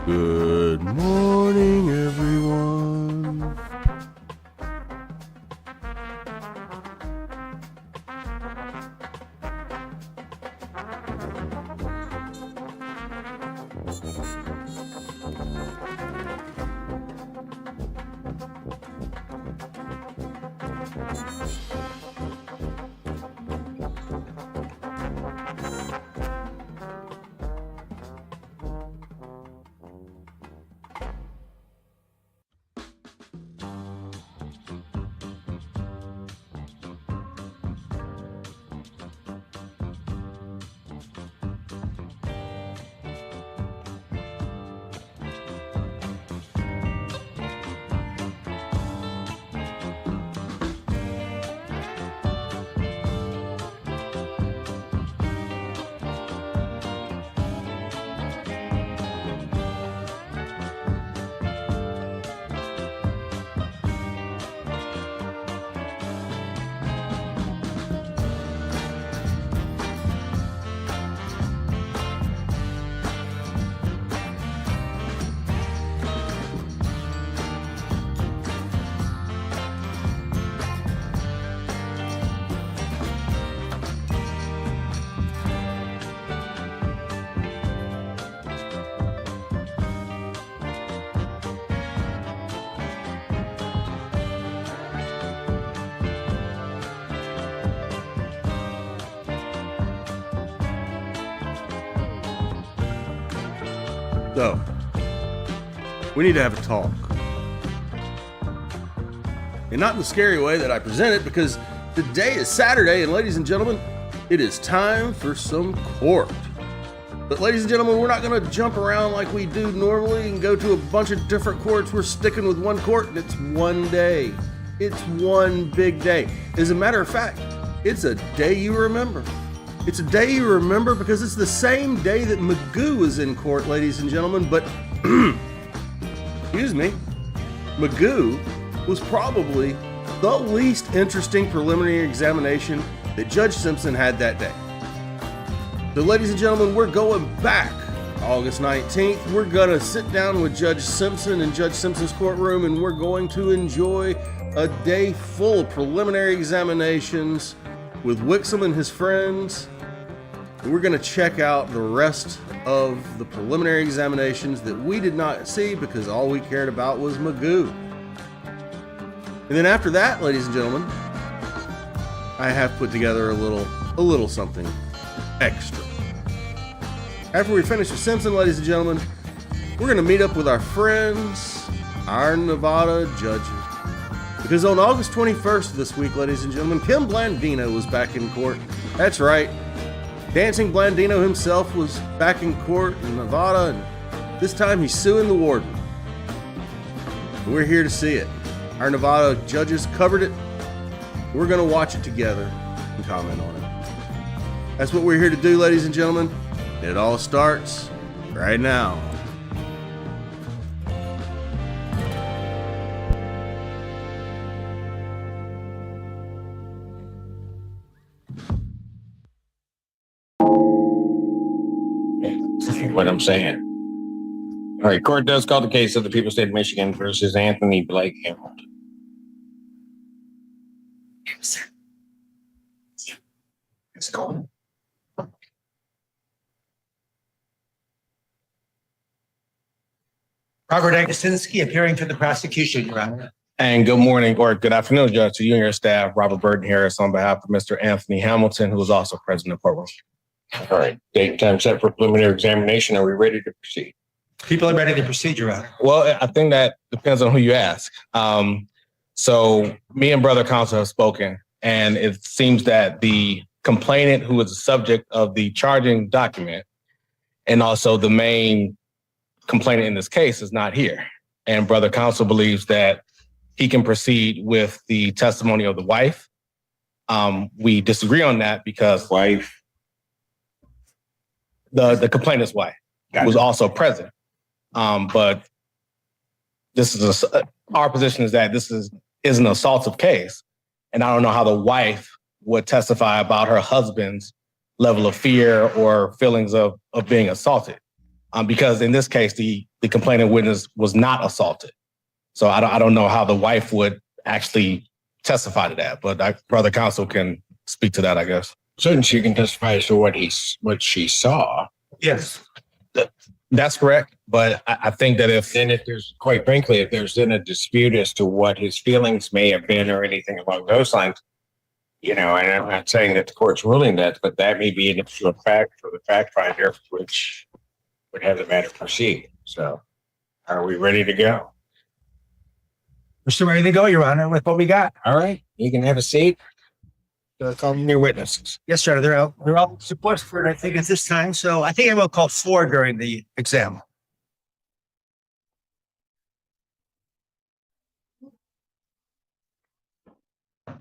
Good morning, everyone. So, we need to have a talk. And not in the scary way that I present it, because today is Saturday, and ladies and gentlemen, it is time for some court. But ladies and gentlemen, we're not going to jump around like we do normally and go to a bunch of different courts. We're sticking with one court, and it's one day. It's one big day. As a matter of fact, it's a day you remember. It's a day you remember because it's the same day that Magoo was in court, ladies and gentlemen, but, excuse me, Magoo was probably the least interesting preliminary examination that Judge Simpson had that day. So, ladies and gentlemen, we're going back August 19th. We're going to sit down with Judge Simpson in Judge Simpson's courtroom, and we're going to enjoy a day full of preliminary examinations with Wixom and his friends. We're going to check out the rest of the preliminary examinations that we did not see because all we cared about was Magoo. And then after that, ladies and gentlemen, I have put together a little something extra. After we finish with Simpson, ladies and gentlemen, we're going to meet up with our friends, our Nevada judges. Because on August 21st this week, ladies and gentlemen, Kim Blandino was back in court. That's right. Dancing Blandino himself was back in court in Nevada, and this time he's suing the warden. We're here to see it. Our Nevada judges covered it. We're going to watch it together and comment on it. That's what we're here to do, ladies and gentlemen. It all starts right now. What I'm saying. All right, court does call the case of the People's State of Michigan versus Anthony Blake Hamilton. It's going. Robert Agasinski, appearing for the prosecution, Your Honor. And good morning or good afternoon, Judge, to you and your staff. Robert Burton Harris on behalf of Mr. Anthony Hamilton, who is also present in the courtroom. All right, date and time set for preliminary examination. Are we ready to proceed? People are ready to proceed, Your Honor. Well, I think that depends on who you ask. So me and brother counsel have spoken, and it seems that the complainant who is the subject of the charging document and also the main complainant in this case is not here. And brother counsel believes that he can proceed with the testimony of the wife. We disagree on that because the complainant's wife was also present. But this is our position is that this is an assaultive case. And I don't know how the wife would testify about her husband's level of fear or feelings of being assaulted. Because in this case, the complainant witness was not assaulted. So I don't know how the wife would actually testify to that, but brother counsel can speak to that, I guess. Certainly she can testify as to what she saw. Yes. That's correct. But I think that if There's, quite frankly, if there's been a dispute as to what his feelings may have been or anything along those lines, and I'm not saying that the court's ruling that, but that may be an issue of fact for the fact finder, which would have the matter proceed. So are we ready to go? We're still ready to go, Your Honor, with what we got. All right, you can have a seat. Call your witnesses. Yes, Your Honor. They're all supposed for it, I think, at this time. So I think I will call 4 during the exam. I'm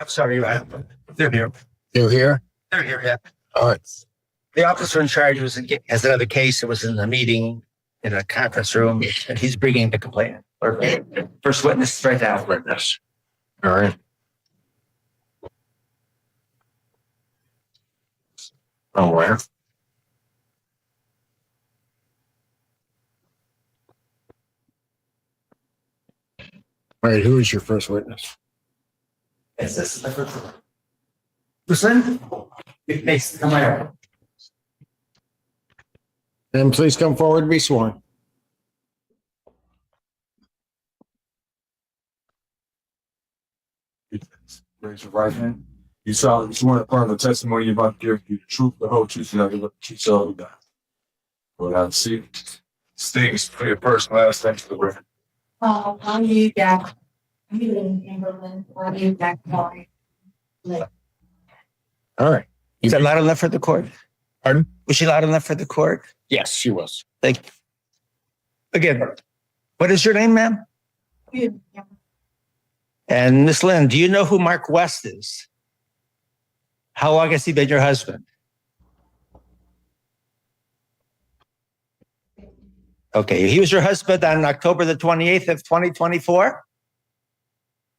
sorry, Your Honor. They're here. You're here? They're here, yeah. All right. The officer in charge has another case. It was in a meeting in a conference room, and he's bringing the complainant. Or first witness right now. Witness. All right. Where? All right, who is your first witness? Yes, this is the first one. Listen, it makes come right. Then please come forward and be sworn. Raise your right hand. You solemnly swear upon the testimony you're about to give you the truth, the whole truth, and nothing but the truth, so help you God. Without seat, statements for your first and last name for the record. I'm you, Jack. I'm in Berlin. I'm you, Jack. All right. Is that loud enough for the court? Pardon? Was she loud enough for the court? Yes, she was. Thank you. Again, what is your name, ma'am? And Miss Lynn, do you know who Mark West is? How long has he been your husband? Okay, he was your husband on October the 28th of 2024?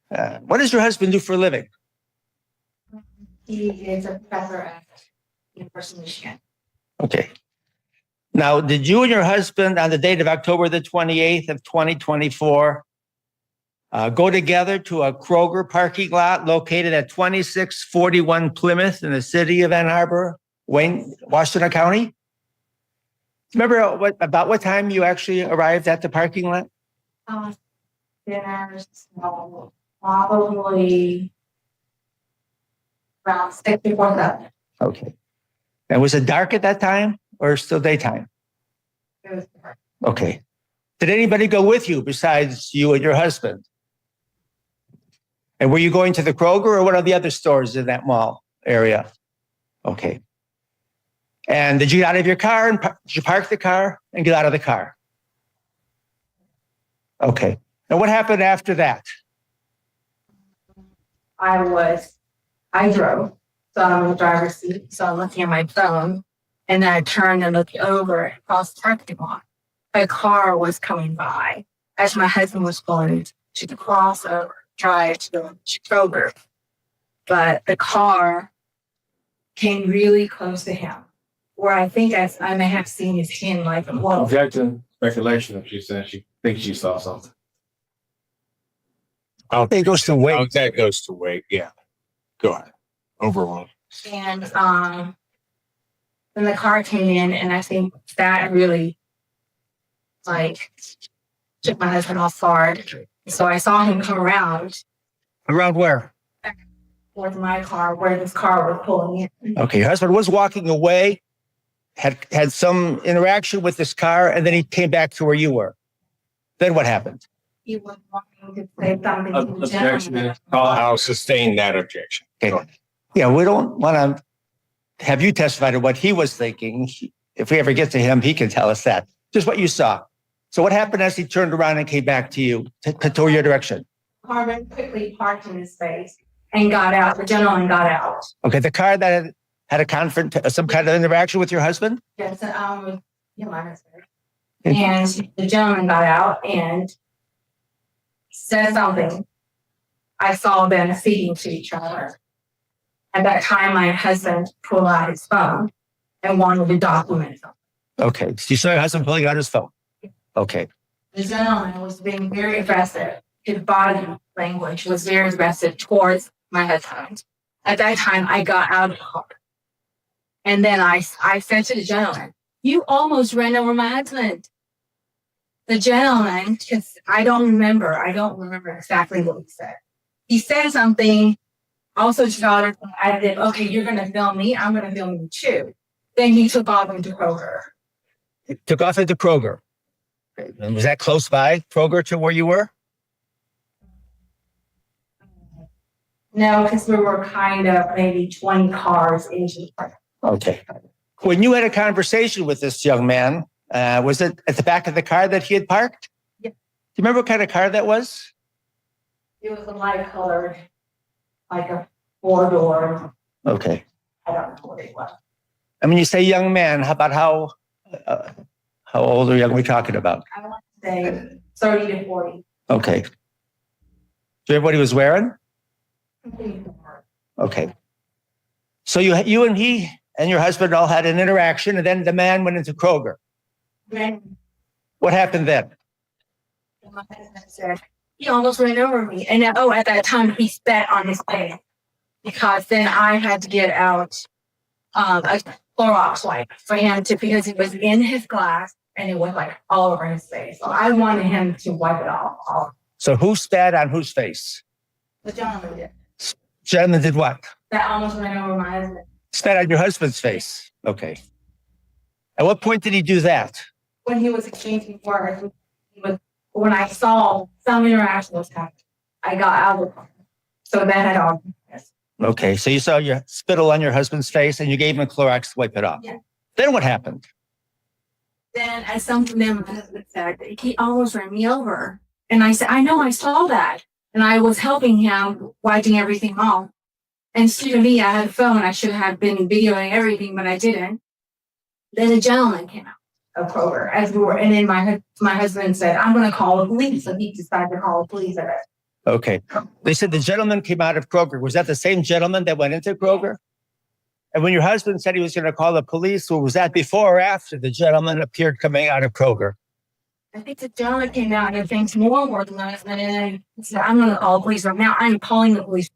What does your husband do for a living? He is a professor at University of Michigan. Okay. Now, did you and your husband on the date of October the 28th of 2024 go together to a Kroger parking lot located at 2641 Plymouth in the city of Ann Arbor, Washington County? Remember about what time you actually arrived at the parking lot? There's probably around 6 before 7. Okay. And was it dark at that time or still daytime? It was dark. Okay. Did anybody go with you besides you and your husband? And were you going to the Kroger or what are the other stores in that mall area? Okay. And did you get out of your car and did you park the car and get out of the car? Okay. And what happened after that? I drove, so I'm in the driver's seat, so I'm looking at my phone, and then I turned and looked over across the parking lot. A car was coming by as my husband was going to the crossover, drive to the Kroger. But the car came really close to him, where I think I may have seen his hand like, whoa. Objection, speculation, if she said she thinks she saw something. I It goes to weight. Oh, that goes to weight. Yeah. Go ahead. Overall. And then the car came in, and I think that really like took my husband off guard. So I saw him come around Around where? towards my car, where this car was pulling in. Okay, your husband was walking away, had some interaction with this car, and then he came back to where you were. Then what happened? He was wanting to say something to the Objection. gentleman. I'll sustain that objection. Okay. Yeah, we don't want to have you testify to what he was thinking. If we ever get to him, he can tell us that. Just what you saw. So what happened as he turned around and came back to you, toward your direction? The car very quickly parked in his face and got out. The gentleman got out. Okay, the car that had a some kind of interaction with your husband? Yes, yeah, my husband. And the gentleman got out and said something. I saw them speaking to each other. At that time, my husband pulled out his phone and wanted to document something. Okay, so you saw your husband pulling out his phone. Okay, The gentleman was being very aggressive. His body language was very aggressive towards my husband. At that time, I got out of the car. And then I said to the gentleman, "You almost ran over my husband." The gentleman, because I don't remember exactly what he said. He said something, also to daughter, I did, okay, you're going to film me, I'm going to film you too. Then he took off into Kroger. took off into Kroger. Okay. And was that close by, Kroger, to where you were? No, because we were kind of maybe 20 cars into the park. Okay. When you had a conversation with this young man, was it at the back of the car that he had parked? Yeah. Do you remember what kind of car that was? It was a light colored, like a 4-door. Okay. I don't know what it was. And when you say young man, how about how old or young are we talking about? I want to say 30 to 40. Okay. Do you remember what he was wearing? Okay. So you and he and your husband all had an interaction, and then the man went into Kroger. Then What happened then? my husband said, he almost ran over me. And at that time, he spat on his pants because then I had to get out a Clorox wipe for him to, because it was in his glass and it was like all over his face. So I wanted him to wipe it off. So who spat on whose face? The gentleman did. Gentleman did what? That almost ran over my husband. Spat on your husband's face. Okay. At what point did he do that? When he was exchanging words, when I saw some interaction was happening, I got out of the car. So that had all. Okay. So you saw your spittle on your husband's face and you gave him a Clorox to wipe it off. Yeah. Then what happened? Then at something then my husband said, he almost ran me over. And I said, I know, I saw that. And I was helping him, wiping everything off. And to me, I had a phone. I should have been videoing everything, but I didn't. Then a gentleman came out of Kroger as we were, and then my husband said, I'm going to call the police. So he decided to call the police at it. Okay. They said the gentleman came out of Kroger. Was that the same gentleman that went into Kroger? And when your husband said he was going to call the police, was that before or after the gentleman appeared coming out of Kroger? I think the gentleman came out and things more than my husband. And then he said, I'm going to call the police right now. I'm calling the police.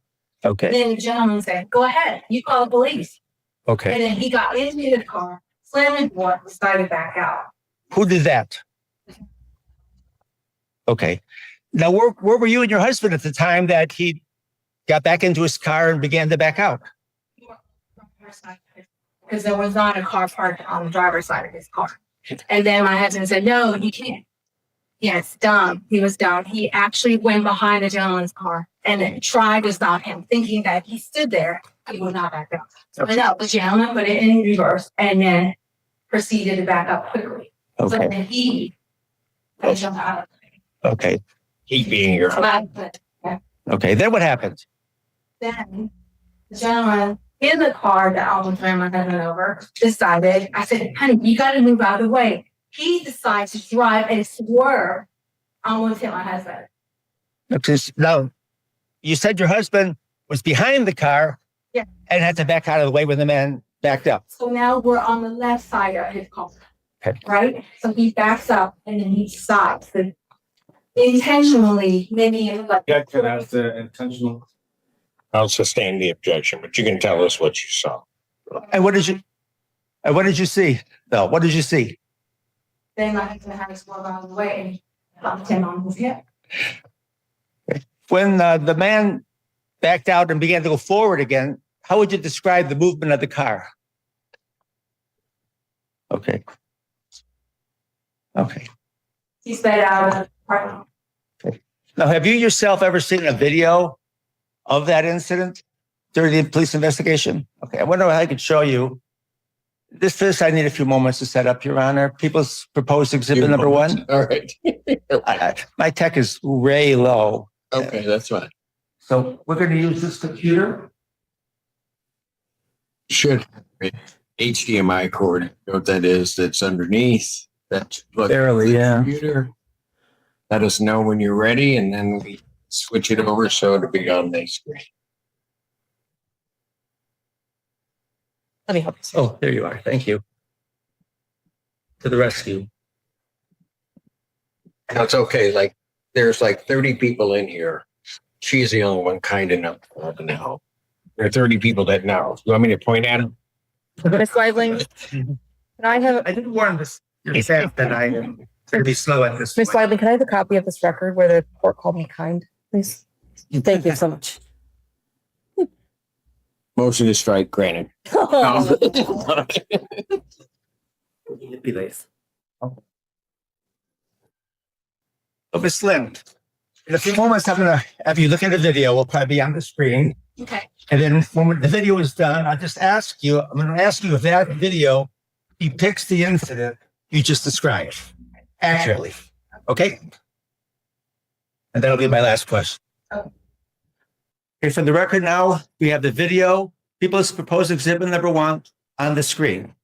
Okay. Then the gentleman said, go ahead. You call the police. Okay. And then he got into the car, slammed the door, and started back out. Who did that? Okay. Now, where were you and your husband at the time that he got back into his car and began to back out? Because there was not a car parked on the driver's side of his car. And then my husband said, no, you can't. Yes, dumb. He was dumb. He actually went behind the gentleman's car and then tried to stop him, thinking that he stood there. He would not back up. So no, the gentleman put it in reverse and then proceeded to back up quickly. So Okay. then he jumped out. Okay. He being your husband. But Okay. Then what happened? then the gentleman in the car that almost ran my husband over decided, I said, honey, you got to move out of the way. He decides to drive and swerve, almost hit my husband. Because now you said your husband was behind the car. Yeah. And had to back out of the way when the man backed up. So now we're on the left side of his car. Okay. Right? So he backs up and then he stops and intentionally, maybe like. Yeah, can I ask the intentional? I'll sustain the objection, but you can tell us what you saw. And what did you see? No, what did you see? Then my husband had to swerve out of the way and bumped him on his hip. When the man backed out and began to go forward again, how would you describe the movement of the car? Okay. Okay. He sped out of the parking lot. Now, have you yourself ever seen a video of that incident during the police investigation? Okay, I wonder if I could show you. This I need a few moments to set up, Your Honor. People's proposed exhibit number one. All right. My tech is way low. Okay, that's fine. So we're going to use this computer. Should HDMI cord, you know what that is, that's underneath. That's Barely, yeah. computer. Let us know when you're ready, and then we switch it over so it'll be on the screen. Let me help you. Oh, there you are. Thank you. To the rescue. No, it's okay. Like, there's like 30 people in here. She's the only one kind enough to know. There are 30 people that know. You want me to point at them? Ms. Weidling, can I have, I didn't warn this staff that I am going to be slow at this. Ms. Weidling, can I have a copy of this record where the court called me kind, please? Thank you so much. Motion to strike, granted. Oh, Ms. Lynn, in a few moments, I'm going to have you look at the video. We'll probably be on the screen. Okay. And then when the video is done, I'm going to ask you if that video depicts the incident you just described accurately. Okay? And that'll be my last question. Okay, for the record now, we have the video, people's proposed exhibit number one on the screen.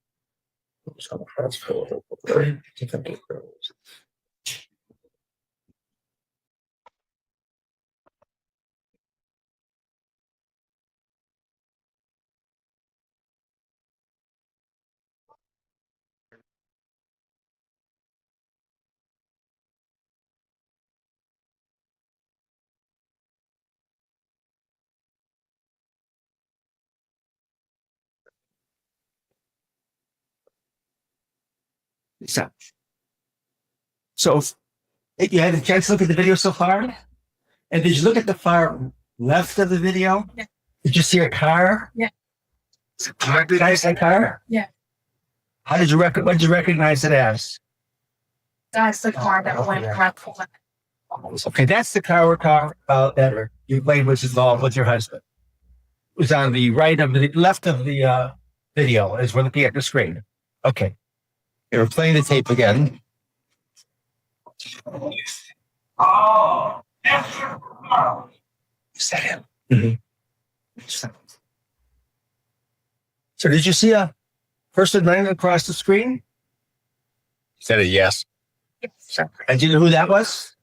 So you had a chance to look at the video so far? And did you look at the far left of the video? Yeah. Did you see a car? Yeah. Did you recognize that car? Yeah. What did you recognize it as? That's the car that went right for it. Okay, that's the car we're talking about that you played was involved with your husband. It was on the left of the video as we're looking at the screen. Okay. Okay, we're playing the tape again. Oh, is that him? Mm-hmm. So did you see a person running across the screen? Said a yes. Yes. And do you know who that was?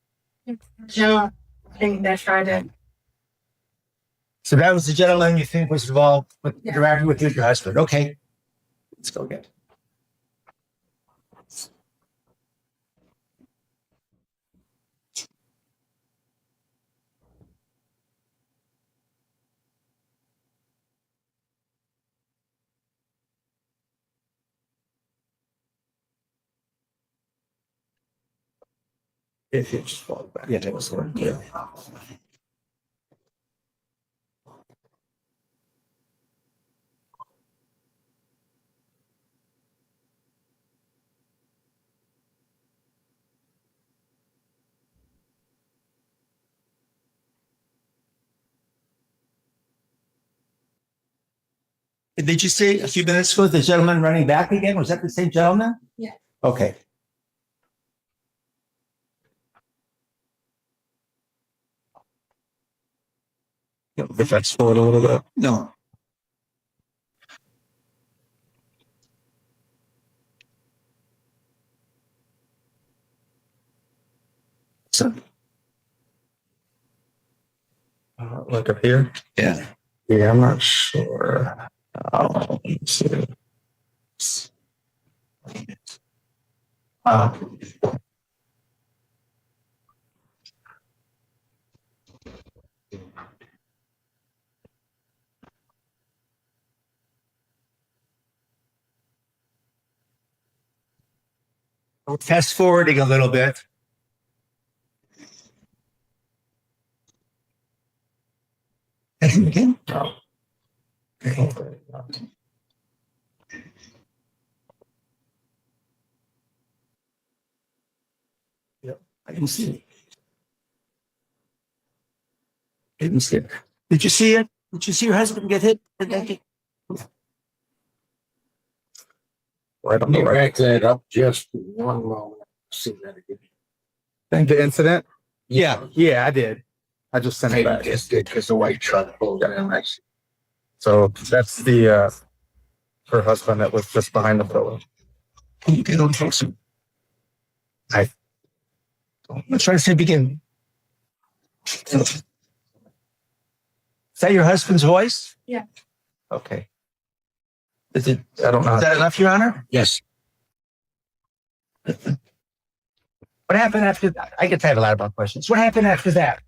Joe, I think that's right. So that was the gentleman you think was involved with Yeah. interacting with your husband. Okay. Let's go again. If you just fall back. Yeah, that was the one. Yeah. Did you see a few minutes ago the gentleman running back again? Was that the same gentleman? Yeah. Okay. If that's forward a little bit. No. So, Look up here. yeah. Yeah, I'm not sure. Let's see. Fast forwarding a little bit. Again? I didn't see it. Didn't see it. Did you see it? Did you see your husband get hit? Right on the You right. back that up just one moment. See that again. Think the incident? Yeah. Yeah, I did. I just sent it Maybe back. just did because the white truck pulled in. I see. So that's the her husband that was just behind the pillar. Can you get on closer? Let's try to see if we can. Is that your husband's voice? Yeah. Okay. Is it? I don't know. Is that enough, Your Honor? Yes. What happened after that? I get to have a lot of questions. What happened after that?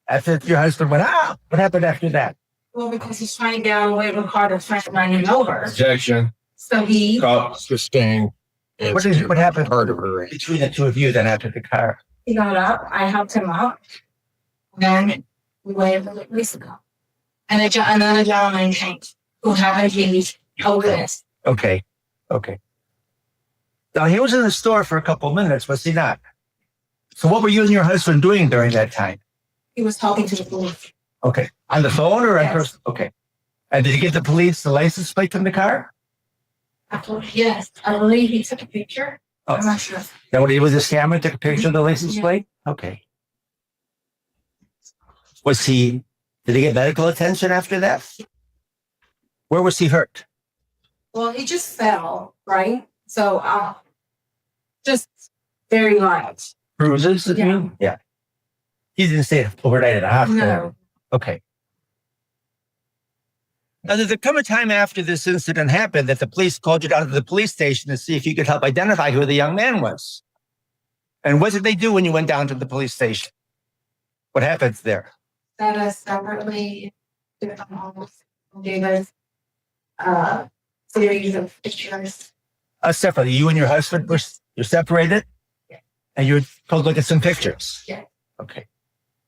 After your husband went out, what happened after that? Well, because he's trying to get out of the way of a car that's trying to run him over. Objection. So he, Sustained. What happened Part of her. between the two of you then after the car? he got up, I helped him up. Then we waited for the police to come. And another gentleman came who happened to be over this. Okay. Okay. Now he was in the store for a couple of minutes, was he not? So what were you and your husband doing during that time? He was talking to the police. Okay. On the phone or in Yes. person? Okay. And did he give the police the license plate from the car? Yes, I believe he took a picture. Oh. I'm not sure. Then when he was his camera, took a picture of the license Yeah. plate? Okay. Did he get medical attention after that? Where was he hurt? Well, he just fell, right? So, just very light. Bruises? you Yeah. mean? Yeah. He didn't stay overnight at a hospital. No. Okay. Now, did there come a time after this incident happened that the police called you down to the police station to see if you could help identify who the young man was? And what did they do when you went down to the police station? What happens there? That is separately, gave us a series of pictures. Separately, you and your husband you're separated? Yeah. And you're told to look at some pictures? Yeah. Okay.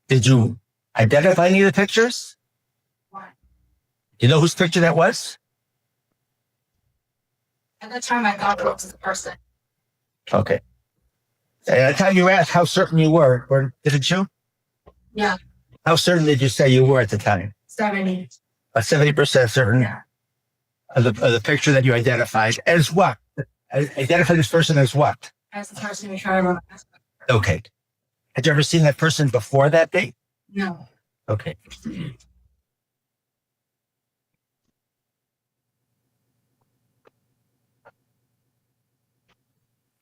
Did you identify any of the pictures? Why? You know whose picture that was? At the time, I thought it was the person. Okay. And at the time you asked how certain you were, didn't you? Yeah, How certain did you say you were at the time? 70. 70% certain Yeah. of the picture that you identified as what? Identify this person as what? As the person we try to run. Okay. Had you ever seen that person before that date? No. Okay.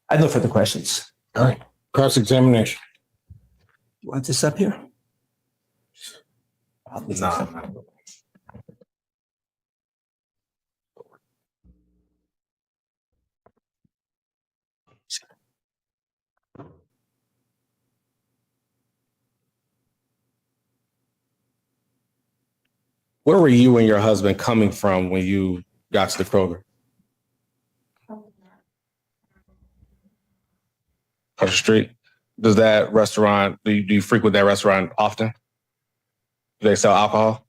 I have no further questions. All right. Cross-examination. You want this up here? No. Where were you and your husband coming from when you got to the Kroger? Across the street. Does that restaurant, do you frequent that restaurant often? Do they sell alcohol?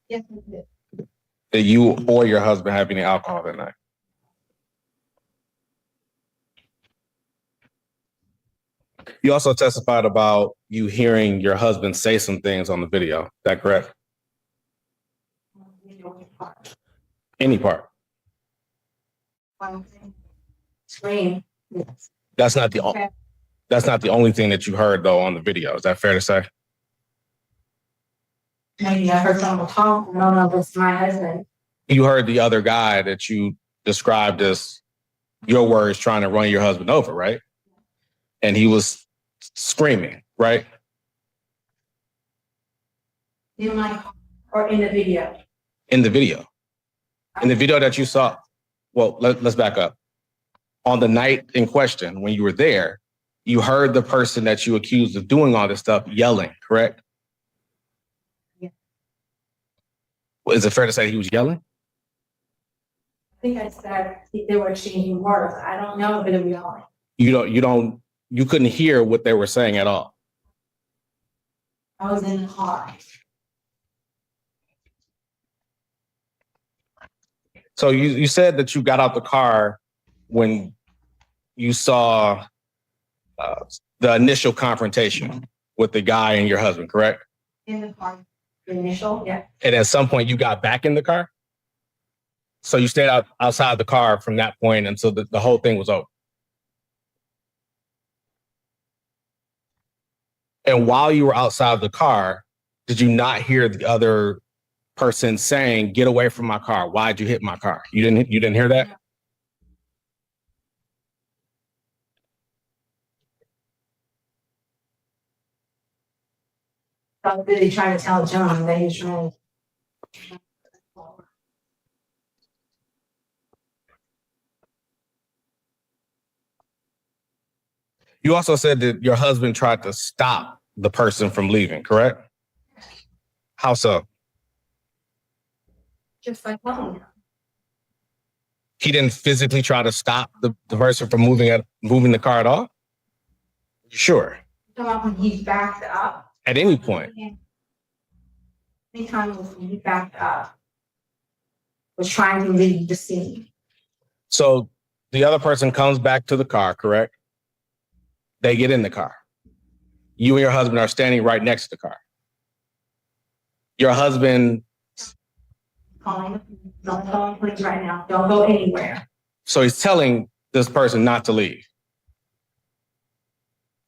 Yes, we did. Did you or your husband have any alcohol that night? You also testified about you hearing your husband say some things on the video. Is that correct? Any part? One thing. Scream. Yes. That's not the Okay. that's not the only thing that you heard though on the video. Is that fair to say? Maybe I heard someone talk. I don't know if it's my husband. You heard the other guy that you described as your words trying to run your husband over, right? And he was screaming, right? In my car or in the video? In the video. In the video that you saw. Well, let's back up. On the night in question, when you were there, you heard the person that you accused of doing all this stuff yelling, correct? Yeah. Well, is it fair to say he was yelling? I think I said they were exchanging words. I don't know if it was yelling. You couldn't hear what they were saying at all. I was in the car. So you said that you got out the car when you saw the initial confrontation with the guy and your husband, correct? In the car. The initial, yeah. And at some point you got back in the car? So you stayed outside the car from that point until the whole thing was over? And while you were outside the car, did you not hear the other person saying, "Get away from my car. Why'd you hit my car?" You didn't hear that? I was really trying to tell John that he's wrong. You also said that your husband tried to stop the person from leaving, correct? How so? Just like one. He didn't physically try to stop the person from moving the car at all? Sure. When he's backed up. At any point. Anytime when he backed up, was trying to leave the scene. So the other person comes back to the car, correct? They get in the car. You and your husband are standing right next to the car. Your husband. Don't call police right now. Don't go anywhere. So he's telling this person not to leave.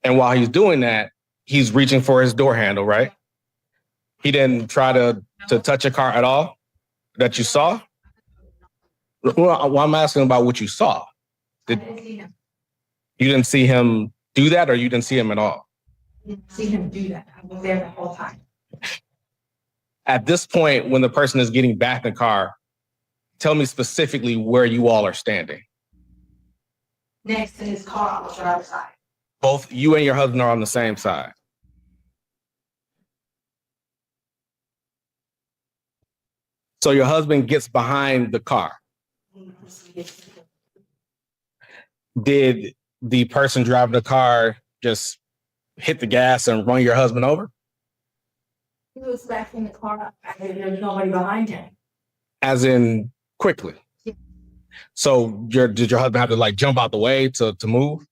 And while he's doing that, he's reaching for his door handle, right? He didn't try to touch a car at all that you saw? Well, I'm asking about what you saw. I didn't see him. You didn't see him do that, or you didn't see him at all? I didn't see him do that. I was there the whole time. At this point, when the person is getting back in the car, tell me specifically where you all are standing. Next to his car on the driver's side. Both you and your husband are on the same side. So your husband gets behind the car. Did the person driving the car just hit the gas and run your husband over? He was back in the car. There was nobody behind him. As in quickly? Yeah. So did your husband have to like jump out the way to move?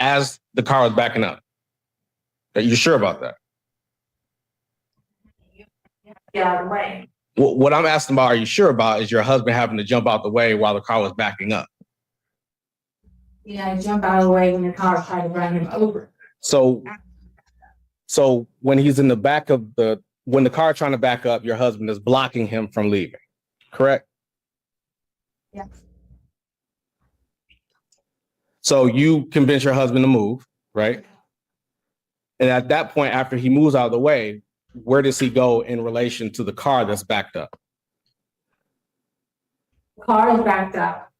As the car was backing up? Are you sure about that? Get out of the way. What I'm asking about, are you sure about, is your husband having to jump out the way while the car was backing up? Yeah, jump out of the way when the car tried to run him over. So when he's in the back of when the car trying to back up, your husband is blocking him from leaving, correct? Yes. So you convince your husband to move, right? And at that point, after he moves out of the way, where does he go in relation to the car that's backed up? The car is backed up.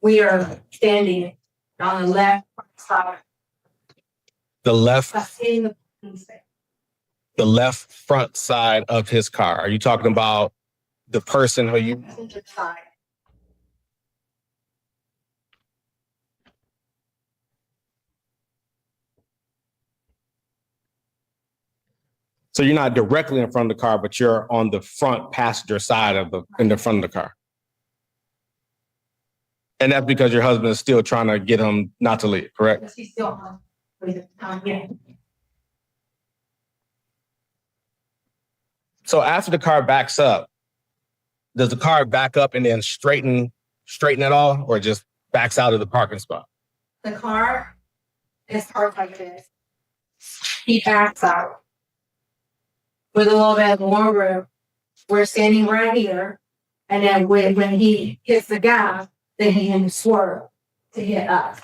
We are standing on the left side. The left The left front side of his car. Are you talking about the person who you? passenger side. So you're not directly in front of the car, but you're on the front passenger side in the front of the car. And that's because your husband is still trying to get him not to leave, correct? Because he's still on. Yeah. So after the car backs up, does the car back up and then straighten it all, or just backs out of the parking spot? The car is parked like this. He backs out. with a little bit more room. We're standing right here. And then when he hits the gas, then he can swerve to hit us.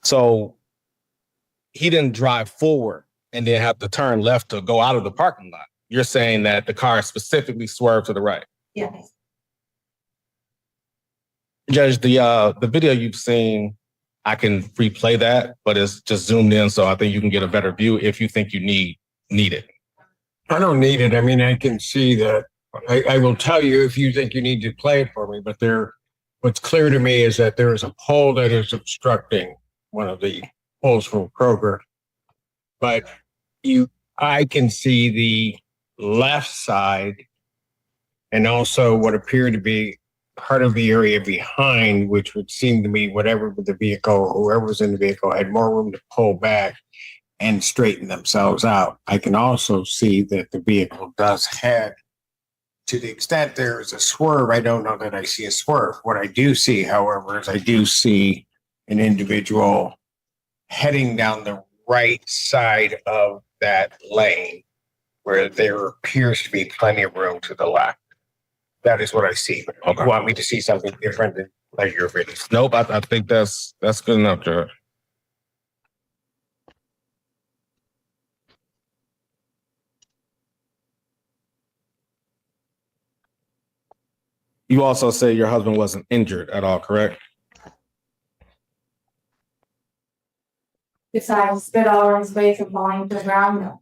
So he didn't drive forward and then have to turn left to go out of the parking lot. You're saying that the car specifically swerved to the right. Yes. Judge, the video you've seen, I can replay that, but it's just zoomed in, so I think you can get a better view if you think you need it. I don't need it. I mean, I can see that. I will tell you if you think you need to play it for me, but what's clear to me is that there is a pole that is obstructing one of the poles from Kroger. But I can see the left side and also what appeared to be part of the area behind, which would seem to me whatever the vehicle, whoever was in the vehicle had more room to pull back and straighten themselves out. I can also see that the vehicle does head to the extent there is a swerve. I don't know that I see a swerve. What I do see, however, is I do see an individual heading down the right side of that lane where there appears to be plenty of room to the left. That is what I see. But if you want me to see something different than like your video? Nope, I think that's good enough, Judge. You also say your husband wasn't injured at all, correct? Besides spit all over his face and falling to the ground.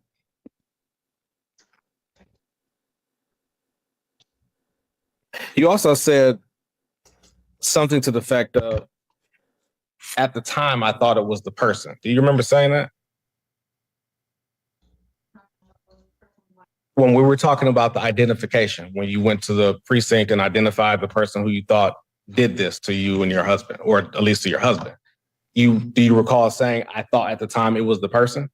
You also said something to the effect of, at the time, I thought it was the person. Do you remember saying that? When we were talking about the identification, when you went to the precinct and identified the person who you thought did this to you and your husband, or at least to your husband, do you recall saying, I thought at the time it was the person?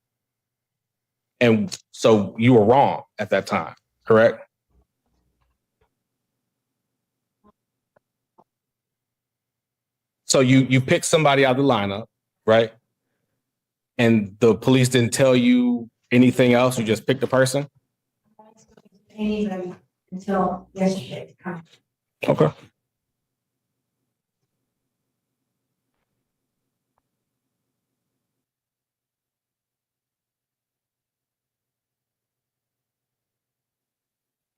And so you were wrong at that time, correct? So you picked somebody out of the lineup, right? And the police didn't tell you anything else, you just picked a person? Until yesterday. Okay.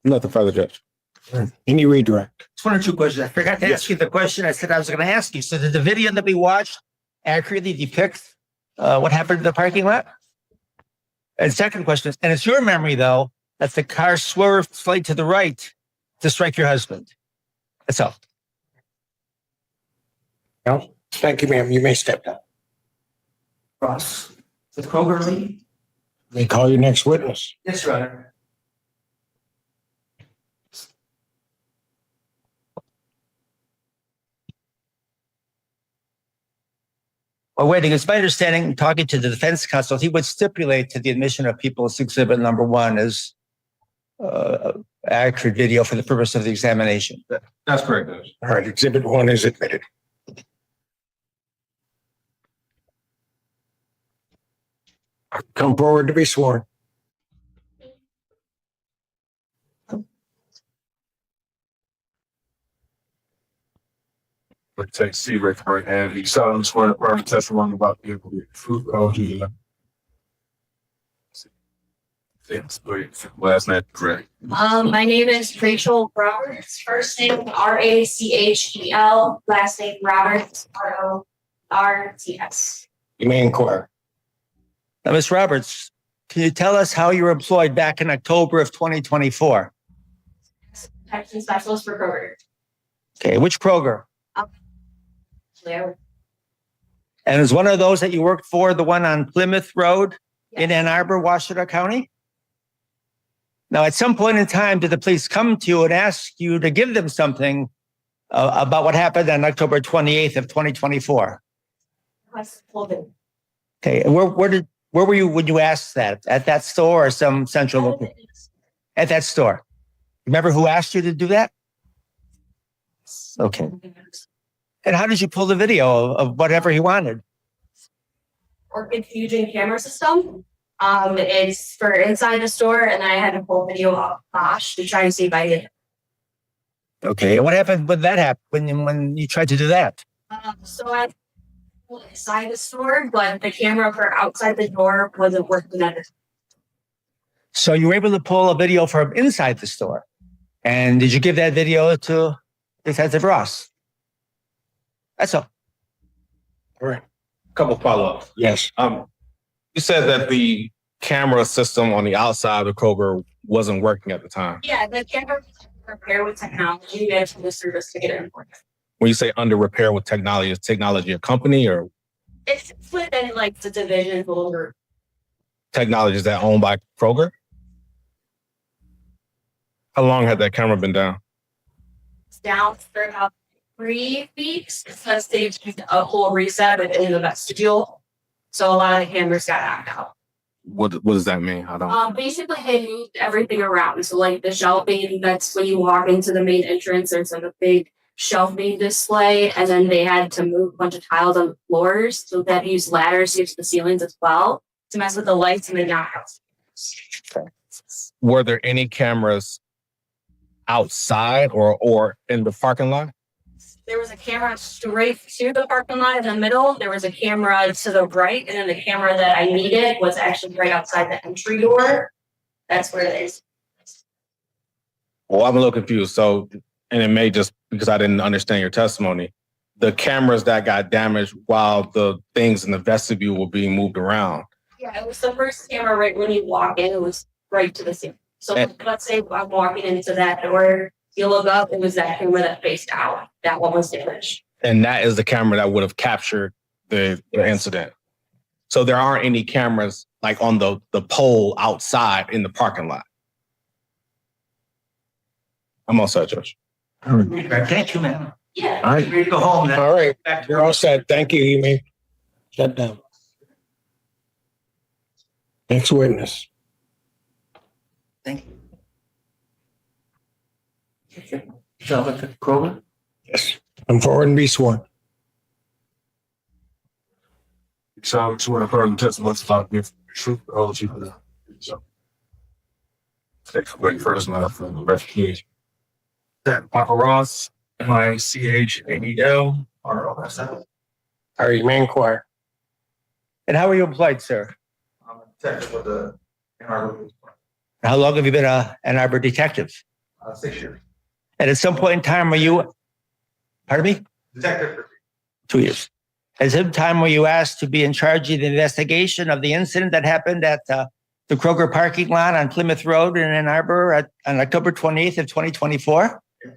Nothing further, Judge. Any redirect? It's one or two questions. I forgot to ask you the question I said I was going to ask you. So did the video that we watched accurately depict what happened in the parking lot? And second question is, and it's your memory though, that the car swerved slightly to the right to strike your husband. That's all. No? Thank you, ma'am. You may step down. Ross, with Kroger Lee? May call your next witness. Yes, Your Honor. Well, waiting, it's my understanding, talking to the defense counsel, he would stipulate to the admission of People's Exhibit number 1 as accurate video for the purpose of the examination. That's correct, Judge. All right, Exhibit 1 is admitted. Come forward to be sworn. But take C right right hand. You solemnly swear to affirm the testimony about the truth of the last name correct. My name is Rachel Roberts. First name Rachel, last name Roberts, RORTS. You may inquire. Now, Ms. Roberts, can you tell us how you were employed back in October of 2024? Protection specialist for Kroger. Okay, which Kroger? And is one of those that you worked for the one on Plymouth Road in Ann Arbor, Washita County? Now, at some point in time, did the police come to you and ask you to give them something about what happened on October 28th of 2024? Okay, and where were you when you asked that? At that store or some central location? At that store. Remember who asked you to do that? Okay. And how did you pull the video of whatever he wanted? Orchid Fusion camera system. It's for inside the store, and I had to pull video off Bosch to try and see if I did. Okay. And what happened when that happened, when you tried to do that? So I pulled inside the store, but the camera for outside the door wasn't working at it. So you were able to pull a video from inside the store. And did you give that video to Detective Ross? That's all. All right. Couple follow-ups. Yes. You said that the camera system on the outside of the Kroger wasn't working at the time. Yeah, the camera was prepared with technology. You guys the service to get it in. When you say under repair with technology, is technology a company or It's split in like the division folder. technology is that owned by Kroger? How long had that camera been down? It's down for about 3 weeks because they did a whole reset in the vestibule. So a lot of the cameras got knocked out. What does that mean? I don't. Basically they moved everything around. So like the shelving, that's when you walk into the main entrance, there's like a big shelving display, and then they had to move a bunch of tiles on the floors. So that used ladders to the ceilings as well to mess with the lights and the knockouts. Were there any cameras outside or in the parking lot? There was a camera straight to the parking lot in the middle. There was a camera to the right, and then the camera that I needed was actually right outside the entry door. That's where it is. Well, I'm a little confused. So, and it may just because I didn't understand your testimony, the cameras that got damaged while the things in the vestibule were being moved around. Yeah, it was the first camera right when you walk in. It was right to the ceiling. So let's say I'm walking into that door. You look up, it was that camera that faced out. That one was damaged. And that is the camera that would have captured the incident. So there aren't any cameras like on the pole outside in the parking lot. I'm all set, Judge. Thank you, man. Yeah. All right. Ready to go home then. All right. You're all set. Thank you. You may shut down. Next witness. Thank you. Jonathan Kroger? Yes. Come forward and be sworn. So I just want to further testimony about the truth, the whole truth of that. So, take a quick first line from the refugees. That Papa Ross, MICHAEL, ROSL. Are you man choir? And how are you employed, sir? I'm a detective with the NRW. How long have you been an Ann Arbor detective? 6 years. And at some point in time, were you, pardon me? Detective. 2 years. At some time, were you asked to be in charge of the investigation of the incident that happened at the Kroger parking lot on Plymouth Road in Ann Arbor on October 28th of 2024? Yeah.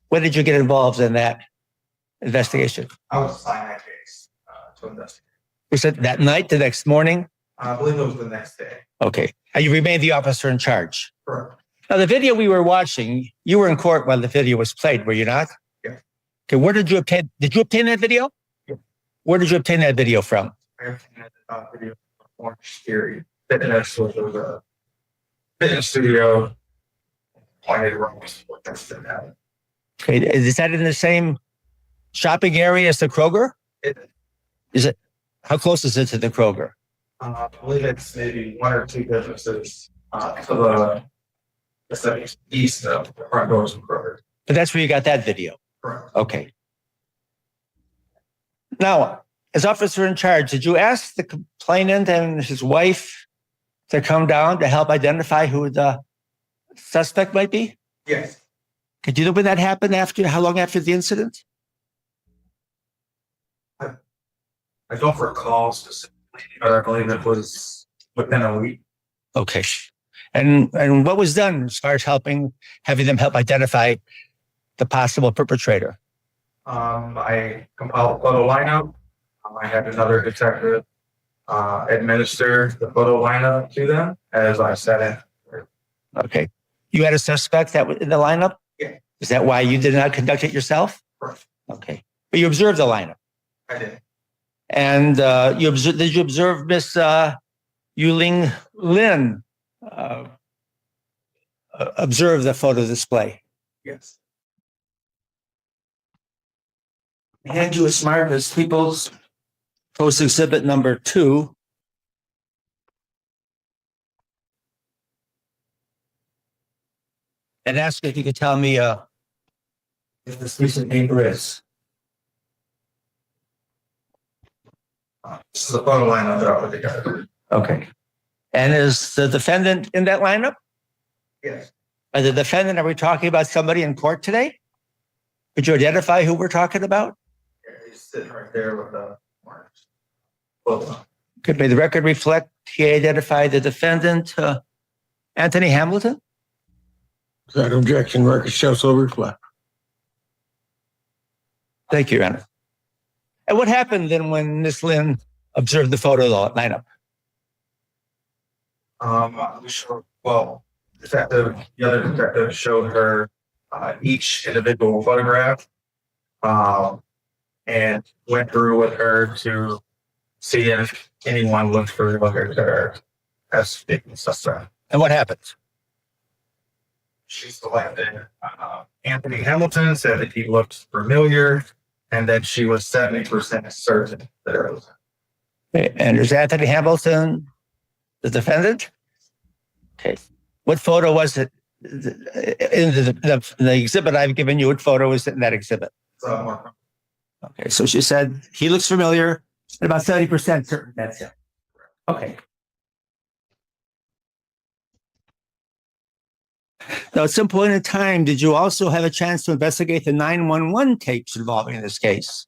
When did you get involved in that investigation? I was assigned that case to investigate. Was it that night, the next morning? I believe it was the next day. Okay. And you remained the officer in charge. Correct. Now, the video we were watching, you were in court while the video was played, were you not? Yeah. Okay, where did you obtain that video? Yeah. Where did you obtain that video from? I obtained that video from Orange Theory. Fitness was a fitness studio. Pointed around what that's that happened. Okay, is that in the same shopping area as the Kroger? Is it? How close is it to the Kroger? I believe it's maybe 1 or 2 businesses to the east of the front doors of Kroger. But that's where you got that video. Correct. Okay. Now, as officer in charge, did you ask the complainant and his wife to come down to help identify who the suspect might be? Yes. Could you know when that happened how long after the incident? I don't recall specifically, but I believe it was within a week. Okay. And what was done as far as having them help identify the possible perpetrator? I compiled a photo lineup. I had another detective administer the photo lineup to them as I sat in. Okay. You had a suspect that was in the lineup? Yeah. Is that why you did not conduct it yourself? Correct. Okay. But you observed the lineup. I did. And did you observe Miss Yuling Lin observe the photo display? Yes. Hand you a smart as People's Post Exhibit number 2. and ask if you could tell me if this recent neighbor is. This is a photo lineup that I put together. Okay. And is the defendant in that lineup? Yes. The defendant, are we talking about somebody in court today? Could you identify who we're talking about? He's sitting right there with the marks. Well, Could may the record reflect he identified the defendant, Anthony Hamilton? That objection record shows so reflect. Thank you, Your Honor. And what happened then when Miss Lynn observed the photo lineup? we showed, well, the other detective showed her each individual photograph and went through with her to see if anyone looked familiar to her as being suspect. And what happened? She selected Anthony Hamilton, said that he looked familiar, and that she was 70% certain that it was. Okay. And is Anthony Hamilton the defendant? Okay. What photo was it? In the exhibit I've given you, what photo was in that exhibit? Okay, so she said he looks familiar, and about 70% certain that's him. Okay. Now, at some point in time, did you also have a chance to investigate the 911 tapes involving this case?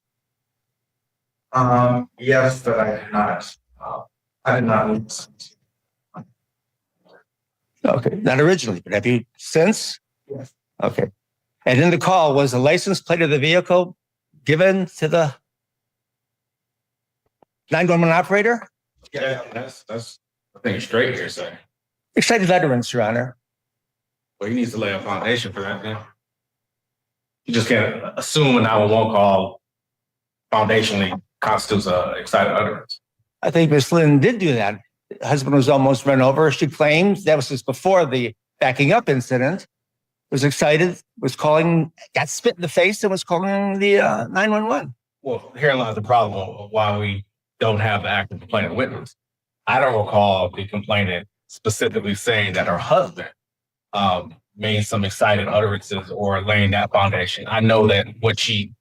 Yes, but I did not. I did not. Okay, not originally, but have you since? Yes. Okay. And in the call, was the license plate of the vehicle given to the 911 operator? Yeah, that's I think straight here, sir. Excited veterans, Your Honor. Well, he needs to lay a foundation for that now. You just can't assume a 911 call foundationally constitutes a excited utterance. I think Miss Lynn did do that. Husband was almost run over. She claims that was just before the backing up incident. Was excited, was calling, got spit in the face, and was calling the 911. Well, herein lies the problem of why we don't have the active complainant witness. I don't recall the complainant specifically saying that her husband made some excited utterances or laying that foundation. I know that what she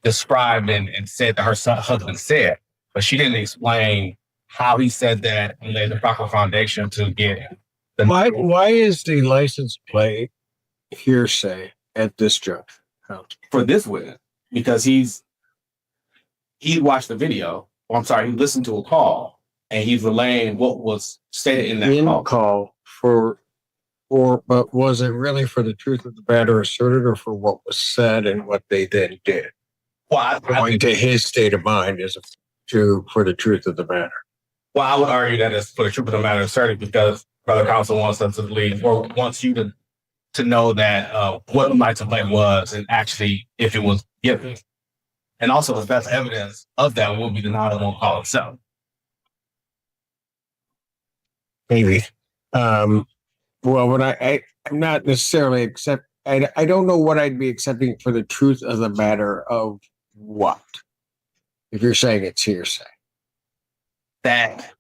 described and said that her husband said, but she didn't explain how he said that and laid the proper foundation to get the. Why is the license plate hearsay at this juncture? For this witness, because he watched the video. Or I'm sorry, he listened to a call and he's relaying what was stated in that call. But was it really for the truth of the matter asserted or for what was said and what they then did? Well, Going to his state of mind as for the truth of the matter. Well, I would argue that it's for the truth of the matter asserted because Brother Counsel wants us to believe or wants you to know that what my complaint was and actually if it was given. And also the best evidence of that will be the 911 call itself. Maybe. Well, when I'm not necessarily I don't know what I'd be accepting for the truth of the matter of what, if you're saying it's hearsay. That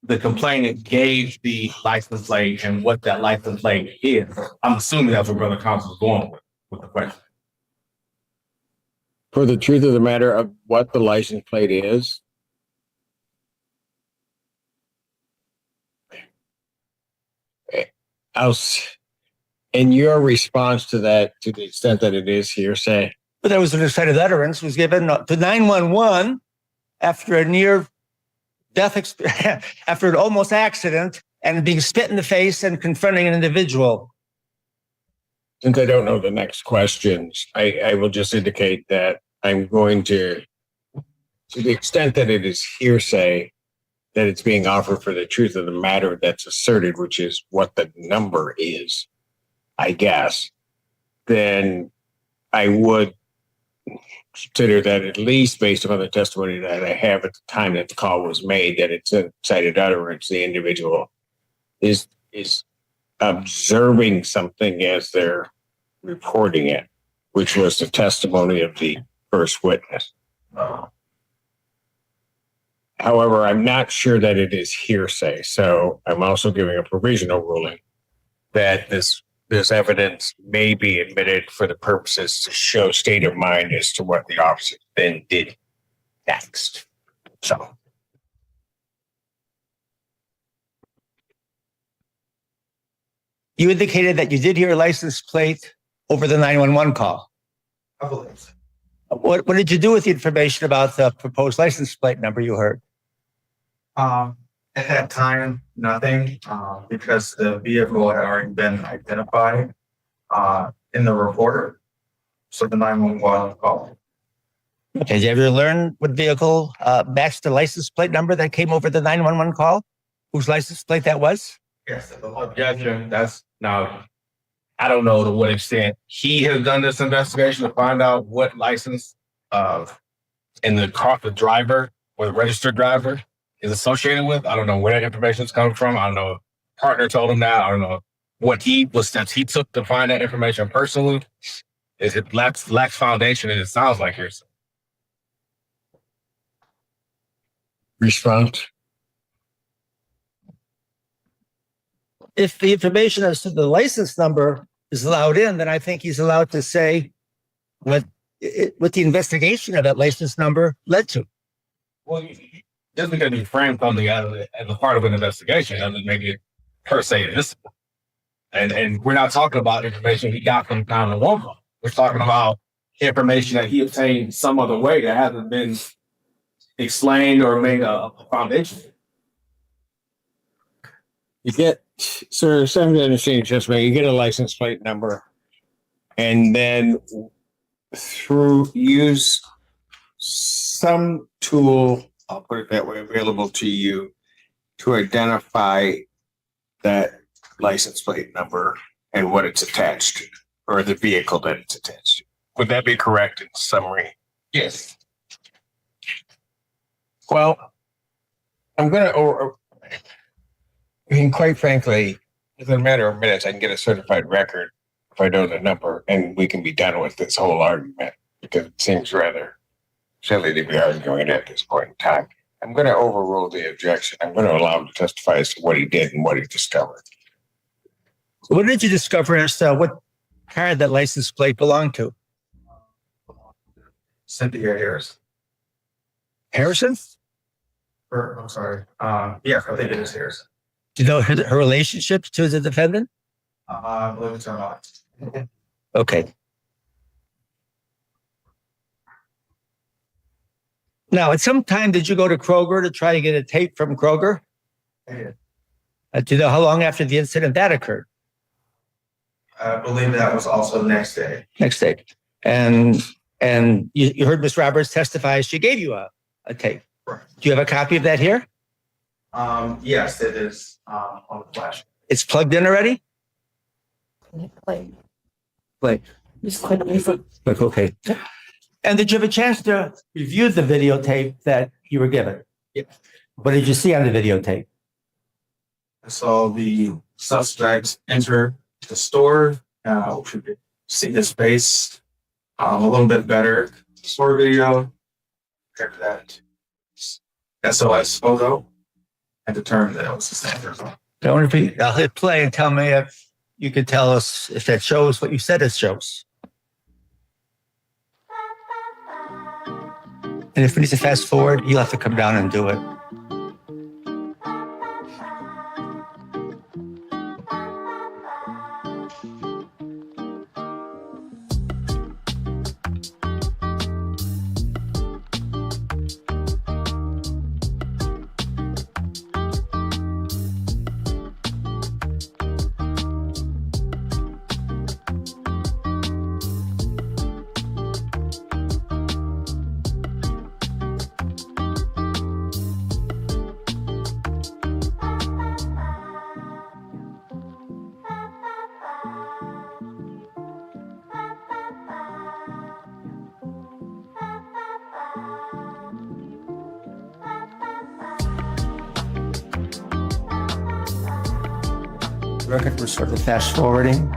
the complainant gave the license plate and what that license plate is. I'm assuming that's what Brother Counsel is going with the question. For the truth of the matter of what the license plate is. In your response to that, to the extent that it is hearsay. But there was an excited utterance was given to 911 after a near death experience, after an almost accident and being spit in the face and confronting an individual. Since I don't know the next questions, I will just indicate that I'm going to the extent that it is hearsay, that it's being offered for the truth of the matter that's asserted, which is what the number is, I guess, then I would consider that at least based upon the testimony that I have at the time that the call was made, that it's an excited utterance. The individual is observing something as they're reporting it, which was the testimony of the first witness. However, I'm not sure that it is hearsay. So I'm also giving a provisional ruling that this this evidence may be admitted for the purposes to show state of mind as to what the officer then did next. So. You indicated that you did hear a license plate over the 911 call. I believe so. What did you do with the information about the proposed license plate number you heard? At that time, nothing, because the vehicle had already been identified in the reporter. So the 911 call. Okay, did you ever learn what vehicle matched the license plate number that came over the 911 call? Whose license plate that was? Yes. Objection. That's now, I don't know to what extent he has done this investigation to find out what license in the car, the driver or the registered driver is associated with. I don't know where that information is coming from. I don't know if partner told him that. I don't know what steps he took to find that information personally. It lacks foundation, and it sounds like hearsay. Response. If the information as to the license number is allowed in, then I think he's allowed to say what the investigation of that license number led to. Well, just because you frame something as a part of an investigation doesn't make it per se admissible. And we're not talking about information he got from 911. We're talking about information that he obtained some other way that hasn't been explained or made a foundation. You get, sir, something to understand just you get a license plate number and then through use some tool, I'll put it that way, available to you to identify that license plate number and what it's attached to, or the vehicle that it's attached to. Would that be correct in summary? Yes. Well, I'm going to, I mean, quite frankly, within a matter of minutes, I can get a certified record if I know the number, and we can be done with this whole argument because it seems rather silly to be arguing at this point in time. I'm going to overrule the objection. I'm going to allow him to testify as to what he did and what he discovered. What did you discover as to what car that license plate belonged to? Cynthia Harris. Harrison? I'm sorry. Yes, I think it is Harrison. Do you know her relationship to the defendant? I believe it's her not. Okay. Now, at some time, did you go to Kroger to try to get a tape from Kroger? I did. Do you know how long after the incident that occurred? I believe that was also the next day. Next day. And you heard Ms. Roberts testify she gave you a tape. Right. Do you have a copy of that here? Yes, it is on the flash. It's plugged in already? Play. Play. Just click on it. Look, okay. And did you have a chance to review the videotape that you were given? Yes. What did you see on the videotape? I saw the suspect enter the store. We could see his face a little bit better. Store video compared to that SOS photo and determined that it was the same. I wonder if I'll hit play and tell me if you could tell us if that shows what you said it shows. And if we need to fast forward, you'll have to come down and do it. Record, we're sort of fast forwarding.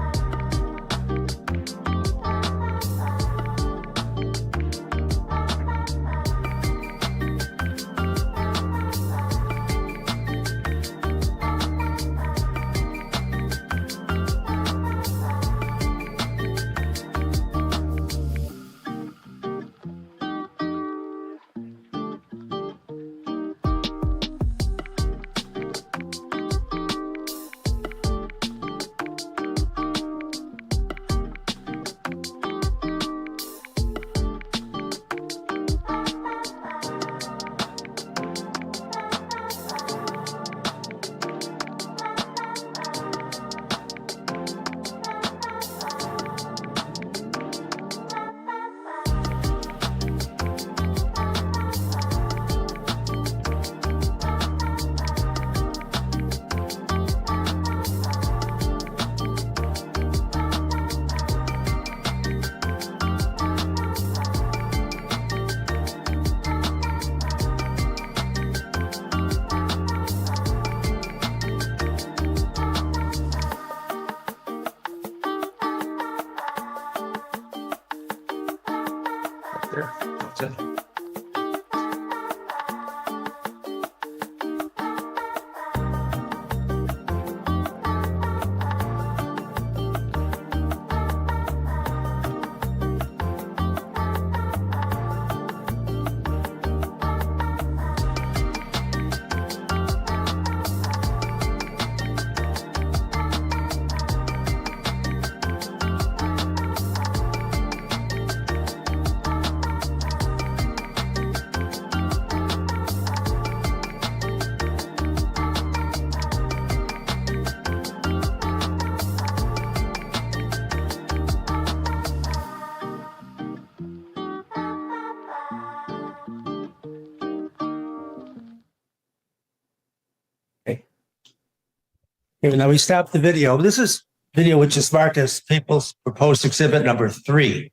Here, now we stopped the video. This is video which is marked as People's Proposed Exhibit number 3.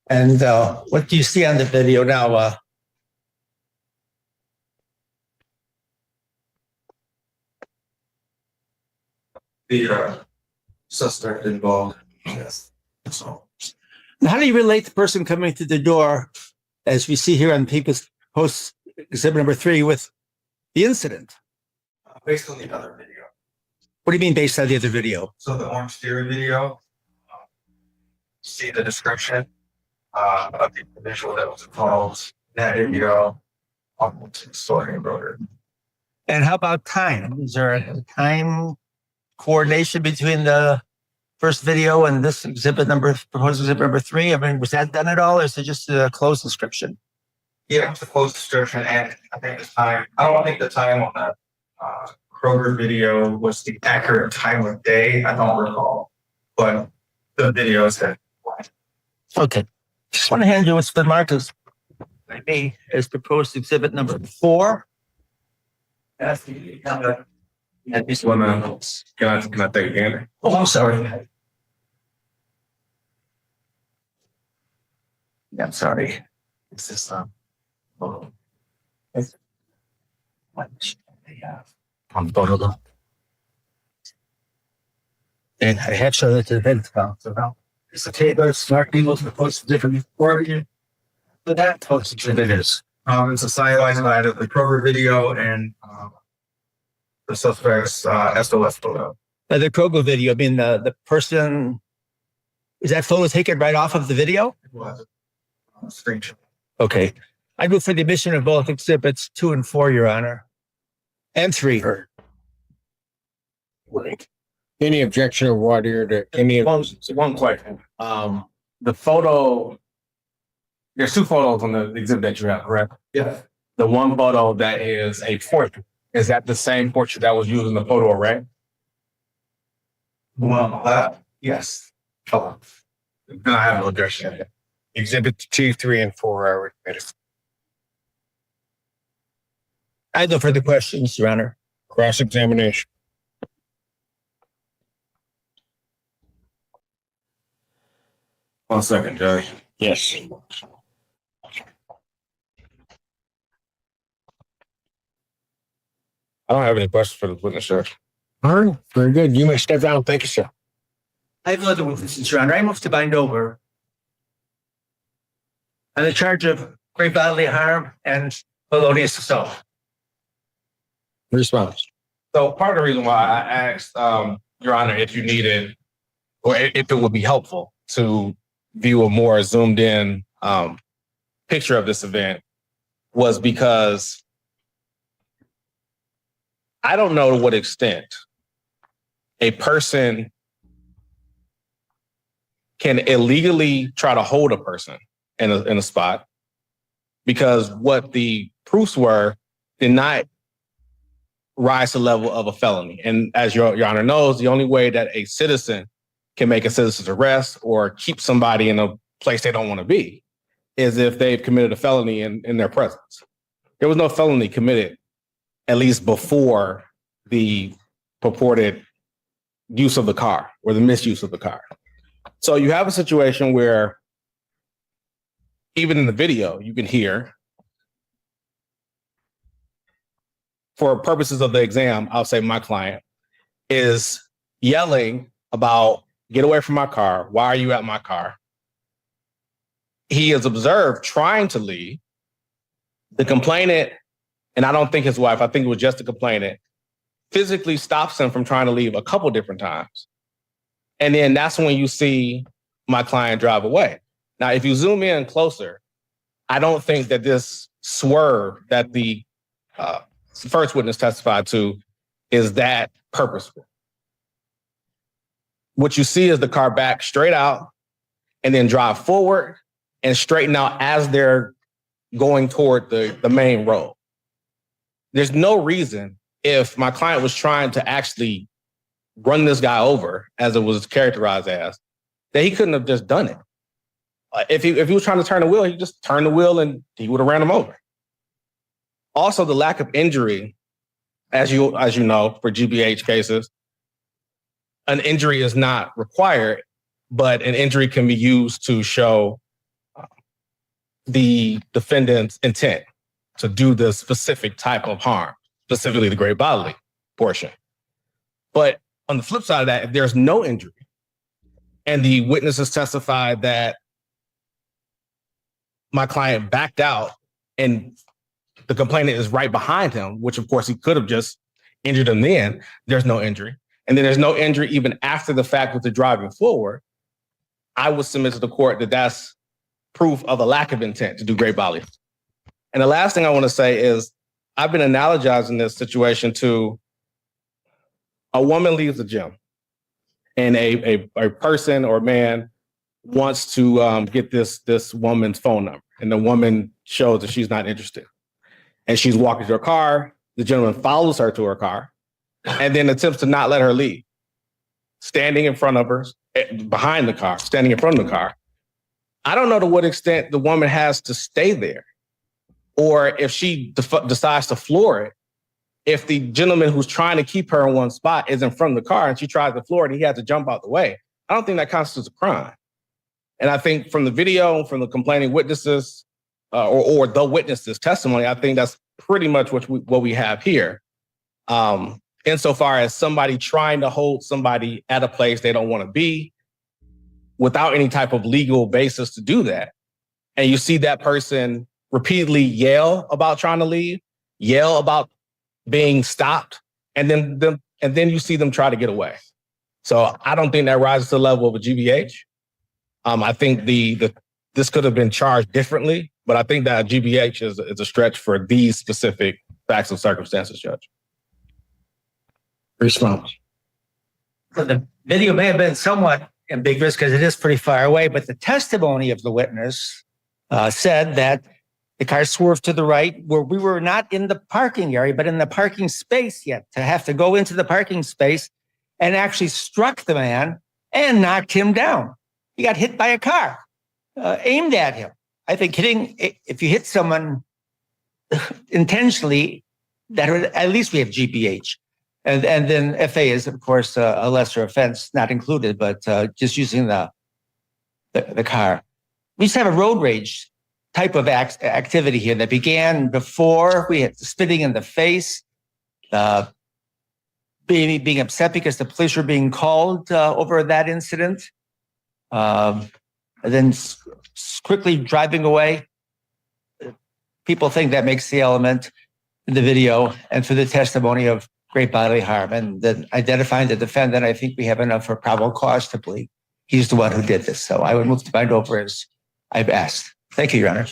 And what do you see on the video now? The suspect involved. Yes. So Now, how do you relate the person coming through the door, as we see here on People's Proposed Exhibit number 3, with the incident? based on the other video. What do you mean based on the other video? So the orange theory video, see the description of the individual that was involved. That video on story embroidery. And how about time? Is there a time coordination between the first video and this proposed exhibit number 3? I mean, was that done at all, or is it just a closed description? Yeah, it's a closed description, and I think the time. I don't think the time on that Kroger video was the accurate time of day. I don't recall, but the video said. Okay. Just want to hand you what's been marked as by me as proposed exhibit number 4. That's the at least one. Can I take a gander? Oh, I'm sorry. Yeah, I'm sorry. It's this On photo though. And I have shown it to the event council now. It's a table, smart people proposed different origin. But that post exhibit is. it's a side by side of the Kroger video and the suspect's SOS photo. By the Kroger video, I mean the person, is that photo taken right off of the video? It was a screenshot. Okay. I move for the admission of both exhibits 2 and 4, Your Honor. And 3. Any objection or what here to any of One question. The photo, there's 2 photos on the exhibit that you have, correct? Yeah. The one photo that is a portrait, is that the same portrait that was used in the photo array? Well, yes. Oh. Then I have no objection. exhibit 2, 3, and 4 are admitted. I have no further questions, Your Honor. Cross-examination. One second, Judge. Yes. I don't have any questions for the witness, sir. All right, very good. You may step down. Thank you, sir. I have no other witnesses, Your Honor. I move to bind over on the charge of great bodily harm and felonious assault. Response. So part of the reason why I asked, Your Honor, if you needed, or if it would be helpful to view a more zoomed in picture of this event was because I don't know to what extent a person can illegally try to hold a person in a spot, because what the proofs were did not rise to the level of a felony. And as Your Honor knows, the only way that a citizen can make a citizen's arrest or keep somebody in a place they don't want to be is if they've committed a felony in their presence. There was no felony committed, at least before the purported use of the car or the misuse of the car. So you have a situation where even in the video, you can hear, for purposes of the exam, I'll say my client is yelling about, get away from my car. Why are you at my car? He is observed trying to leave. The complainant, and I don't think his wife, I think it was just the complainant, physically stops him from trying to leave a couple different times. And then that's when you see my client drive away. Now, if you zoom in closer, I don't think that this swerve that the first witness testified to is that purposeful. What you see is the car back straight out and then drive forward and straighten out as they're going toward the main road. There's no reason, if my client was trying to actually run this guy over, as it was characterized as, that he couldn't have just done it. If he was trying to turn the wheel, he just turned the wheel and he would have ran him over. Also, the lack of injury as you know, for GBH cases, an injury is not required, but an injury can be used to show the defendant's intent to do the specific type of harm, specifically the great bodily portion. But on the flip side of that, if there's no injury and the witnesses testified that my client backed out and the complainant is right behind him, which of course he could have just injured him then, there's no injury. And then there's no injury even after the fact with the driving forward, I would submit to the court that that's proof of a lack of intent to do great bodily. And the last thing I want to say is I've been analogizing this situation to a woman leaves the gym and a person or man wants to get this woman's phone number, and the woman shows that she's not interested. And she's walking to her car. The gentleman follows her to her car and then attempts to not let her leave, standing in front of her, behind the car, standing in front of the car. I don't know to what extent the woman has to stay there, or if she decides to floor it. If the gentleman who's trying to keep her in one spot is in front of the car and she tries to floor it and he has to jump out the way, I don't think that constitutes a crime. And I think from the video, from the complaining witnesses, or the witnesses' testimony, I think that's pretty much what we have here. Insofar as somebody trying to hold somebody at a place they don't want to be without any type of legal basis to do that. And you see that person repeatedly yell about trying to leave, yell about being stopped, and then you see them try to get away. So I don't think that rises to the level of a GBH. I think this could have been charged differently, but I think that GBH is a stretch for these specific facts and circumstances, Judge. Response. So the video may have been somewhat ambiguous because it is pretty far away, but the testimony of the witness said that the car swerved to the right where we were not in the parking area, but in the parking space yet, to have to go into the parking space, and actually struck the man and knocked him down. He got hit by a car, aimed at him. I think if you hit someone intentionally, at least we have GBH. And then FA is, of course, a lesser offense, not included, but just using the car. We used to have a road rage type of activity here that began before we had spitting in the face, being upset because the police were being called over that incident, and then quickly driving away. People think that makes the element in the video and for the testimony of great bodily harm. And then identifying the defendant, I think we have enough for probable cause to believe he's the one who did this. So I would move to bind over as I've asked. Thank you, Your Honor.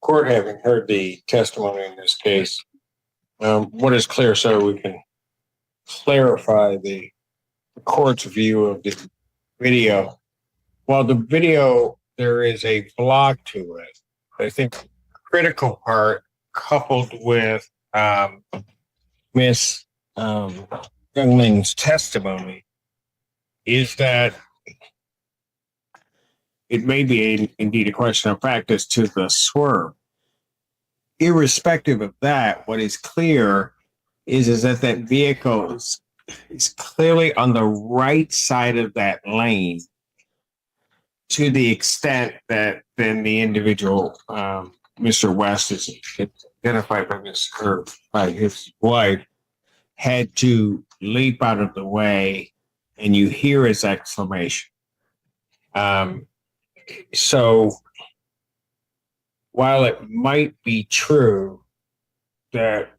Court, having heard the testimony in this case, what is clear so we can clarify the court's view of the video. While the video, there is a block to it, I think the critical part, coupled with Miss Youngling's testimony, is that it may be indeed a question of fact as to the swerve. Irrespective of that, what is clear is that that vehicle is clearly on the right side of that lane, to the extent that then the individual, Mr. West, is identified by his wife, had to leap out of the way, and you hear his exclamation. So while it might be true that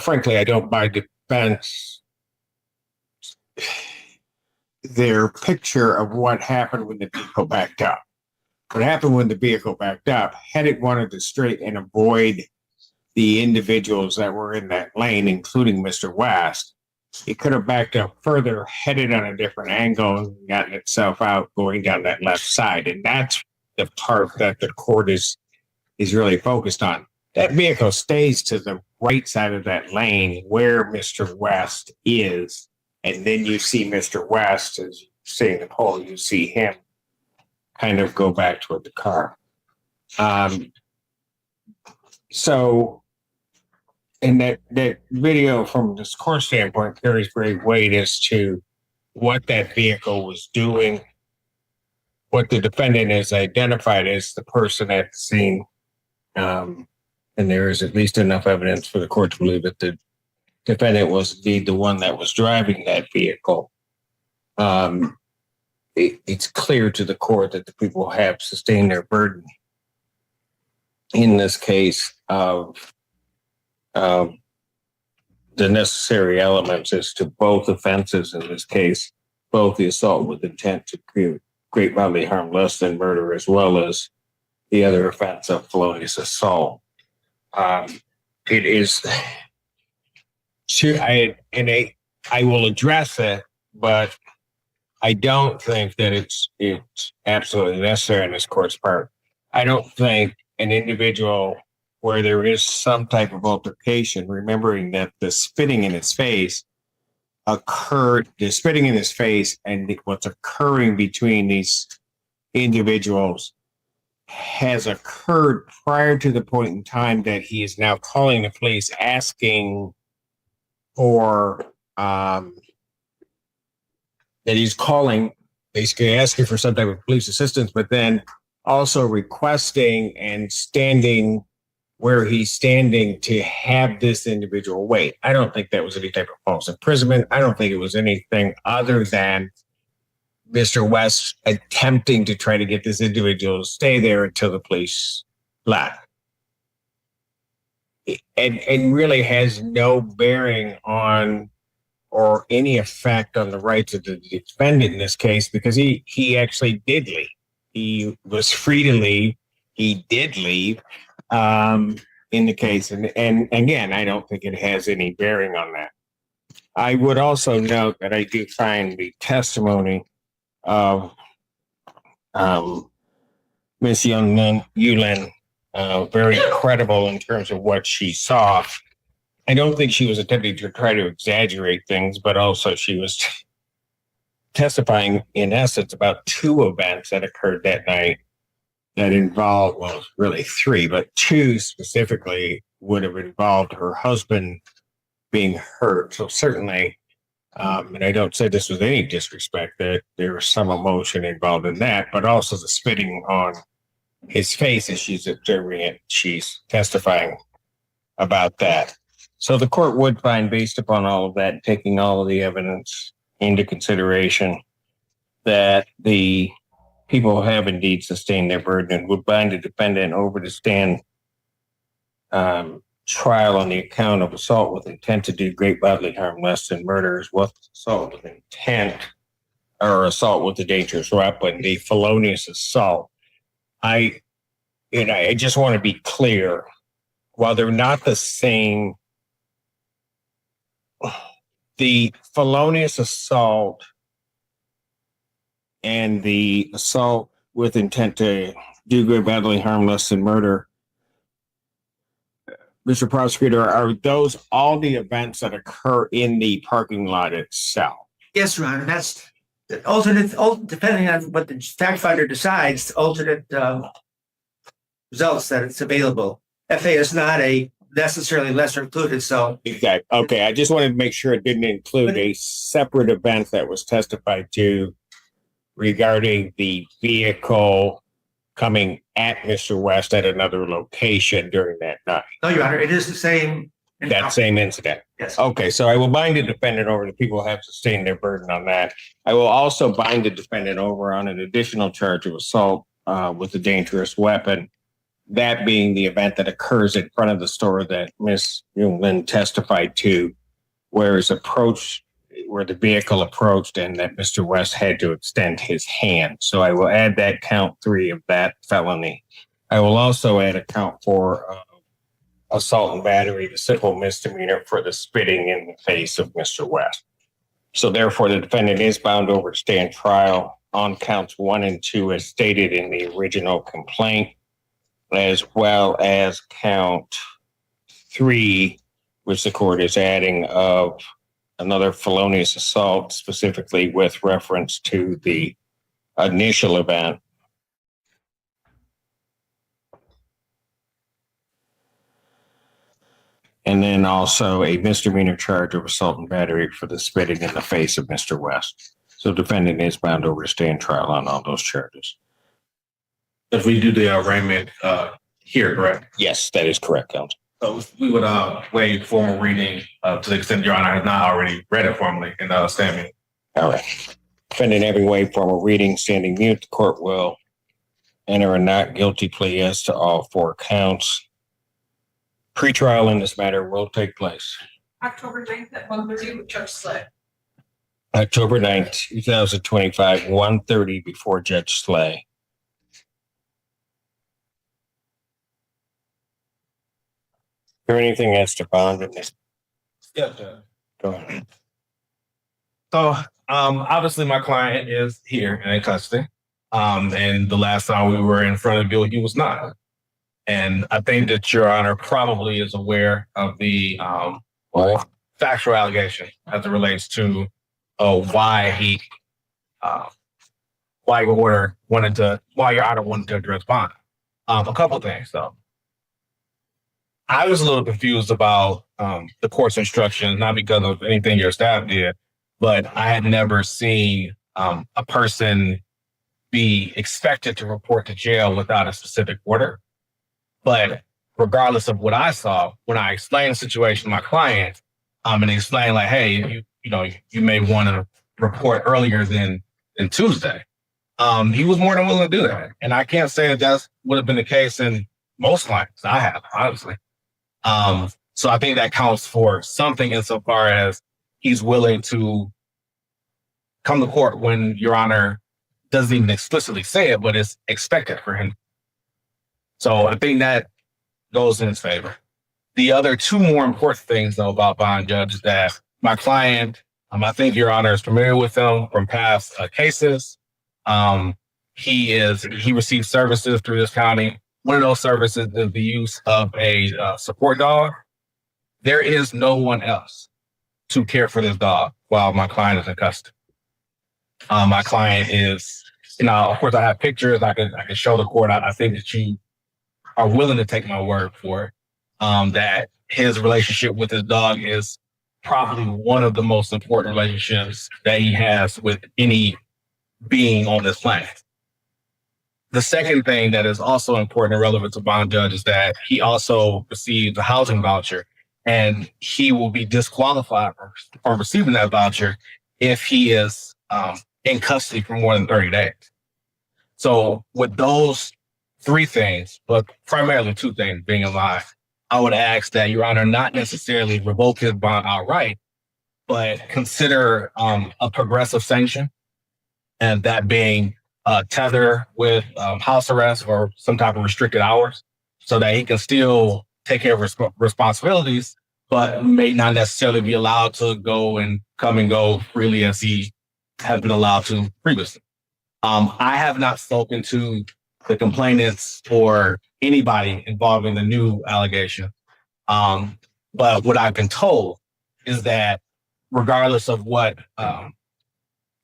frankly, I don't buy defense their picture of what happened when the vehicle backed up. What happened when the vehicle backed up, had it wanted to straight and avoid the individuals that were in that lane, including Mr. West, it could have backed up further, headed on a different angle, and gotten itself out going down that left side. And that's the part that the court is really focused on. That vehicle stays to the right side of that lane where Mr. West is. And then you see Mr. West, as you see in the poll, you see him kind of go back toward the car. So and that video from this court standpoint carries great weight as to what that vehicle was doing, what the defendant is identified as the person at the scene. And there is at least enough evidence for the court to believe that the defendant was indeed the one that was driving that vehicle. It's clear to the court that the people have sustained their burden in this case of the necessary elements as to both offenses in this case, both the assault with intent to create great bodily harm less than murder, as well as the other offense of felonious assault. It is, I will address it, but I don't think that it's absolutely necessary on this court's part. I don't think an individual where there is some type of altercation, remembering that the spitting in his face occurred, the spitting in his face and what's occurring between these individuals has occurred prior to the point in time that he is now calling the police, asking for, that he's calling, basically asking for some type of police assistance, but then also requesting and standing where he's standing to have this individual wait. I don't think that was any type of false imprisonment. I don't think it was anything other than Mr. West attempting to try to get this individual to stay there until the police left. And really has no bearing on or any effect on the rights of the defendant in this case, because he actually did leave. He was free to leave. He did leave in the case. And again, I don't think it has any bearing on that. I would also note that I do find the testimony of Miss Yulin very credible in terms of what she saw. I don't think she was attempting to try to exaggerate things, but also she was testifying in essence about two events that occurred that night that involved, well, really three, but two specifically would have involved her husband being hurt. So certainly, and I don't say this with any disrespect, that there was some emotion involved in that, but also the spitting on his face as she's observing it. She's testifying about that. So the court would find, based upon all of that, taking all of the evidence into consideration, that the people have indeed sustained their burden and would bind the defendant over to stand trial on the account of assault with intent to do great bodily harm less than murder, as well as assault with intent or assault with a dangerous weapon, the felonious assault. I just want to be clear, while they're not the same, the felonious assault and the assault with intent to do great bodily harm less than murder, Mr. Prosecutor, are those all the events that occur in the parking lot itself? Yes, Your Honor, that's the alternate, depending on what the fact finder decides, alternate results that it's available. FA is not a necessarily lesser included, so. Exactly. Okay, I just wanted to make sure it didn't include a separate event that was testified to regarding the vehicle coming at Mr. West at another location during that night. No, Your Honor, it is the same. That same incident. Yes. Okay, so I will bind the defendant over. The people have sustained their burden on that. I will also bind the defendant over on an additional charge of assault with a dangerous weapon. That being the event that occurs in front of the store that Ms. Lynn testified to, where the vehicle approached and that Mr. West had to extend his hand. So I will add that count 3 of that felony. I will also add a count 4 assault and battery, the simple misdemeanor for the spitting in the face of Mr. West. So therefore, the defendant is bound over to stand trial on counts 1 and 2 as stated in the original complaint, as well as count 3, which the court is adding of another felonious assault, specifically with reference to the initial event. And then also a misdemeanor charge of assault and battery for the spitting in the face of Mr. West. So defendant is bound to overstand trial on all those charges. If we do the arraignment here, correct? Yes, that is correct, counsel. So we would waive formal reading to the extent Your Honor has not already read it formally in the statement. All right. Defendant having waived formal reading, standing mute, the court will enter a not guilty plea as to all 4 counts. Pretrial in this matter will take place October 9th at 1:30 with Judge Slay. October 9th, 2025, 1:30 before Judge Slay. Is there anything as to bond in this? Yes, Judge. Go ahead. So obviously my client is here and in custody. And the last time we were in front of you, he was not. And I think that Your Honor probably is aware of the factual allegation as it relates to why Your Honor wanted to address bond. A couple of things though. I was a little confused about the court's instructions, not because of anything your staff did, but I had never seen a person be expected to report to jail without a specific order. But regardless of what I saw, when I explained the situation to my client, and explained like, hey, you may want to report earlier than Tuesday, he was more than willing to do that. And I can't say that would have been the case in most clients I have, honestly. So I think that counts for something insofar as he's willing to come to court when Your Honor doesn't even explicitly say it, but it's expected for him. So I think that goes in his favor. The other 2 more important things, though, about bond, Judge, is that my client, I think Your Honor is familiar with him from past cases. He received services through this county. One of those services is the use of a support dog. There is no one else to care for this dog while my client is in custody. My client is, of course, I have pictures. I can show the court. I think that you are willing to take my word for it, that his relationship with his dog is probably one of the most important relationships that he has with any being on this planet. The second thing that is also important and relevant to bond, Judge, is that he also received a housing voucher, and he will be disqualified from receiving that voucher if he is in custody for more than 30 days. So with those 3 things, but primarily 2 things being in mind, I would ask that Your Honor not necessarily revoke his bond outright, but consider a progressive sanction, and that being tether with house arrest or some type of restricted hours, so that he can still take care of responsibilities, but may not necessarily be allowed to go and come and go freely as he has been allowed to previously. I have not spoken to the complainants or anybody involved in the new allegation. But what I've been told is that regardless of what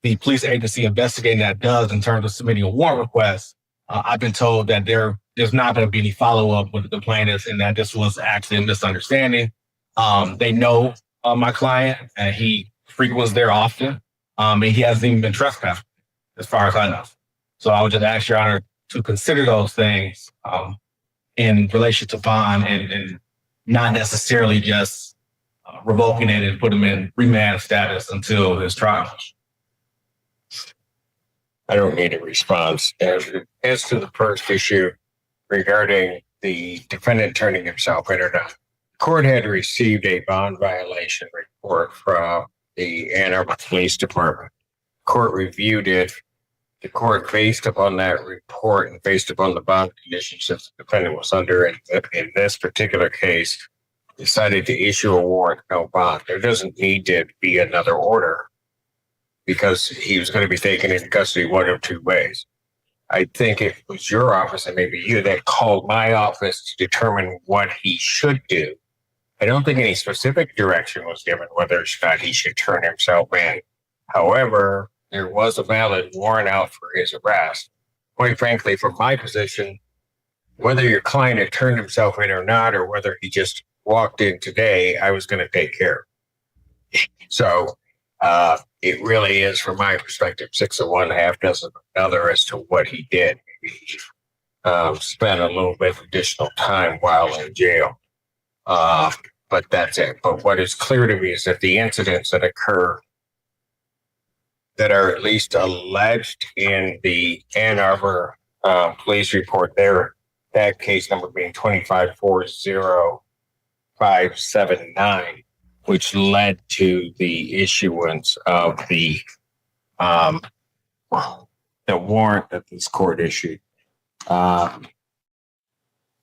the police agency investigating that does in terms of submitting a warrant request, I've been told that there's not going to be any follow-up with the complainants and that this was actually a misunderstanding. They know my client, and he frequents there often, and he hasn't even been trespassed, as far as I know. So I would just ask Your Honor to consider those things in relation to bond and not necessarily just revoking it and put him in remand status until his trial. I don't need a response. As to the first issue regarding the defendant turning himself in or not, the court had received a bond violation report from the Ann Arbor Police Department. Court reviewed it. The court, based upon that report and based upon the bond conditions that the defendant was under in this particular case, decided to issue a warrant, no bond. There doesn't need to be another order because he was going to be taken into custody 1 of 2 ways. I think it was your office and maybe you that called my office to determine what he should do. I don't think any specific direction was given whether or not he should turn himself in. However, there was a valid warrant out for his arrest. Quite frankly, from my position, whether your client had turned himself in or not, or whether he just walked in today, I was going to take care of it. So it really is, from my perspective, 6 of one, half dozen of another as to what he did. Maybe he spent a little bit of additional time while in jail. But that's it. But what is clear to me is that the incidents that occur that are at least alleged in the Ann Arbor police report there, that case number being 2540579, which led to the issuance of the warrant that this court issued,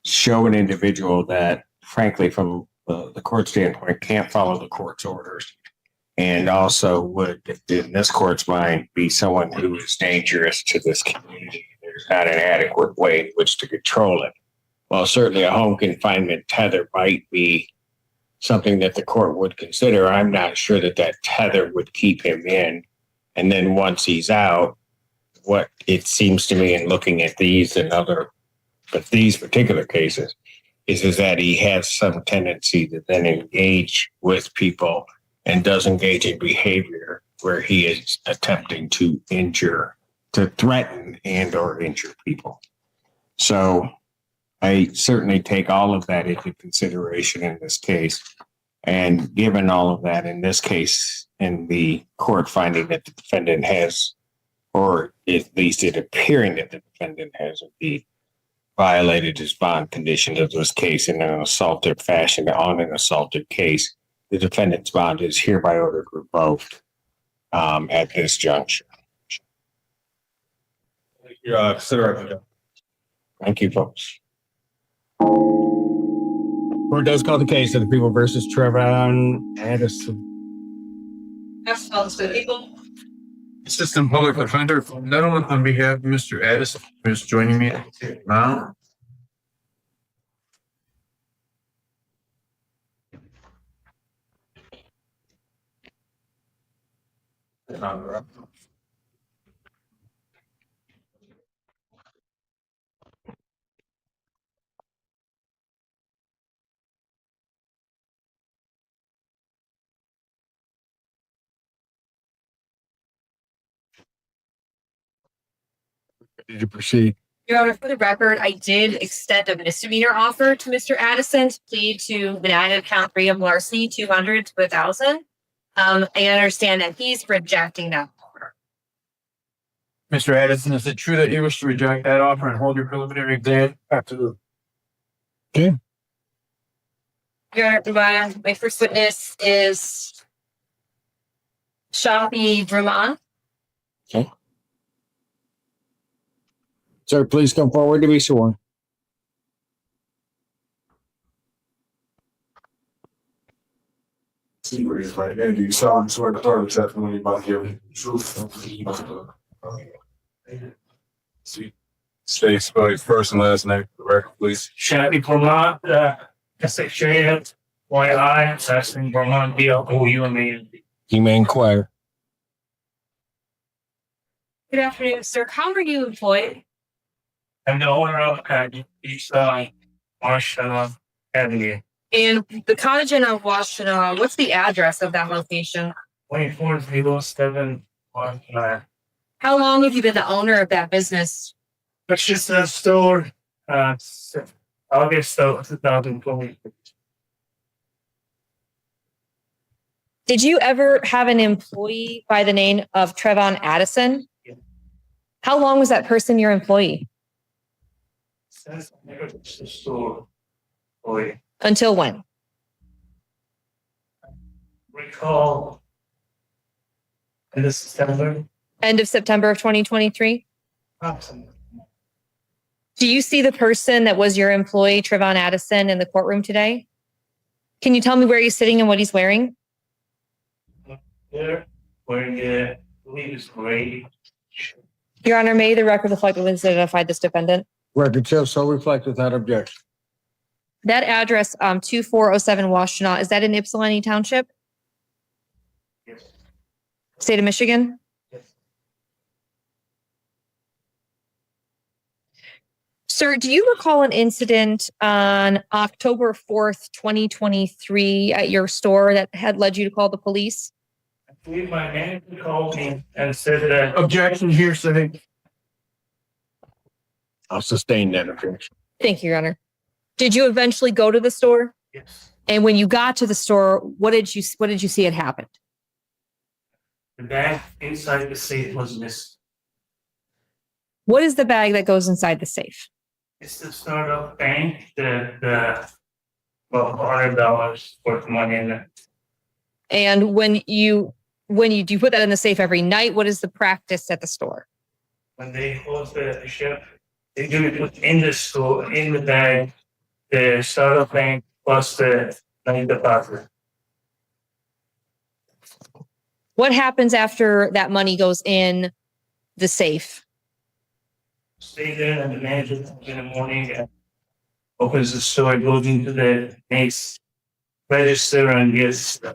show an individual that, frankly, from the court standpoint, can't follow the court's orders, and also would, in this court's mind, be someone who is dangerous to this community. There's not an adequate way in which to control it. Well, certainly a home confinement tether might be something that the court would consider. I'm not sure that that tether would keep him in. And then once he's out, what it seems to me in looking at these and other, but these particular cases, is that he has some tendency to then engage with people and does engage in behavior where he is attempting to injure, to threaten and or injure people. So I certainly take all of that into consideration in this case. And given all of that in this case, in the court finding that the defendant has, or at least it appearing that the defendant has indeed violated his bond conditions of this case in an assaulted fashion on an assaulted case, the defendant's bond is hereby ordered revoked at this juncture. Thank you, folks. Court does call the case of the people versus Trevon Addison. That's all the people. Assistant Public Defender from Netherlands on behalf of Mr. Addison, who's joining me now. Did you proceed? Your Honor, for the record, I did extend a misdemeanor offer to Mr. Addison to plead to banana count 3 of larceny, 200 to 1,000. I understand that he's rejecting that offer. Mr. Addison, is it true that you wish to reject that offer and hold your preliminary exam? Absolutely. Your Honor, my first witness is Shafi Vermont. Okay. Sir, please come forward to be sworn. See where he's right there. Do you solemnly swear to tell the testimony you're about to give the truth? See, state spell your first and last name for the record, please. Shafi Vermont, S-H-A-F-Y-I, Saxon Vermont, B-L-O-U-M-A-N. You may inquire. Good afternoon, sir. How are you employed? I'm the owner of East Marshall Avenue, And the cottage in Washington, what's the address of that location? 240719. How long have you been the owner of that business? It's just a store, August of 2020. Did you ever have an employee by the name of Trevon Addison? Yeah. How long was that person your employee? Since I never touched the store, boy, Until when? recall in the September. End of September of 2023? Absolutely. Do you see the person that was your employee, Trevon Addison, in the courtroom today? Can you tell me where he's sitting and what he's wearing? There, wearing the believe gray. Your Honor, may the record reflect what has identified this defendant? Record shows so reflect without objection. That address, 2407 Washtenaw, is that in Ypsilanti Township, Yes. state of Michigan? Yes. Sir, do you recall an incident on October 4th, 2023 at your store that had led you to call the police? I believe my manager called me and said that objection hearsay. I'll sustain that objection. Thank you, Your Honor. Did you eventually go to the store? Yes. And when you got to the store, what did you see had happened? The bag inside the safe was missing. What is the bag that goes inside the safe? It's the startup bank, the well, $100 worth of money in it. And when you do you put that in the safe every night? What is the practice at the store? When they close the ship, they do it within the store, in the bag, the startup bank plus the night deposit. What happens after that money goes in the safe? Stay there and the manager comes in the morning and opens the store, goes into the next register and gets the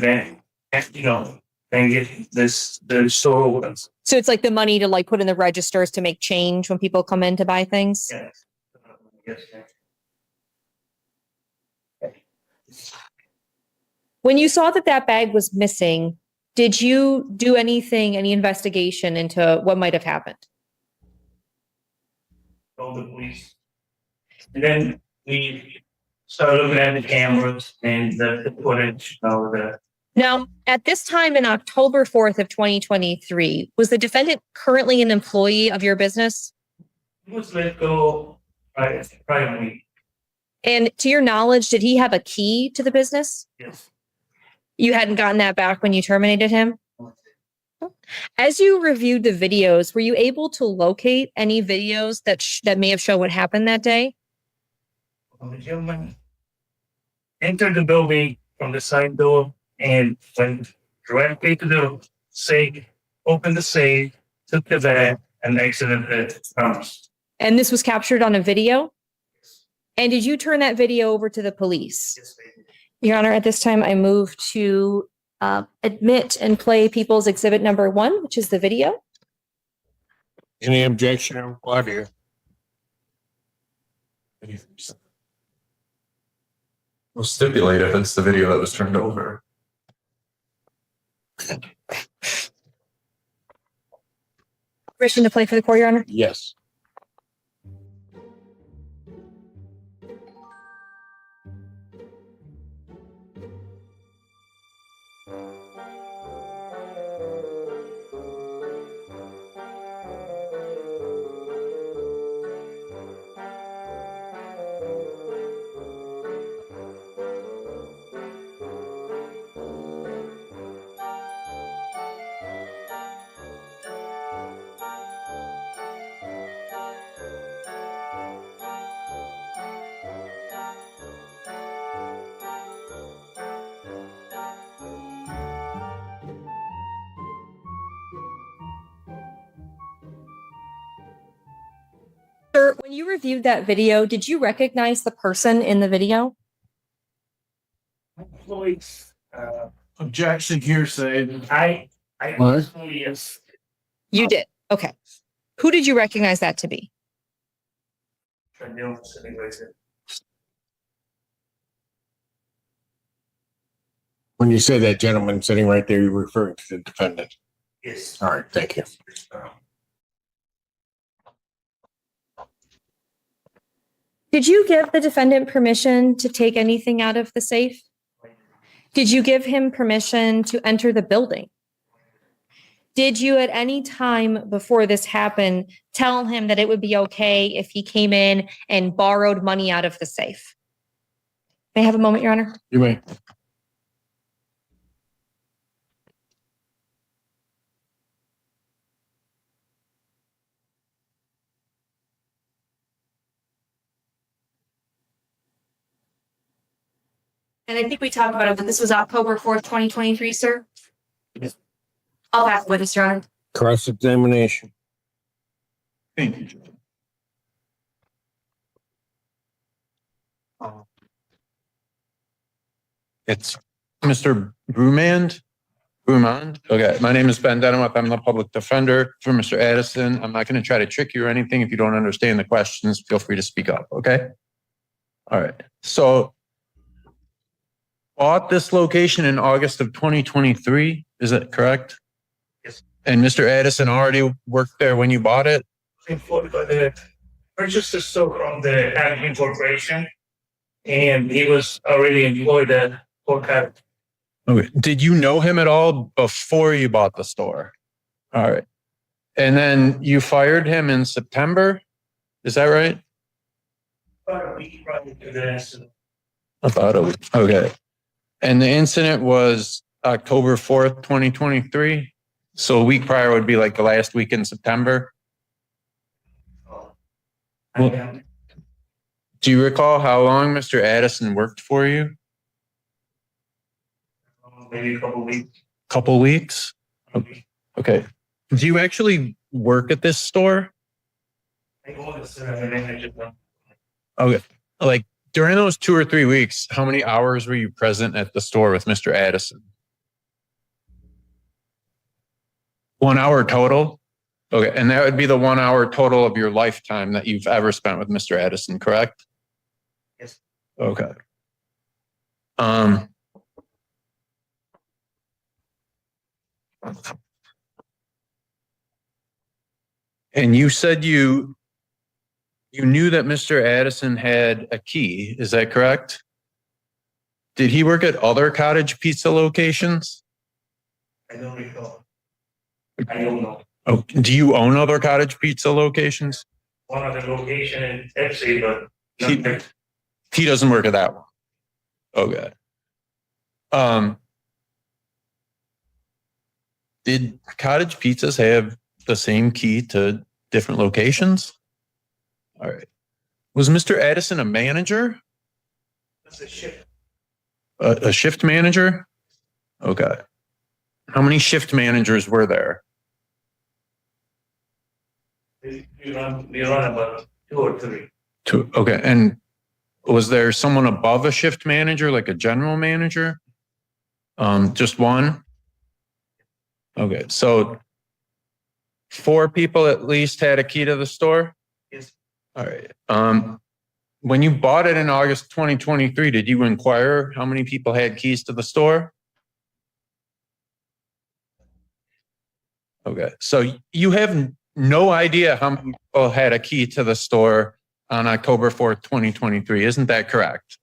bank, and get the store opens. So it's like the money to like put in the registers to make change when people come in to buy things? Yes. Yes, ma'am. When you saw that bag was missing, did you do any investigation into what might have happened? Told the police. And then we started looking at the cameras and the footage and all of that. Now, at this time in October 4th of 2023, was the defendant currently an employee of your business? He was let go privately. And to your knowledge, did he have a key to the business? Yes. You hadn't gotten that back when you terminated him? As you reviewed the videos, were you able to locate any videos that may have shown what happened that day? The gentleman entered the building from the side door and went directly to the safe, opened the safe, took the bag, and exited the house. And this was captured on a video? And did you turn that video over to the police? Yes, they did. Your Honor, at this time, I move to admit and play People's Exhibit number 1, which is the video. Any objection or what here? We'll stipulate if it's the video that was turned over. Permission to play for the court, Your Honor? Yes. Sir, when you reviewed that video, did you recognize the person in the video? Police, objection hearsay. I What? yes. You did. Okay. Who did you recognize that to be? When you say that gentleman sitting right there, you're referring to the defendant. Yes. All right, thank you. Did you give the defendant permission to take anything out of the safe? Did you give him permission to enter the building? Did you at any time before this happened tell him that it would be okay if he came in and borrowed money out of the safe? May I have a moment, Your Honor? You may. And I think we talked about it, but this was October 4th, 2023, sir? Yes. I'll have with us, Your Honor. Cross-examination. Thank you, Judge. It's Mr. Brumand. Boom on. Okay. My name is Ben Denham. I'm the public defender for Mr. Addison. I'm not going to try to trick you or anything. If you don't understand the questions, feel free to speak up. Okay. All right. So bought this location in August of 2023. Is that correct? Yes. And Mr. Addison already worked there when you bought it? Employed by the purchased the store from the Admin Corporation, and he was already employed at Fort Cat. Okay. Did you know him at all before you bought the store? All right. And then you fired him in September? Is that right? About a week prior to the incident. About a week. Okay. And the incident was October 4th, 2023. So a week prior would be like the last week in September. Well, do you recall how long Mr. Addison worked for you? Maybe a couple weeks. Couple weeks? Okay. Do you actually work at this store? I go to the manager. Okay. Like during those 2 or 3 weeks, how many hours were you present at the store with Mr. Addison? 1 hour total? Okay. And that would be the 1 hour total of your lifetime that you've ever spent with Mr. Addison, correct? Yes. Okay. And you said you knew that Mr. Addison had a key. Is that correct? Did he work at other cottage pizza locations? I don't recall. I don't know. Oh, do you own other cottage pizza locations? One other location in Pepsi, but He doesn't work at that one. Okay. Did cottage pizzas have the same key to different locations? All right. Was Mr. Addison a manager? That's a shift. A shift manager? Okay. How many shift managers were there? We run about 2 or 3. Two. Okay. And was there someone above a shift manager, like a general manager? Just one? Okay. So 4 people at least had a key to the store? Yes. All right. When you bought it in August 2023, did you inquire how many people had keys to the store? Okay. So you have no idea how many people had a key to the store on October 4th, 2023. Isn't that correct?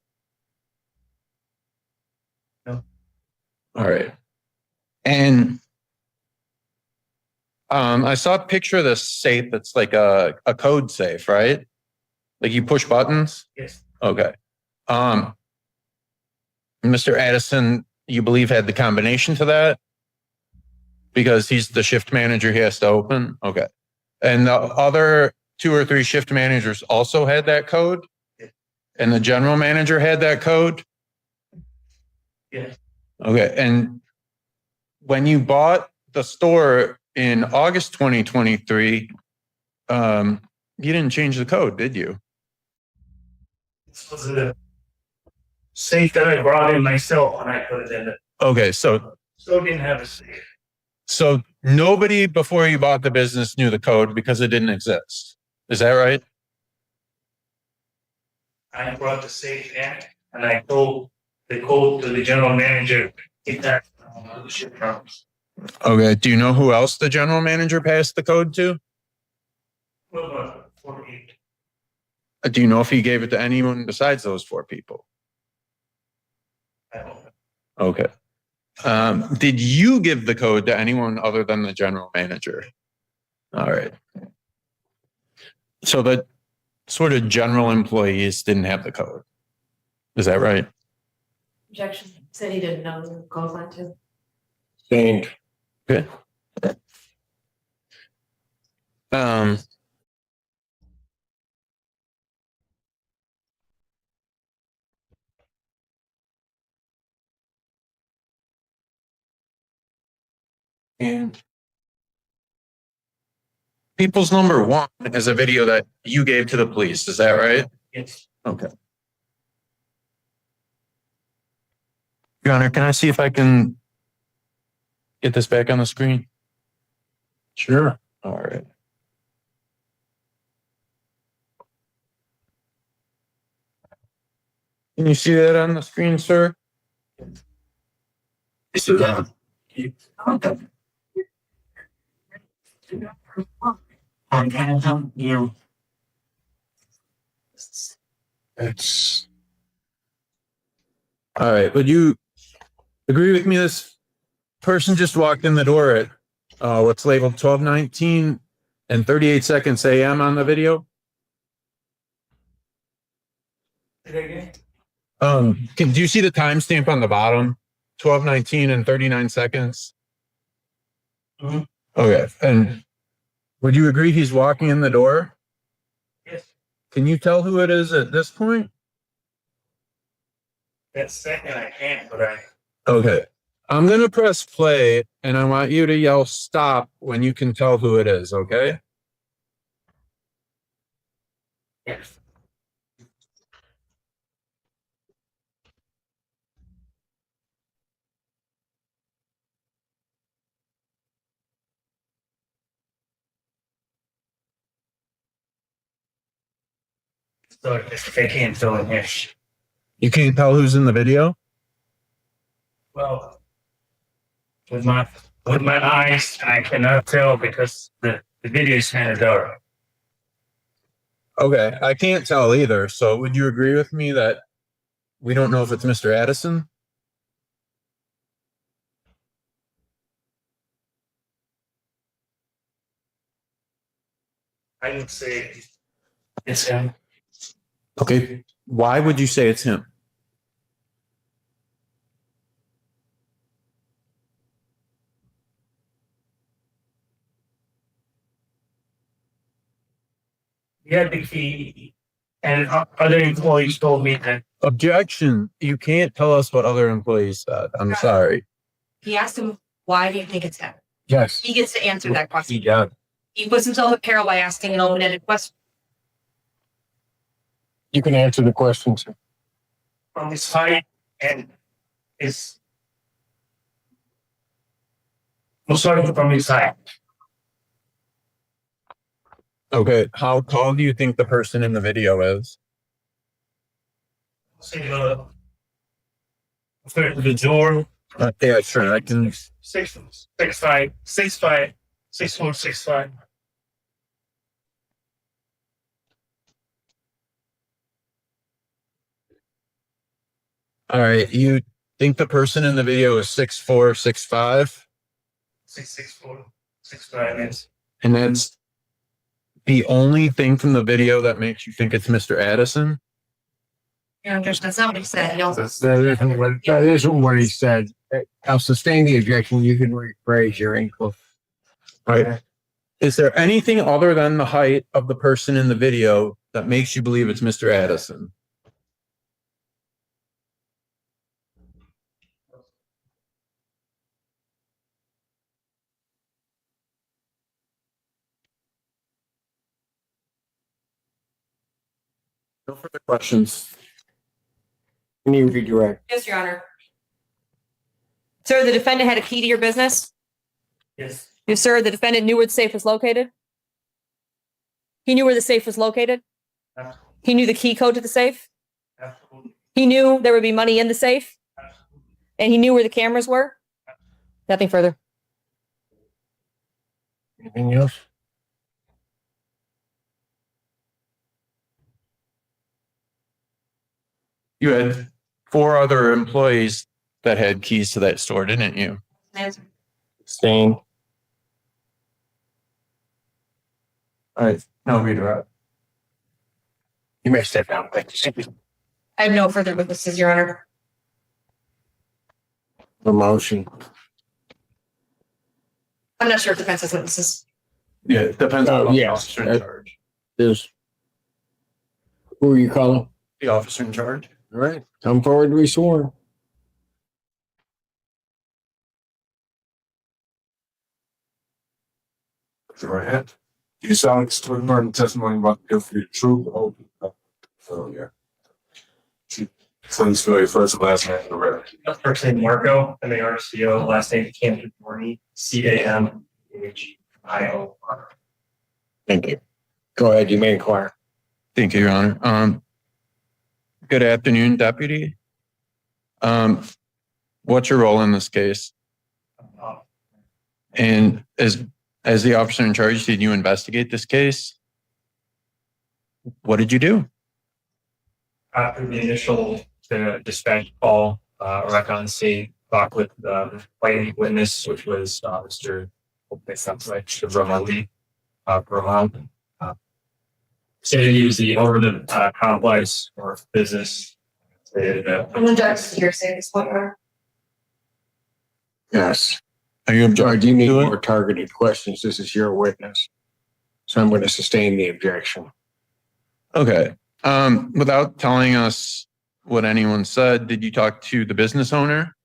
No. All right. And I saw a picture of this safe that's like a code safe, right? Like you push buttons? Yes. Okay. Mr. Addison, you believe had the combination to that? Because he's the shift manager, he has to open? Okay. And the other 2 or 3 shift managers also had that code? Yes. And the general manager had that code? Yes. Okay. And when you bought the store in August 2023, you didn't change the code, did you? This was a safe that I brought in myself and I put it in it. Okay. So Didn't have a safe. So nobody before you bought the business knew the code because it didn't exist. Is that right? I brought the safe in and I told the code to the general manager. Get that to the ship rooms. Okay. Do you know who else the general manager passed the code to? Well, 48. Do you know if he gave it to anyone besides those 4 people? I don't know. Okay. Did you give the code to anyone other than the general manager? All right. So the sort of general employees didn't have the code. Is that right? Objection. Said he didn't know the code line too. Sustained. Okay. And People's Number 1 is a video that you gave to the police. Is that right? Yes. Okay. Your Honor, can I see if I can get this back on the screen? Sure. All right. Can you see that on the screen, sir? It's All right. Would you agree with me? This person just walked in the door at what's labeled 12:19 and 38 seconds AM on the video. Do you see the timestamp on the bottom? 12:19 and 39 seconds. Mhm. Okay. And would you agree he's walking in the door? Yes. Can you tell who it is at this point? That second I can't, but I. Okay. I'm going to press play and I want you to yell stop when you can tell who it is. Okay. Yes. So I can't fill in here. You can't tell who's in the video? Well, with my eyes, I cannot tell because the video is kind of dark. Okay. I can't tell either. So would you agree with me that we don't know if it's Mr. Addison? I would say it's him. Okay. Why would you say it's him? Yeah, he and other employees told me that. Objection. You can't tell us what other employees said. I'm sorry. He asked him, why do you think it's him? yes. He gets to answer that question. He does. He puts himself at peril by asking an open-ended question. You can answer the question, sir. From his height and his. I'm sorry, from his height. Okay. How tall do you think the person in the video is? Say the door. Yeah, sure. I can. 6'5", 6'4", 6'5". All right. You think the person in the video is 6'4", 6'5"? 6'4", 6'5", yes. And that's the only thing from the video that makes you think it's Mr. Addison? Yeah, that's not what he said. He also. That isn't what he said. I'll sustain the objection. You can rephrase your input. Right. Is there anything other than the height of the person in the video that makes you believe it's Mr. Addison? No further questions. Can you redirect? Yes, Your Honor. Sir, the defendant had a key to your business? Yes. Yes, sir. The defendant knew where the safe was located? He knew where the safe was located? Absolutely. He knew the key code to the safe? Absolutely. He knew there would be money in the safe? Absolutely. And he knew where the cameras were? Nothing further. Anything else? You had 4 other employees that had keys to that store, didn't you? Staying. All right. No redirect. You may step down. Thank you. I have no further witnesses, Your Honor. The motion. I'm not sure if defense has witnesses. Yeah, it depends on Oh, the yes. officer in charge. Is who are you calling? The officer in charge. All right. Come forward to be sworn. Go ahead. You sound extraordinary testimony about if you truth. Oh, so yeah. Please spell your first and last name for the record. First name Marco, MARCO, last name Campioni, CAMPHIO. Thank you. Go ahead, you may inquire. Thank you, Your Honor. Good afternoon, Deputy. What's your role in this case? And as the officer in charge, did you investigate this case? What did you do? After the initial dispatch call, arrived on scene, talked with the fighting witness, which was Mr. Romali. Stated he was the owner of the complex or business. Stated that. I'm objecting to your saying this point, Yes. Are you Do you need to it? more targeted questions? This is your witness. So I'm going to sustain the objection. Okay. Without telling us what anyone said, did you talk to the business owner?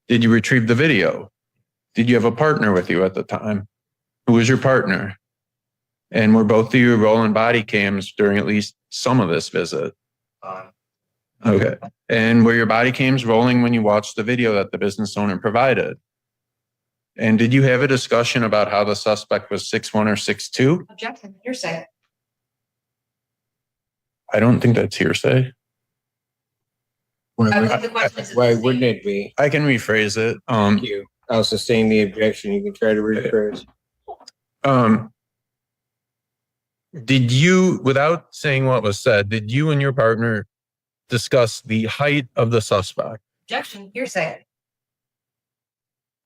Did you retrieve the video? Did you have a partner with you at the time? Who was your partner? And were both of you rolling body cams during at least some of this visit? Okay. And were your body cams rolling when you watched the video that the business owner provided? And did you have a discussion about how the suspect was 6'1" or 6'2"? Objection, hearsay. I don't think that's hearsay. I believe the question is. Why wouldn't it be? I can rephrase it. Thank you. I'll sustain the objection. You can try to rephrase. Did you, without saying what was said, did you and your partner discuss the height of the suspect? Objection, hearsay.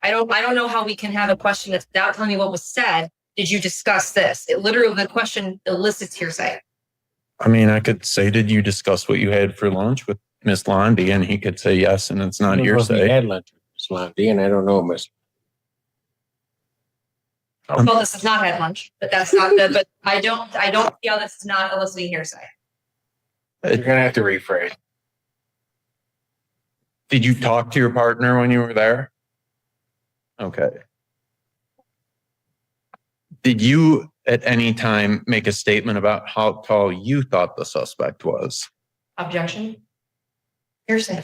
I don't know how we can have a question that's without telling me what was said. Did you discuss this? It literally, the question elicits hearsay. I mean, I could say, did you discuss what you had for lunch with Miss Londi? And he could say yes, and it's not We hearsay. had lunch with Miss Londi, and I don't know Miss. Well, this is not had lunch, but that's not the, but I don't see how this is not eliciting hearsay. You're going to have to rephrase. Did you talk to your partner when you were there? Okay. Did you at any time make a statement about how tall you thought the suspect was? Objection. Hearsay.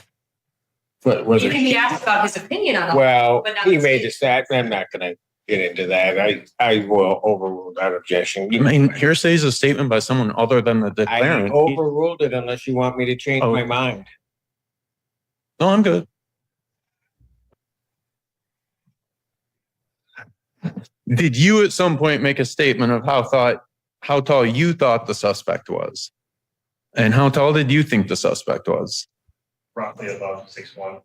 But was You it? can be asked about his opinion on it. Well, but not he the made state. the stat. I'm not going to get into that. I will overrule that objection. I mean, hearsay is a statement by someone other than the I declarant. overruled it unless you want me to change my mind. No, I'm good. Did you at some point make a statement of how tall you thought the suspect was? And how tall did you think the suspect was? Roughly about 6'1".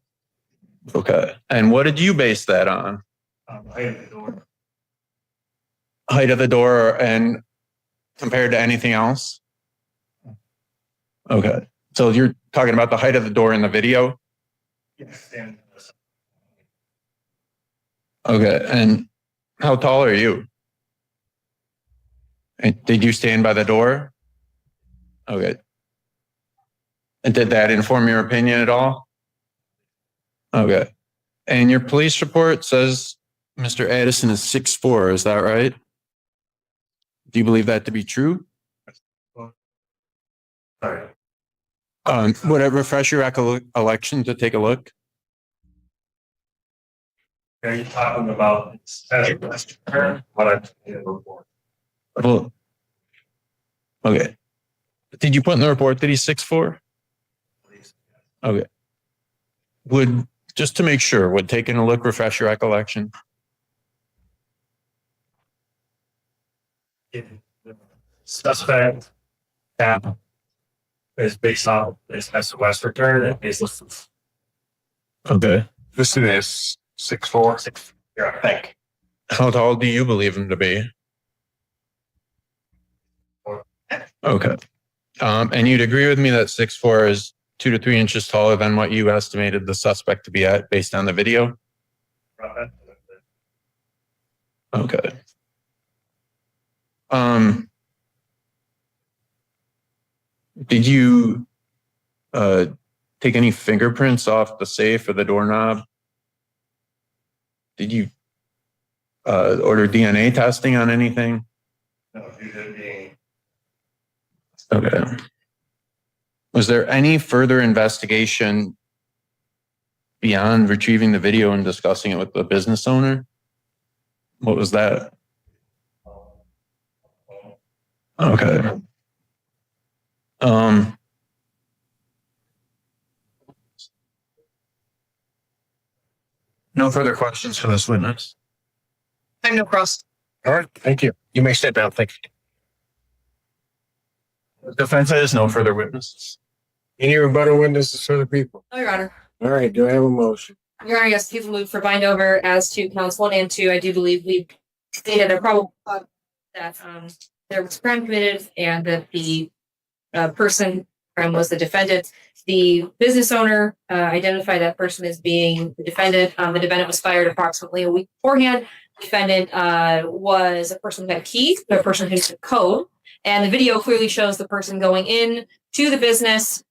Okay. And what did you base that on? Height of the door. Height of the door and compared to anything else? Okay. So you're talking about the height of the door in the video? Yes, and Okay. And how tall are you? And did you stand by the door? Okay. And did that inform your opinion at all? Okay. And your police report says Mr. Addison is 6'4", is that right? Do you believe that to be true? sorry. Would it refresh your recollection to take a look? Are you talking about what I did report? Well, okay. Did you put in the report that he's 6'4"? Okay. Would, just to make sure, would taking a look refresh your recollection? Suspect that is based on this as a West return and is listed. Okay. This is 6'4". 6. Yeah, thank you. How tall do you believe him to be? Okay. And you'd agree with me that 6'4" is 2 to 3 inches taller than what you estimated the suspect to be at based on the video? Okay. Did you take any fingerprints off the safe or the doorknob? Did you order DNA testing on anything? No, due to being Okay. Was there any further investigation beyond retrieving the video and discussing it with the business owner? What was that? Okay. No further questions for this witness. I have no cross. All right, thank you. You may step down. Thank you. The defense has no further witnesses. Any rebuttal witnesses for the people? No, Your Honor. All right, do I have a motion? Your Honor, yes, people move for bind over as to counts 1 and 2. I do believe we stated a probable cause that there was crime committed and that the person was the defendant. The business owner identified that person as being the defendant. The defendant was fired approximately a week beforehand. The defendant was a person who had keys, a person who had code. And the video clearly shows the person going in to the business,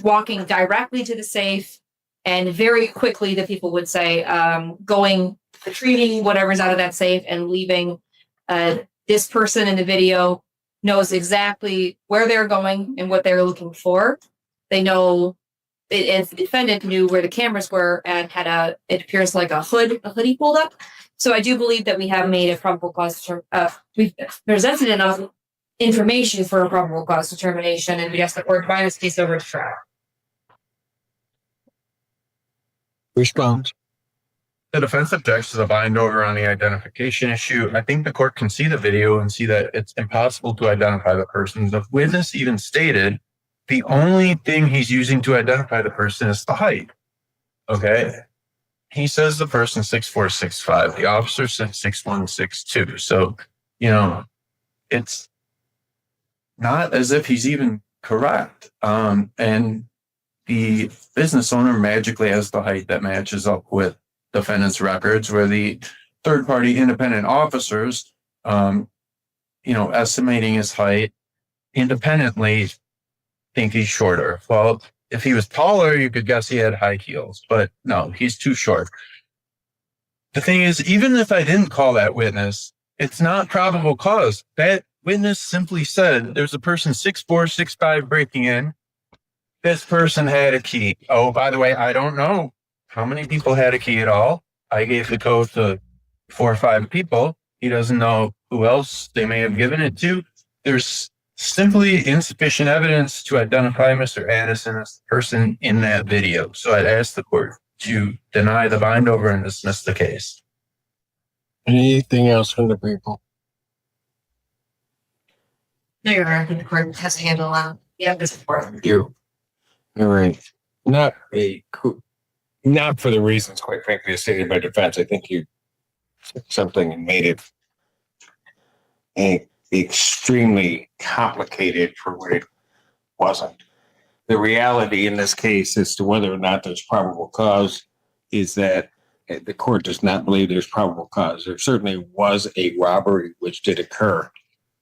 walking directly to the safe, and very quickly, the people would say, retrieving whatever's out of that safe and leaving. This person in the video knows exactly where they're going and what they're looking for. They know, as the defendant knew where the cameras were and had it appears like a hoodie pulled up. So I do believe that we have made a probable cause, we've presented enough information for a probable cause determination, and we ask the court to bind this case over to trial. Response. The defense objects to the bind over on the identification issue. I think the court can see the video and see that it's impossible to identify the person. The witness even stated the only thing he's using to identify the person is the height. Okay. He says the person 6'4", 6'5". The officer said 6'1", 6'2". So, it's not as if he's even correct. And the business owner magically has the height that matches up with defendant's records, where the third-party independent officers, estimating his height independently think he's shorter. Well, if he was taller, you could guess he had high heels, but no, he's too short. The thing is, even if I didn't call that witness, it's not probable cause. That witness simply said there's a person 6'4", 6'5" breaking in. This person had a key. Oh, by the way, I don't know how many people had a key at all. I gave the code to 4 or 5 people. He doesn't know who else they may have given it to. There's simply insufficient evidence to identify Mr. Addison as the person in that video. So I'd ask the court to deny the bind over and dismiss the case. Anything else from the people? No, Your Honor, I think the court has a handle on this report. You. All right. Not for the reasons, quite frankly, stated by defense. I think you said something and made it extremely complicated for what it wasn't. The reality in this case as to whether or not there's probable cause is that the court does not believe there's probable cause. There certainly was a robbery which did occur.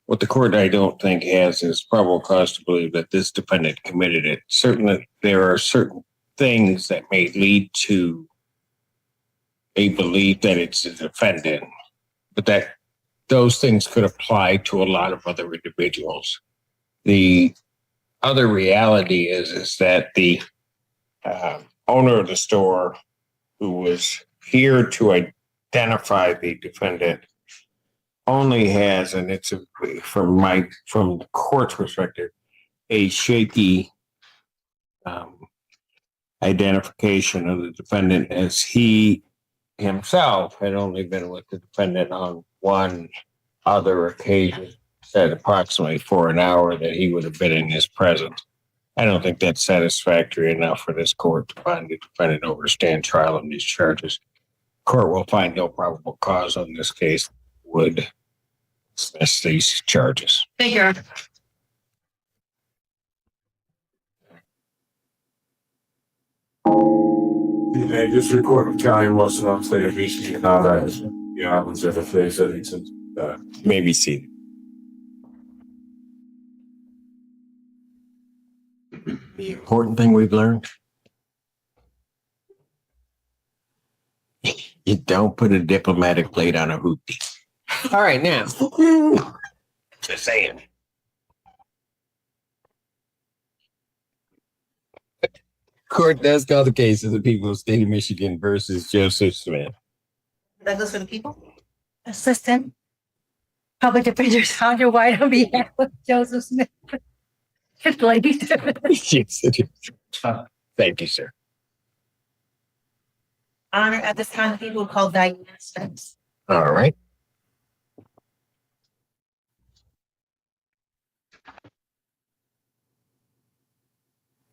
What the court, I don't think, has is probable cause to believe that this defendant committed it. Certainly, there are certain things that may lead to a belief that it's a defendant, but that those things could apply to a lot of other individuals. The other reality is that the owner of the store, who was here to identify the defendant, only has, and it's from the court's perspective, a shaky identification of the defendant, as he himself had only been with the defendant on one other occasion, said approximately for an hour that he would have been in his presence. I don't think that's satisfactory enough for this court to find the defendant over to stand trial on these charges. Court will find no probable cause on this case, would dismiss these charges. Thank you, Your Honor. The District Court of County Washington on State of Michigan, now that the islands of the face that it's May be seated. The important thing we've learned: you don't put a diplomatic plate on a hoopty. All right, now. Just saying. Court does call the case of the people of the state of Michigan versus Joseph Smith. That goes for the people? Assistant Public Defender Sandra White on behalf of Joseph Smith. His lady. Yes, it is. Thank you, sir. Honor, at this time, the people will call Diane Spence. All right.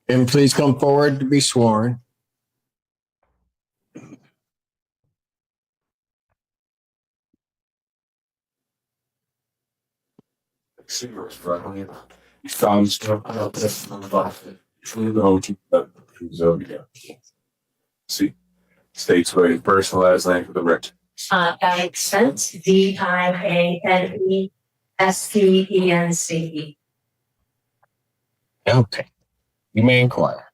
And please come forward to be sworn. See, states where his first and last name for the record. Diane Spence, DIANESPENCE. Okay. You may inquire.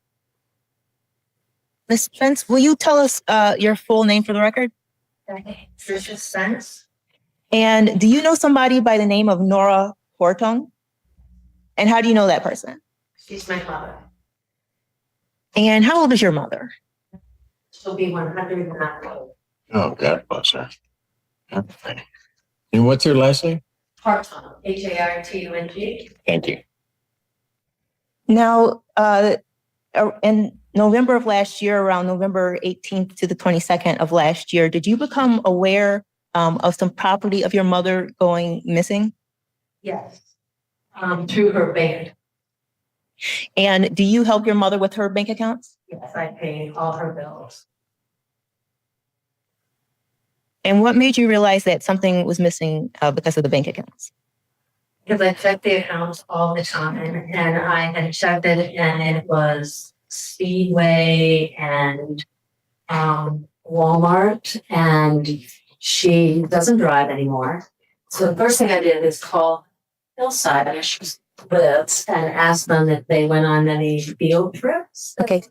Ms. Spence, will you tell us your full name for the record? Tricia Spence. And do you know somebody by the name of Nora Horton? And how do you know that person? She's my mother. And how old is your mother? She'll be 109. Oh, God bless her. Okay. And what's her last name? Hartung, HARTUNG. Thank you. Now, in November of last year, around November 18th to the 22nd of last year, did you become aware of some property of your mother going missing? Yes. Through her bank. And do you help your mother with her bank accounts? Yes, I paid all her bills. And what made you realize that something was missing because of the bank accounts? Because I checked the accounts all the time, and I had checked it, and it was Speedway and Walmart, and she doesn't drive anymore. So the first thing I did is call Hillside, where she lives, and ask them if they went on any field trips. Okay.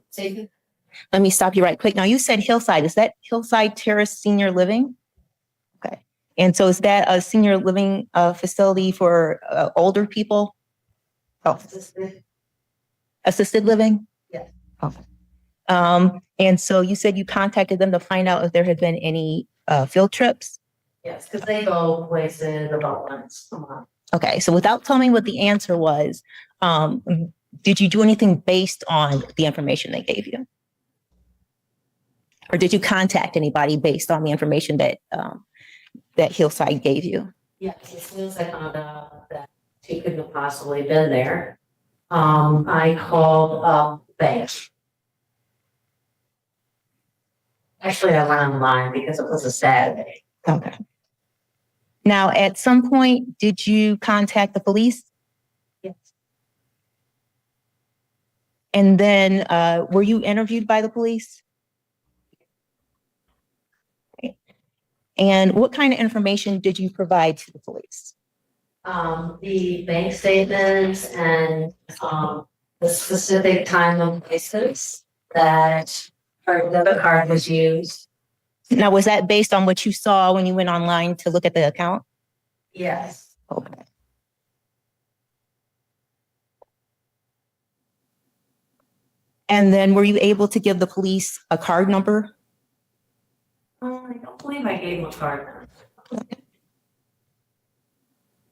Let me stop you right quick. Now, you said Hillside. Is that Hillside Terrace Senior Living? Okay. And so is that a senior living facility for older people? Oh, assisted living? Yes. Okay. And so you said you contacted them to find out if there had been any field trips? Yes, because they go places about once a month. Okay. So without telling me what the answer was, did you do anything based on the information they gave you? Or did you contact anybody based on the information that that Hillside gave you? Yes, as soon as I found out that she couldn't have possibly been there, I called bank. Actually, I went online because it was a Saturday. Okay. Now, at some point, did you contact the police? Yes. And then were you interviewed by the police? And what kind of information did you provide to the police? The bank statements and the specific time and places that her debit card was used. Now, was that based on what you saw when you went online to look at the account? Yes. Okay. And then were you able to give the police a card number? I don't believe I gave him a card. Okay.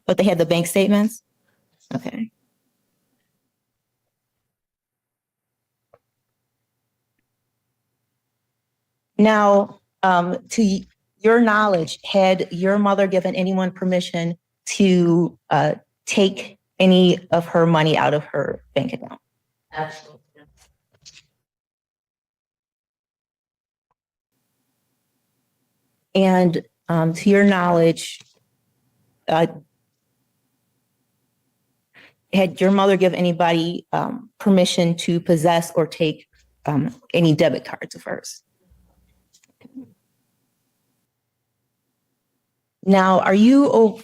But they had the bank statements? Okay. Now, to your knowledge, had your mother given anyone permission to take any of her money out of her bank account? Absolutely. And to your knowledge, had your mother give anybody permission to possess or take any debit cards of hers? Now, are you,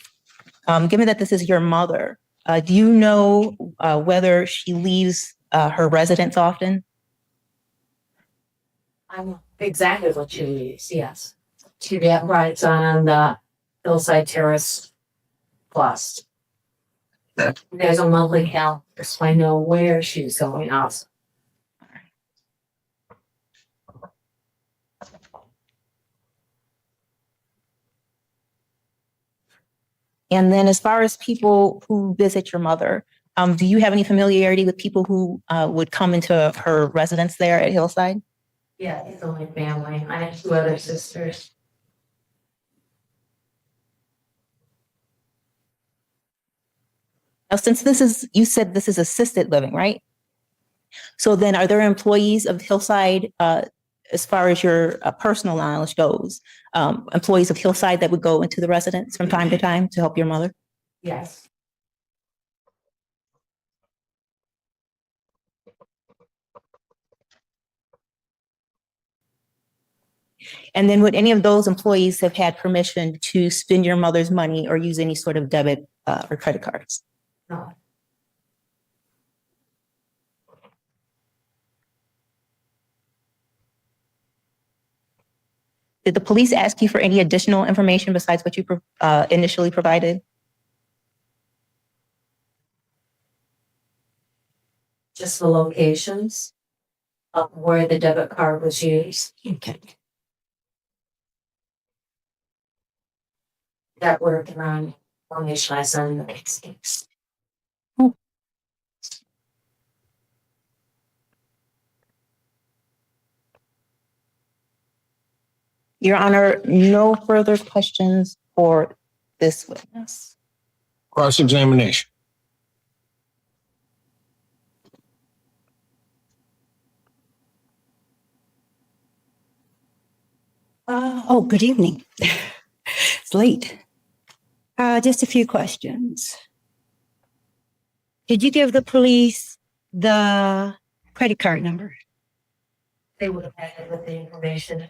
given that this is your mother, do you know whether she leaves her residence often? I know exactly what she leaves, yes. She rides on the Hillside Terrace Plus. There's a monthly calendar, so I know where she's going also. And then as far as people who visit your mother, do you have any familiarity with people who would come into her residence there at Hillside? Yeah, it's only family. I have 2 other sisters. Now, since you said this is assisted living, right? So then are there employees of Hillside, as far as your personal knowledge goes, employees of Hillside that would go into the residence from time to time to help your mother? Yes. And then would any of those employees have had permission to spend your mother's money or use any sort of debit or credit cards? No. Did the police ask you for any additional information besides what you initially provided? Just the locations of where the debit card was used. Okay. That worked around formation I signed the mistakes. Your Honor, no further questions for this witness. Cross-examination. Good evening. It's late. Just a few questions. Did you give the police the credit card number? They would have had it with the information.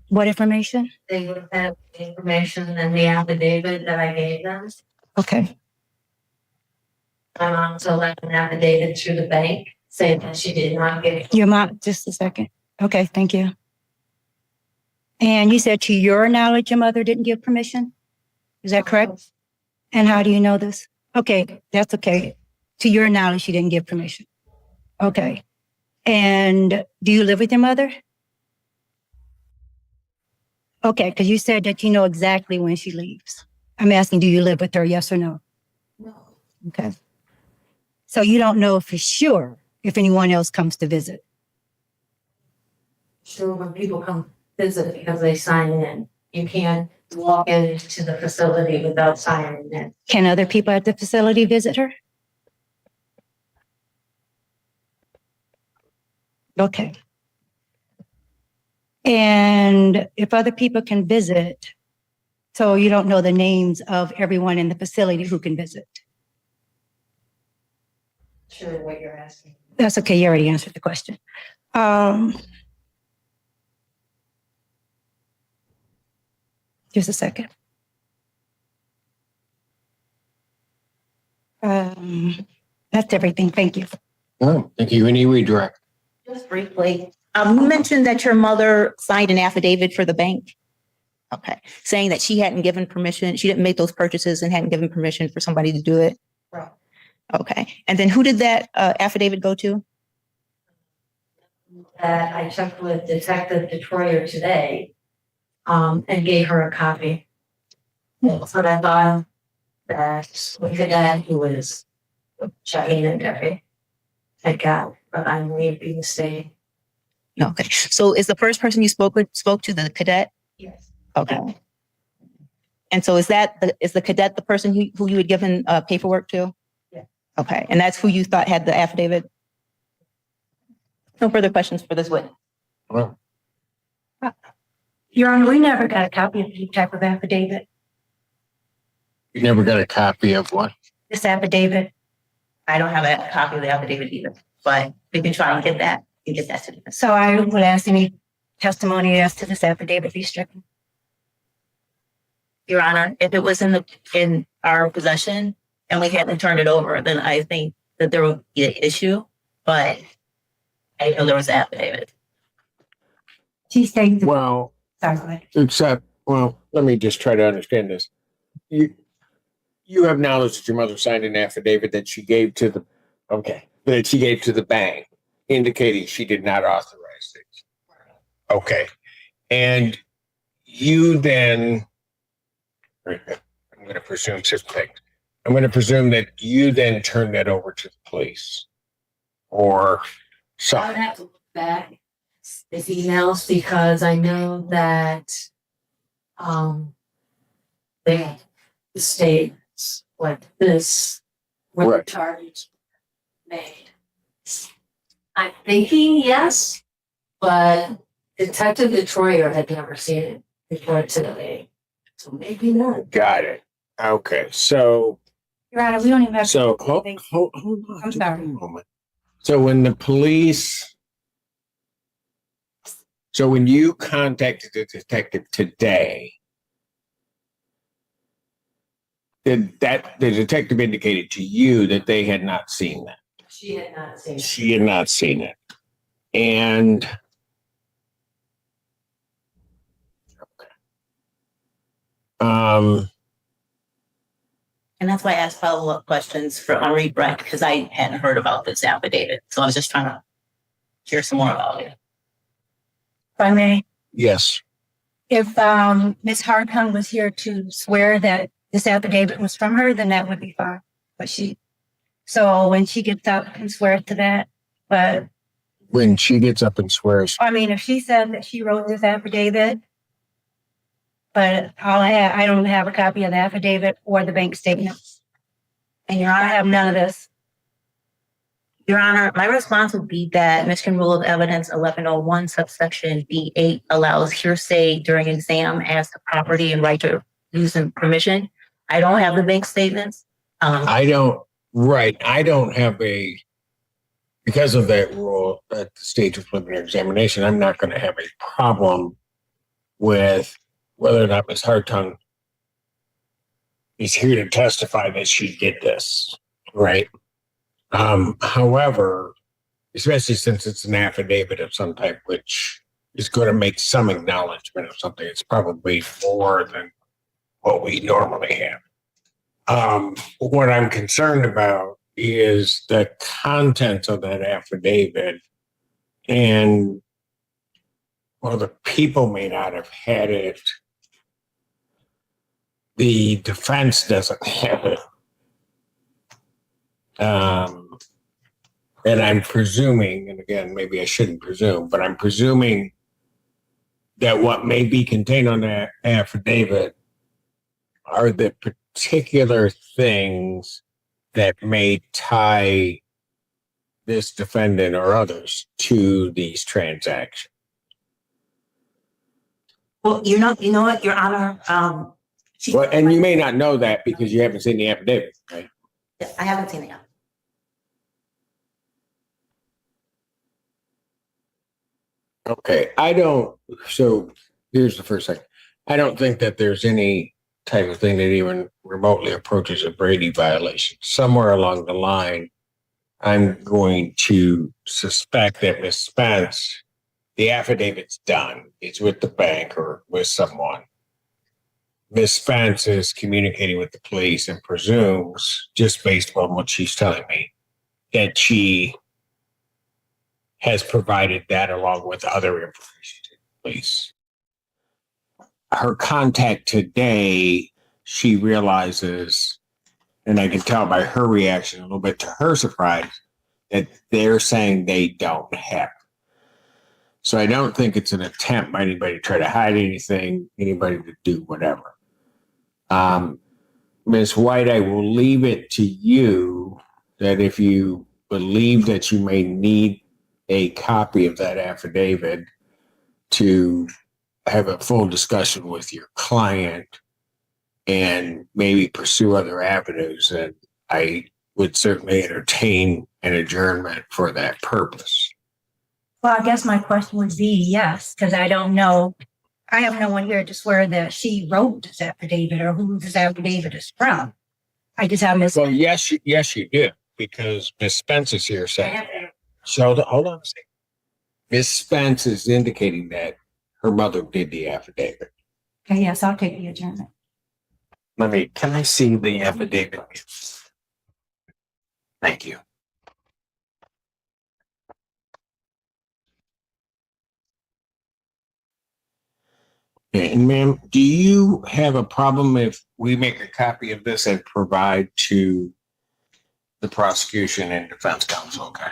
What information? They would have had the information and the affidavit that I gave them. Okay. My mom also left an affidavit through the bank saying that she did not get it. Your mom, just a second. Okay, thank you. And you said to your knowledge, your mother didn't give permission? Is that correct? And how do you know this? Okay, that's okay. To your knowledge, she didn't give permission. Okay. And do you live with your mother? Okay, because you said that you know exactly when she leaves. I'm asking, do you live with her, yes or no? No. Okay. So you don't know for sure if anyone else comes to visit? Sure, when people come visit because they sign in, you can't walk into the facility without signing in. Can other people at the facility visit her? Okay. And if other people can visit, so you don't know the names of everyone in the facility who can visit? Sure, what you're asking. That's okay, you already answered the question. Just a second. That's everything, thank you. Oh, thank you. Any redirect? Just briefly, you mentioned that your mother signed an affidavit for the bank. Okay, saying that she hadn't given permission, she didn't make those purchases and hadn't given permission for somebody to do it. Right. Okay, and then who did that affidavit go to? That I checked with Detective Detroyer today, and gave her a copy. That's what I thought. That with the dad who was checking and everything, I got, but I may be mistaken. Okay, so is the first person you spoke to the cadet? Yes. Okay. And so is the cadet the person who you had given paperwork to? Yeah. Okay, and that's who you thought had the affidavit? No further questions for this witness. Well, Your Honor, we never got a copy of any type of affidavit. you never got a copy of what? This affidavit, I don't have a copy of the affidavit either, but we can try and get that. You get that to the so I would ask any testimony as to this affidavit be stricken. Your Honor, if it was in our possession and we hadn't turned it over, then I think that there would be an issue, but I know there was an affidavit. She's saying, Well, sorry, go ahead. except, well, let me just try to understand this. You have knowledge that your mother signed an affidavit that she gave to the bank, indicating she did not authorize things. Okay. And you then, Very good. I'm going to presume suspect. I'm going to presume that you then turn that over to the police or I would something. have to look back the emails because I know that they states what this what the Right. charge made. I'm thinking yes, but Detective Detroyer had never seen it before today. So maybe not. Got it. Okay. So, Your Honor, we don't even have. so hold on. I'm just sorry. a moment. So when the police, so when you contacted the detective today, did that the detective indicated to you that they had not seen that? She had not seen it. She had not seen it. And And that's why I asked follow-up questions for Henri Brecht, because I hadn't heard about this affidavit. So I was just trying to hear some more about it. If I may, yes. if Ms. Hartung was here to swear that this affidavit was from her, then that would be fine. But so when she gets up and swears to that, but When she gets up and swears, I mean, if she said that she wrote this affidavit, but I don't have a copy of the affidavit or the bank statement. And Your Honor, I have none of this. Your Honor, my response would be that Michigan Rule of Evidence 1101 subsection B8 allows hearsay during exam as to property and right to use and permission. I don't have the bank statements. I don't have because of that rule at the stage of preliminary examination, I'm not going to have a problem with whether or not Ms. Hartung is here to testify that she did this, right? However, especially since it's an affidavit of some type, which is going to make some acknowledgement of something, it's probably more than what we normally have. What I'm concerned about is the contents of that affidavit, and while the people may not have had it, the defense doesn't have it. And I'm presuming, and again, maybe I shouldn't presume, but I'm presuming that what may be contained on that affidavit are the particular things that may tie this defendant or others to these transactions. Well, you know what, Your Honor? Well, and you may not know that because you haven't seen the affidavit, right? I haven't seen it yet. Okay, so here's the first thing. I don't think that there's any type of thing that even remotely approaches a Brady violation. Somewhere along the line, I'm going to suspect that Ms. Spence, the affidavit's done. It's with the bank or with someone. Ms. Spence is communicating with the police and presumes, just based on what she's telling me, that she has provided that along with other information to the police. Her contact today, she realizes, and I can tell by her reaction a little bit to her surprise, that they're saying they don't have it. So I don't think it's an attempt by anybody to try to hide anything, anybody to do whatever. Ms. White, I will leave it to you that if you believe that you may need a copy of that affidavit to have a full discussion with your client and maybe pursue other avenues, and I would certainly entertain an adjournment for that purpose. Well, I guess my question would be yes, because I don't know. I have no one here to swear that she wrote this affidavit or who this affidavit is from. I just have Ms. Well, yes, you do, because Ms. Spence is here saying that. So hold on a second. Ms. Spence is indicating that her mother did the affidavit. Okay, yes, I'll take the adjournment. Can I see the affidavit? Thank you. Okay, and ma'am, do you have a problem if we make a copy of this and provide to the prosecution and defense counsel? Okay.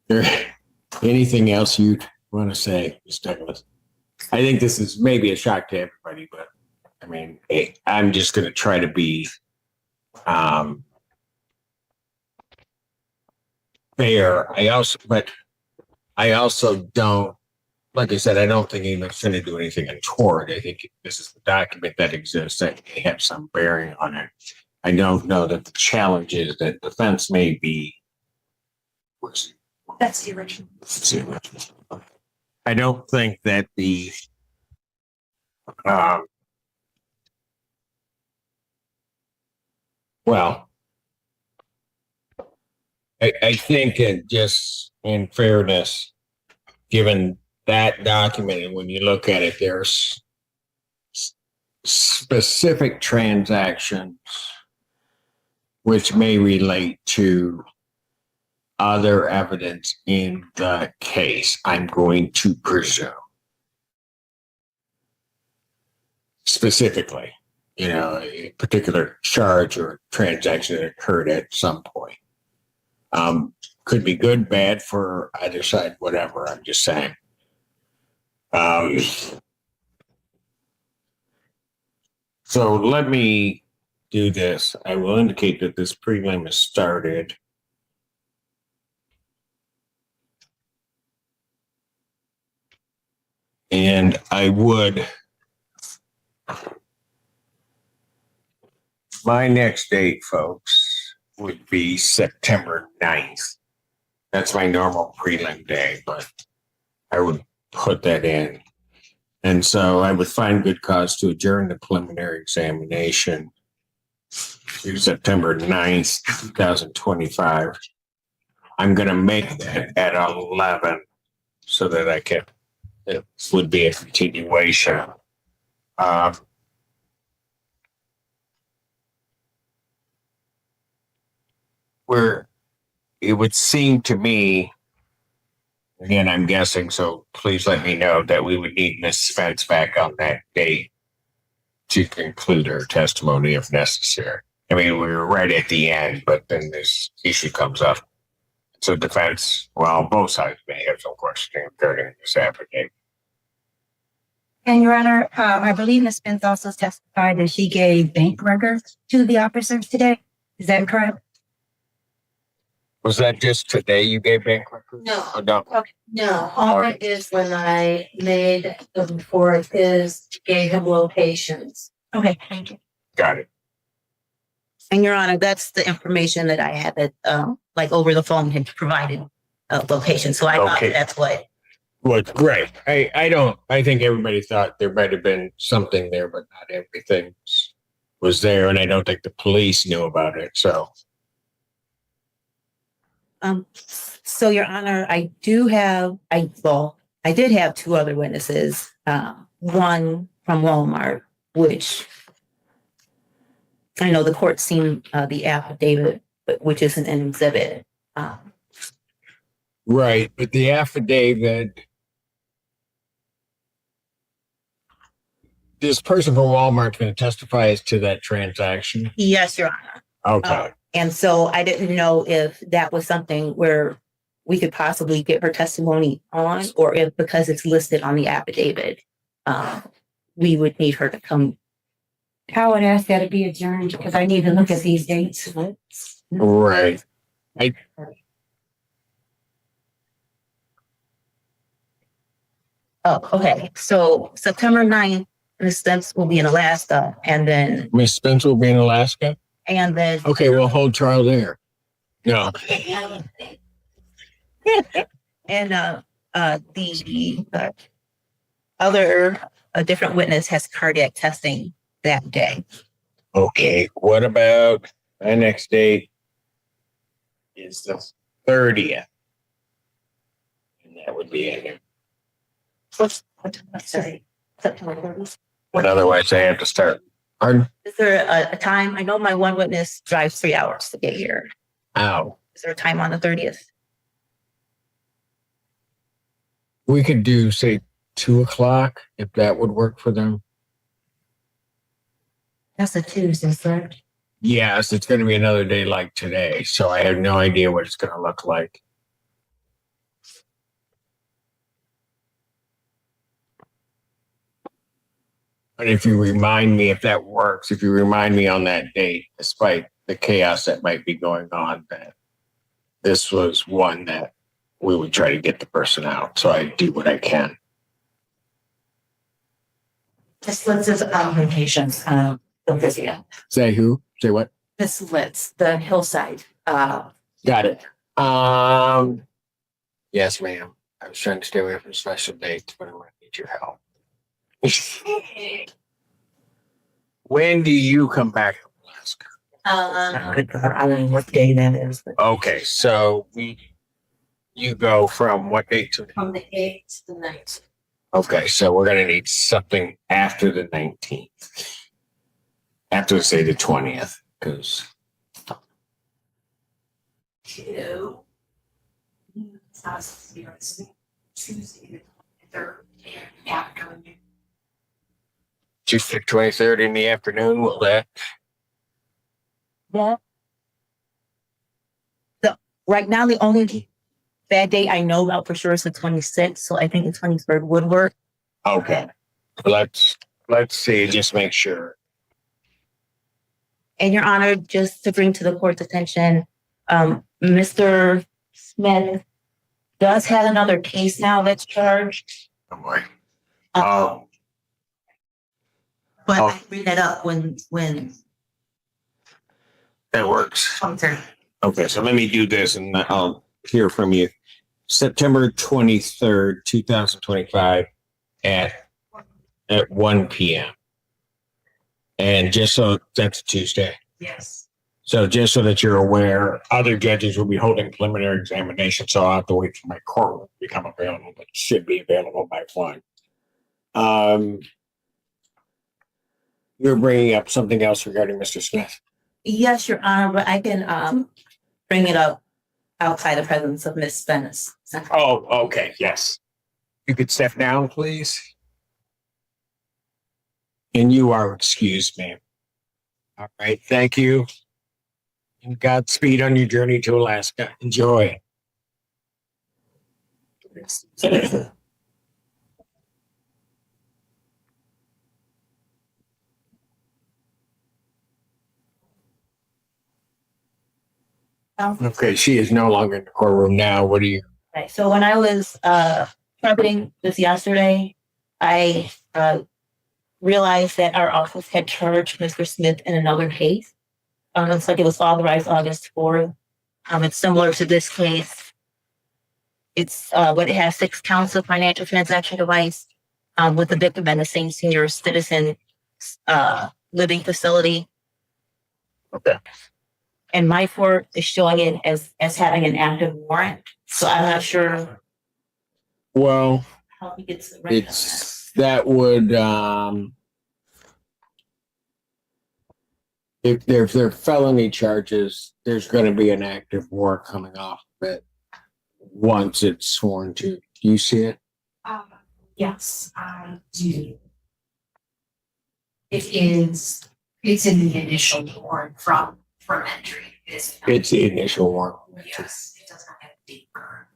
There anything else you want to say, Ms. Douglas? I think this is maybe a shock to everybody, but I mean, I'm just going to try to be fair. I also don't, like I said, I don't think anyone's going to do anything untoward. I think this is the document that exists that may have some bearing on it. I don't know that the challenges that defense may be. That's the original. I don't think that the well, I think it just in fairness, given that document, and when you look at it, there's specific transactions which may relate to other evidence in the case, I'm going to presume. Specifically, a particular charge or transaction that occurred at some point. Could be good, bad for either side, whatever. I'm just saying. So let me do this. I will indicate that this prelim is started. And I would, my next date, folks, would be September 9th. That's my normal prelim day, but I would put that in. And so I would find good cause to adjourn the preliminary examination to September 9th, 2025. I'm going to make that at 11 so that I can, it would be a continuation. Where it would seem to me, again, I'm guessing, so please let me know that we would need Ms. Spence back on that date to conclude her testimony if necessary. I mean, we were right at the end, but then this issue comes up. So defense, well, both sides may have some questioning regarding this affidavit. And Your Honor, I believe Ms. Spence also testified that she gave bank records to the officers today. Is that correct? Was that just today you gave bank records? No. Oh, no. Okay. No, all it is when I made the report is gave him locations. Okay, thank you. Got it. And Your Honor, that's the information that I had that, like over the phone had provided location. So I thought that's what. Well, great. I think everybody thought there might have been something there, but not everything was there. And I don't think the police knew about it. So. So Your Honor, I did have two other witnesses. One from Walmart, which I know the court seen the affidavit, which is an exhibit. Right, but the affidavit, this person from Walmart going to testify as to that transaction? Yes, Your Honor. Okay. And so I didn't know if that was something where we could possibly get her testimony on, or if because it's listed on the affidavit, we would need her to come. I would ask that it be adjourned because I need to look at these dates. Right. Oh, okay. So September 9th, Ms. Spence will be in Alaska, and then. Ms. Spence will be in Alaska? And then. Okay, we'll hold trial there. No. And the other, a different witness has cardiac testing that day. Okay, what about my next date is the 30th? And that would be in here. Sorry, September 30th. But otherwise, I have to start. Pardon? Is there a time? I know my one witness drives 3 hours to get here. Ow. Is there a time on the 30th? We could do, say, 2:00 if that would work for them. That's a Tuesday, correct? Yes, it's going to be another day like today, so I have no idea what it's going to look like. But if you remind me, if that works, if you remind me on that date, despite the chaos that might be going on, that this was one that we would try to get the person out. So I do what I can. This Litz is applications, the video. Say who? Say what? This Litz, the hillside. Got it. Yes, ma'am. I was trying to stay away from special dates, but I'm going to need your help. When do you come back, Alaska? I don't know what day that is. But Okay, so you go from what date to? from the 8th to the 9th. Okay, so we're gonna need something after the 19th. After, say, the 20th, because Tuesday, the 3rd, afternoon. Tuesday, 23rd in the afternoon, will that? Yeah. Right now, the only bad day I know about for sure is the 26th. So I think the 23rd would work. Okay, let's see, just make sure. And Your Honor, just to bring to the court's attention, Mr. Smith does have another case now that's charged. Oh boy. But Oh. I bring that up when That works. comes in. Okay, so let me do this and I'll hear from you. September 23rd, 2025 at 1 p.m. And just so that's a Tuesday. Yes. So just so that you're aware, other judges will be holding preliminary examination, so I'll have to wait for my courtroom to become available, but should be available by 1. You're bringing up something else regarding Mr. Smith. Yes, Your Honor, but I can bring it up outside the presence of Miss Venice. Oh, okay, yes. You could step down, please. And you are excused, ma'am. All right, thank you. And Godspeed on your journey to Alaska. Enjoy. Okay, she is no longer in the courtroom now. What do you? Right. So when I was prepping this yesterday, I realized that our office had charged Mr. Smith in another case. Looks like it was authorized August 4th. It's similar to this case. It's but it has 6 counts of financial transaction device with the victim and the same senior citizen living facility. Okay. And my court is showing it as having an active warrant. So I'm not sure Well, how he gets the right. that would if they're felony charges, there's going to be an active warrant coming off of it once it's sworn to. Do you see it? Yes, I do. It's in the initial warrant from entry. It's the initial warrant. Yes, it does not have a date for.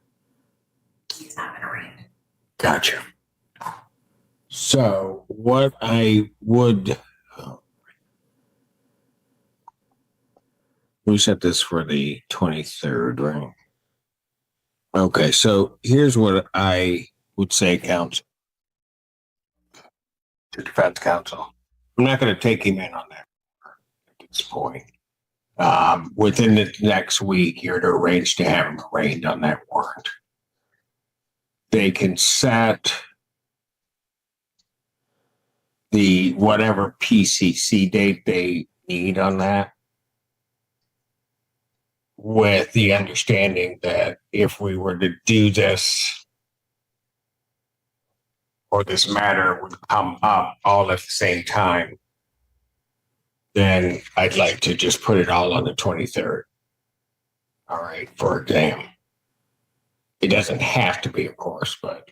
He's not gonna read it. Gotcha. So what I would we set this for the 23rd, right? Okay, so here's what I would say, counsel, to defense counsel. I'm not going to take him in on that at this point. Within the next week, you're to arrange to have him arraigned on that warrant. They can set the whatever PCC date they need on that, with the understanding that if we were to do this, or this matter would come up all at the same time, then I'd like to just put it all on the 23rd. All right, for exam. It doesn't have to be, of course, but.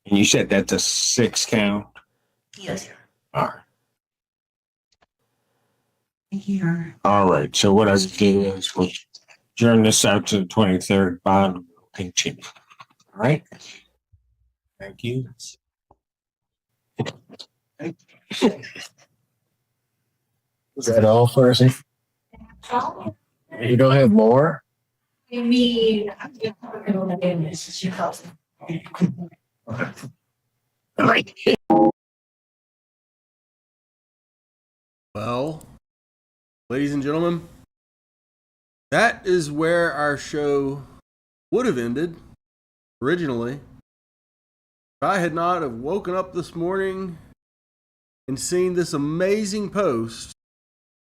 And you said that's a 6 count? Yes. All right. Here. All right. So what I was doing is we'll adjourn this out to the 23rd. Bond will continue. All right. Thank you. Is that all, Percy? You don't have more? I mean, Well, ladies and gentlemen, that is where our show would have ended originally. If I had not have woken up this morning and seen this amazing post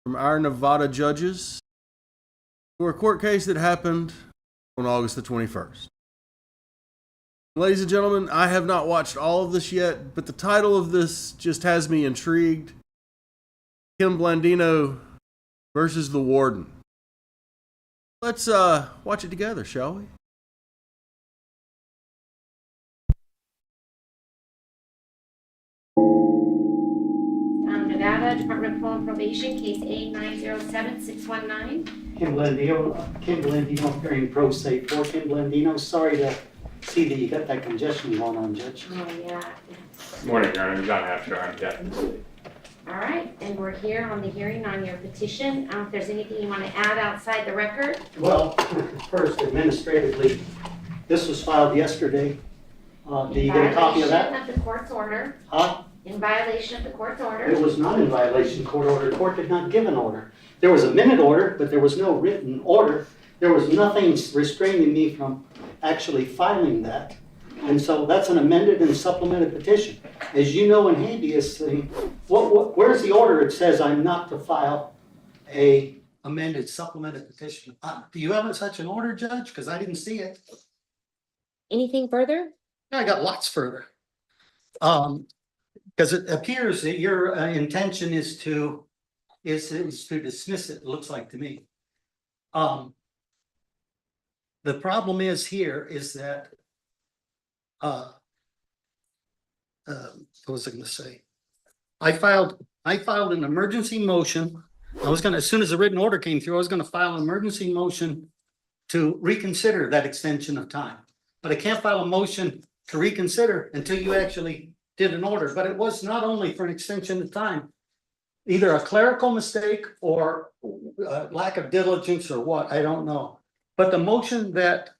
from our Nevada judges for a court case that happened on August the 21st. Ladies and gentlemen, I have not watched all of this yet, but the title of this just has me intrigued. Kim Blandino versus the Warden. Let's watch it together, shall we? Nevada Department of Parole and Probation, case A907619. Kim Blandino, appearing pro se for Kim Blandino. Sorry to see that you got that congestion going on, Judge. Oh, yeah. Morning, Your Honor. You don't have to, I'm definitely. All right, and we're here on the hearing on your petition. If there's anything you want to add outside the record? Well, first, administratively, this was filed yesterday. Do you get a copy of that? In violation of the court's order. Huh? In violation of the court's order. It was not in violation of court order. The court did not give an order. There was a minute order, but there was no written order. There was nothing restraining me from actually filing that. And so that's an amended and supplemented petition. As you know in habeas, where's the order? It says I'm not to file a amended supplemented petition. Do you have such an order, Judge? Because I didn't see it. Anything further? I got lots further. Because it appears that your intention is to dismiss it, it looks like to me. The problem is here is that what was I going to say? I filed an emergency motion. As soon as the written order came through, I was going to file an emergency motion to reconsider that extension of time. But I can't file a motion to reconsider until you actually did an order. But it was not only for an extension of time, either a clerical mistake or lack of diligence or what, I don't know. But the motion that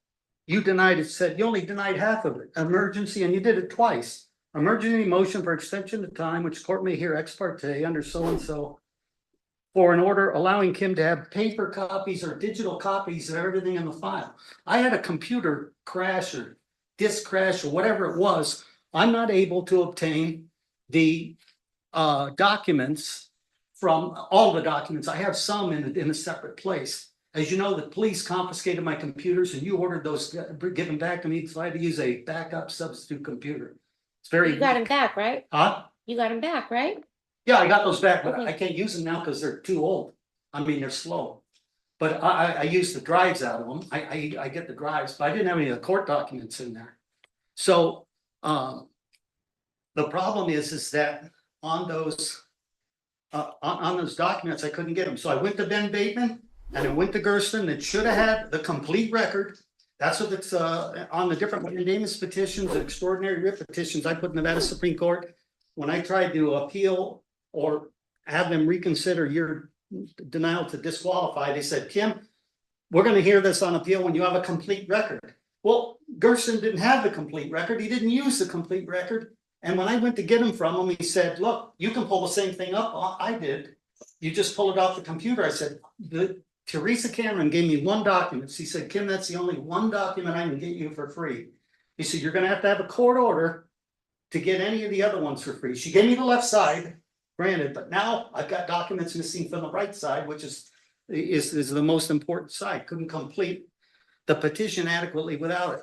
you denied, it said you only denied half of it, emergency, and you did it twice. Emergency motion for extension of time, which court may hear ex parte under so-and-so, for an order allowing Kim to have paper copies or digital copies of everything in the file. I had a computer crash or disk crash or whatever it was. I'm not able to obtain the documents from all the documents. I have some in a separate place. As you know, the police confiscated my computers and you ordered those given back to me, so I had to use a backup substitute computer. It's very. You got him back, right? Huh? You got him back, right? Yeah, I got those back, but Okay. I can't use them now because they're too old. I mean, they're slow. But I use the drives out of them. I get the drives, but I didn't have any of the court documents in there. So the problem is that on those documents, I couldn't get them. So I went to Ben Bateman and I went to Gersten that should have had the complete record. That's what it's on the different mandamus petitions, extraordinary writ petitions I put in Nevada Supreme Court. When I tried to appeal or have them reconsider your denial to disqualify, they said, Kim, we're going to hear this on appeal when you have a complete record. Well, Gersten didn't have the complete record. He didn't use the complete record. And when I went to get him from him, he said, look, you can pull the same thing up. I did. You just pull it off the computer. I said, Teresa Cameron gave me one document. She said, Kim, that's the only one document I can get you for free. He said, you're going to have a court order to get any of the other ones for free. She gave me the left side, granted, but now I've got documents missing from the right side, which is the most important side. Couldn't complete the petition adequately without it.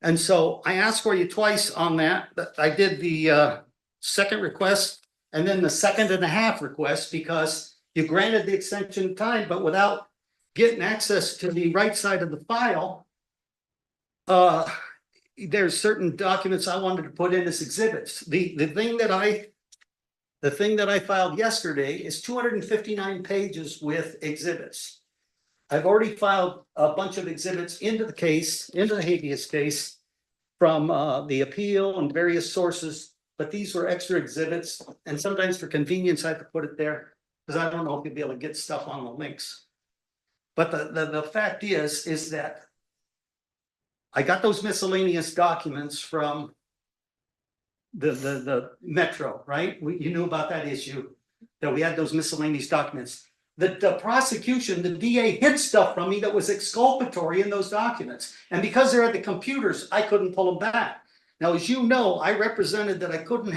And so I asked for you twice on that. I did the second request and then the second and a half request because You granted the extension of time, but without getting access to the right side of the file, there's certain documents I wanted to put in as exhibits. The thing that I filed yesterday is 259 pages with exhibits. I've already filed a bunch of exhibits into the case, into the habeas case from the appeal and various sources, but these were extra exhibits. And sometimes for convenience, I have to put it there because I don't know if you'll be able to get stuff on the links. But the fact is that I got those miscellaneous documents from the Metro, right? You knew about that issue, that we had those miscellaneous documents. The prosecution, the DA hid stuff from me that was exculpatory in those documents. And because they're at the computers, I couldn't pull them back. Now, as you know, I represented that I couldn't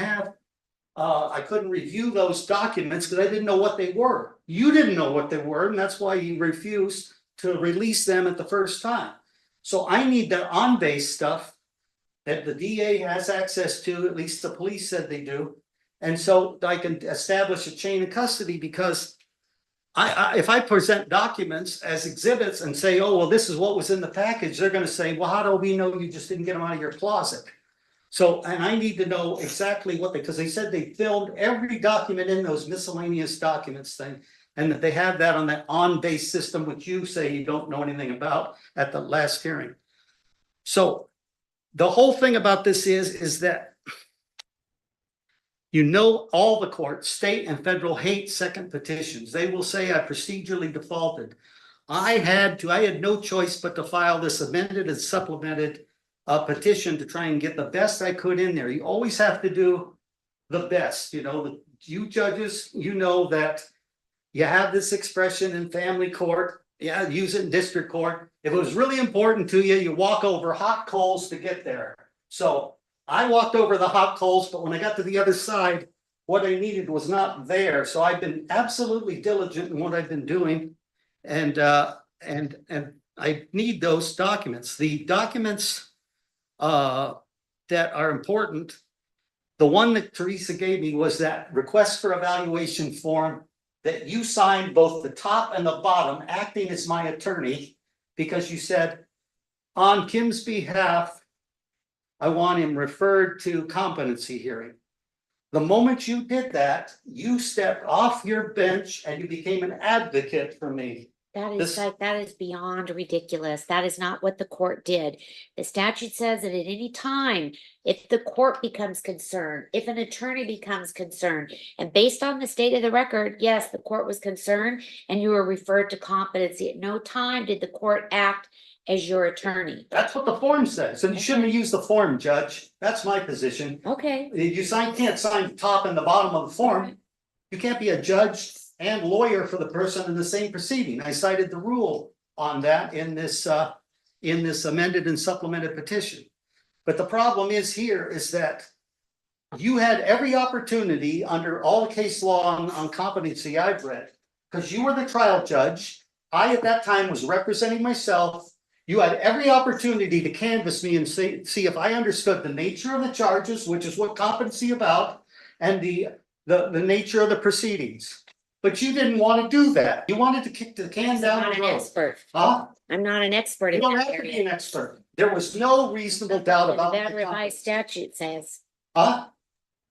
review those documents because I didn't know what they were. You didn't know what they were, and that's why you refused to release them at the first time. So I need the on-base stuff that the DA has access to, at least the police said they do. And so I can establish a chain of custody, because if I present documents as exhibits and say, oh, well, this is what was in the package, they're going to say, well, how do we know you just didn't get them out of your closet? So, and I need to know exactly what because they said they filmed every document in those miscellaneous documents thing, and that they have that on that on-base system, which you say you don't know anything about at the last hearing. So the whole thing about this is that, you know, all the courts, state and federal, hate second petitions. They will say I procedurally defaulted. I had no choice but to file this amended and supplemented petition to try and get the best I could in there. You always have to do the best. You know, you judges, you know that you have this expression in family court. Yeah, use it in district court. If it was really important to you, you walk over hot coals to get there. So I walked over the hot coals, but when I got to the other side, what I needed was not there. So I've been absolutely diligent in what I've been doing, and I need those documents. The documents that are important. The one that Teresa gave me was that request for evaluation form that you signed both the top and the bottom, acting as my attorney, because you said, on Kim's behalf, I want him referred to competency hearing. The moment you did that, you stepped off your bench and you became an advocate for me. That is beyond ridiculous. That is not what the court did. The statute says that at any time, if the court becomes concerned, if an attorney becomes concerned, and based on the state of the record, yes, the court was concerned and you were referred to competency. At no time did the court act as your attorney. That's what the form says. So you shouldn't have used the form, Judge. That's my position. Okay. You can't sign the top and the bottom of the form. You can't be a judge and lawyer for the person in the same proceeding. I cited the rule on that in this amended and supplemented petition. But the problem is that you had every opportunity under all the case law on competency I've read, because you were the trial judge. I, at that time, was representing myself. You had every opportunity to canvass me and see if I understood the nature of the charges, which is what competency about, and the nature of the proceedings. But you didn't want to do that. You wanted to kick the can down the road. I'm not an expert. Huh? I'm not an expert. You don't have to be an expert. There was no reasonable doubt about that. Revised statute says. Huh?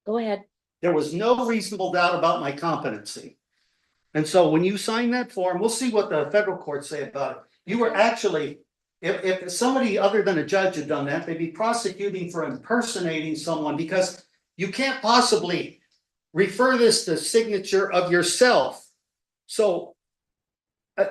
Go ahead. There was no reasonable doubt about my competency. And so when you sign that form, we'll see what the federal courts say about it. You were actually, if somebody other than a judge had done that, they'd be prosecuting for impersonating someone, because you can't possibly refer this to signature of yourself. So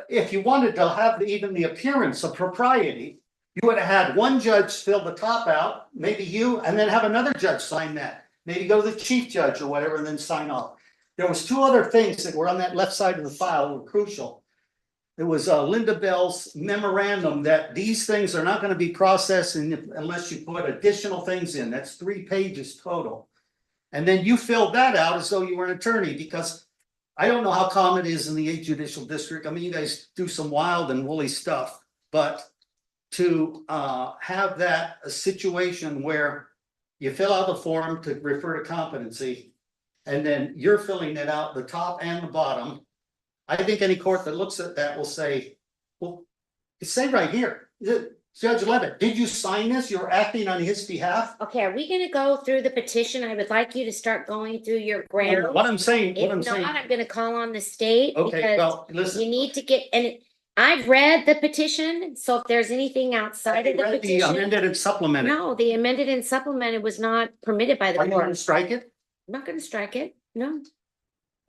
if you wanted to have even the appearance of propriety, you would have had one judge fill the top out, maybe you, and then have another judge sign that. Maybe go to the chief judge or whatever and then sign off. There was two other things that were on that left side of the file that were crucial. It was Linda Bell's memorandum that these things are not going to be processed unless you put additional things in. That's 3 pages total. And then you filled that out as though you were an attorney, because I don't know how common it is in the 8th Judicial District. I mean, you guys do some wild and woolly stuff, but to have that a situation where you fill out the form to refer to competency, and then you're filling it out, the top and the bottom, I think any court that looks at that will say, well, it's say right here, Judge Levitt, did you sign this? You're acting on his behalf? Okay, are we gonna go through the petition? I would like you to start going through your grounds. What I'm saying, If not, I'm gonna call on the state. Okay, because well, listen. You need to get, and I've read the petition, so if there's anything outside of the Read the petition. amended and supplemented. No, the amended and supplemented was not permitted by the Are you gonna court. strike it? I'm not gonna strike it, no.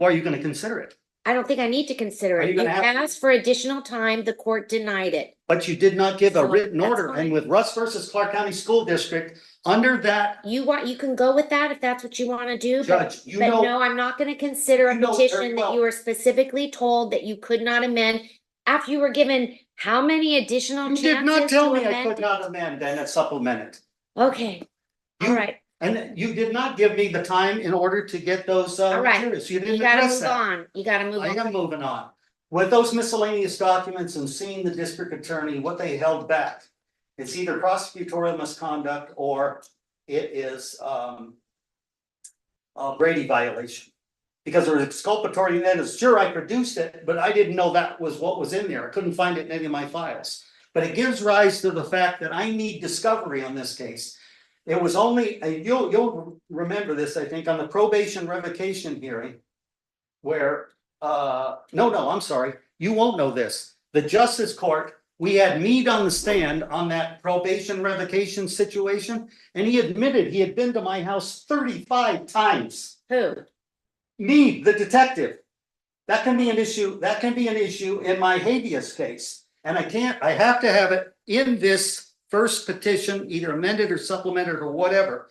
Or are you gonna consider it? I don't think I need to consider Are it. you gonna You have- asked for additional time, the court denied it. But you did not give a So, written that's order, fine. and with Russ versus Clark County School District, under that, You can go with that if that's what you wanna do, but, Judge, you but know. no, I'm not gonna consider a You know very petition that well. you were specifically told that you could not amend. After you were given how many additional You chances did not tell to me I amend? could not amend and supplement it. Okay, all right, And you did not give me the time in order to get those all right. materials. You You didn't gotta address move that. on, you gotta move I on. am moving on. With those miscellaneous documents and seeing the district attorney, what they held back. It's either prosecutorial misconduct or it is a Brady violation. Because there was exculpatory evidence. Sure, I produced it, but I didn't know that was what was in there. I couldn't find it in any of my files. But it gives rise to the fact that I need discovery on this case. It was only, you'll remember this, I think, on the probation revocation hearing. Where, no, I'm sorry, you won't know this. The Justice Court, we had Meade on the stand on that probation revocation situation. And he admitted he had been to my house 35 times. Who? Meade, the detective. That can be an issue, in my habeas case. And I have to have it in this first petition, either amended or supplemented or whatever.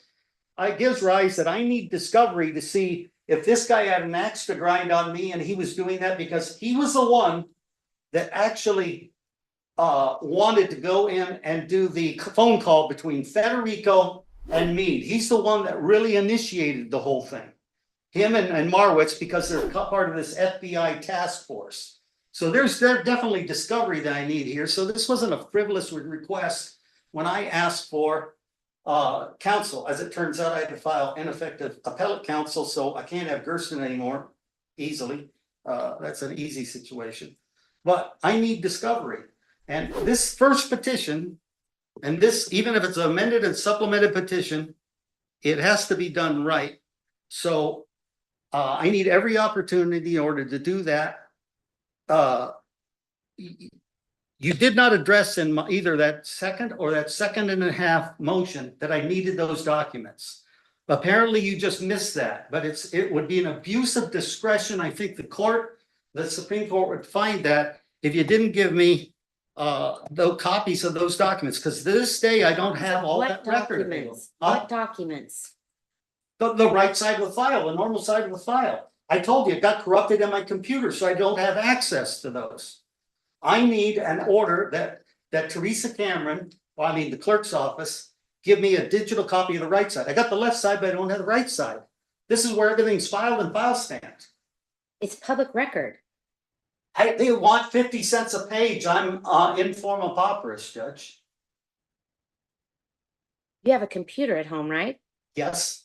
It gives rise that I need discovery to see if this guy had an axe to grind on me and he was doing that because he was the one that actually wanted to go in and do the phone call between Federico and Meade. He's the one that really initiated the whole thing. Him and Marwitz, because they're part of this FBI task force. So there's definitely discovery that I need here. So this wasn't a frivolous request when I asked for counsel. As it turns out, I had to file ineffective appellate counsel, so I can't have Gersten anymore easily. That's an easy situation. But I need discovery. And this first petition, and this, even if it's an amended and supplemented petition, it has to be done right. So I need every opportunity in order to do that. You did not address in either that second or that second and a half motion that I needed those documents. Apparently you just missed that, but it would be an abuse of discretion. I think the Supreme Court would find that if you didn't give me the copies of those documents, because to this day I don't have all that record. What documents? The right side of the file, the normal side of the file. I told you it got corrupted in my computer, so I don't have access to those. I need an order that Teresa Cameron, the clerk's office, give me a digital copy of the right side. I got the left side, but I don't have the right side. This is where everything's filed in file stand. It's public record. They want 50 cents a page. I'm informal pauperous, Judge. You have a computer at home, right? Yes.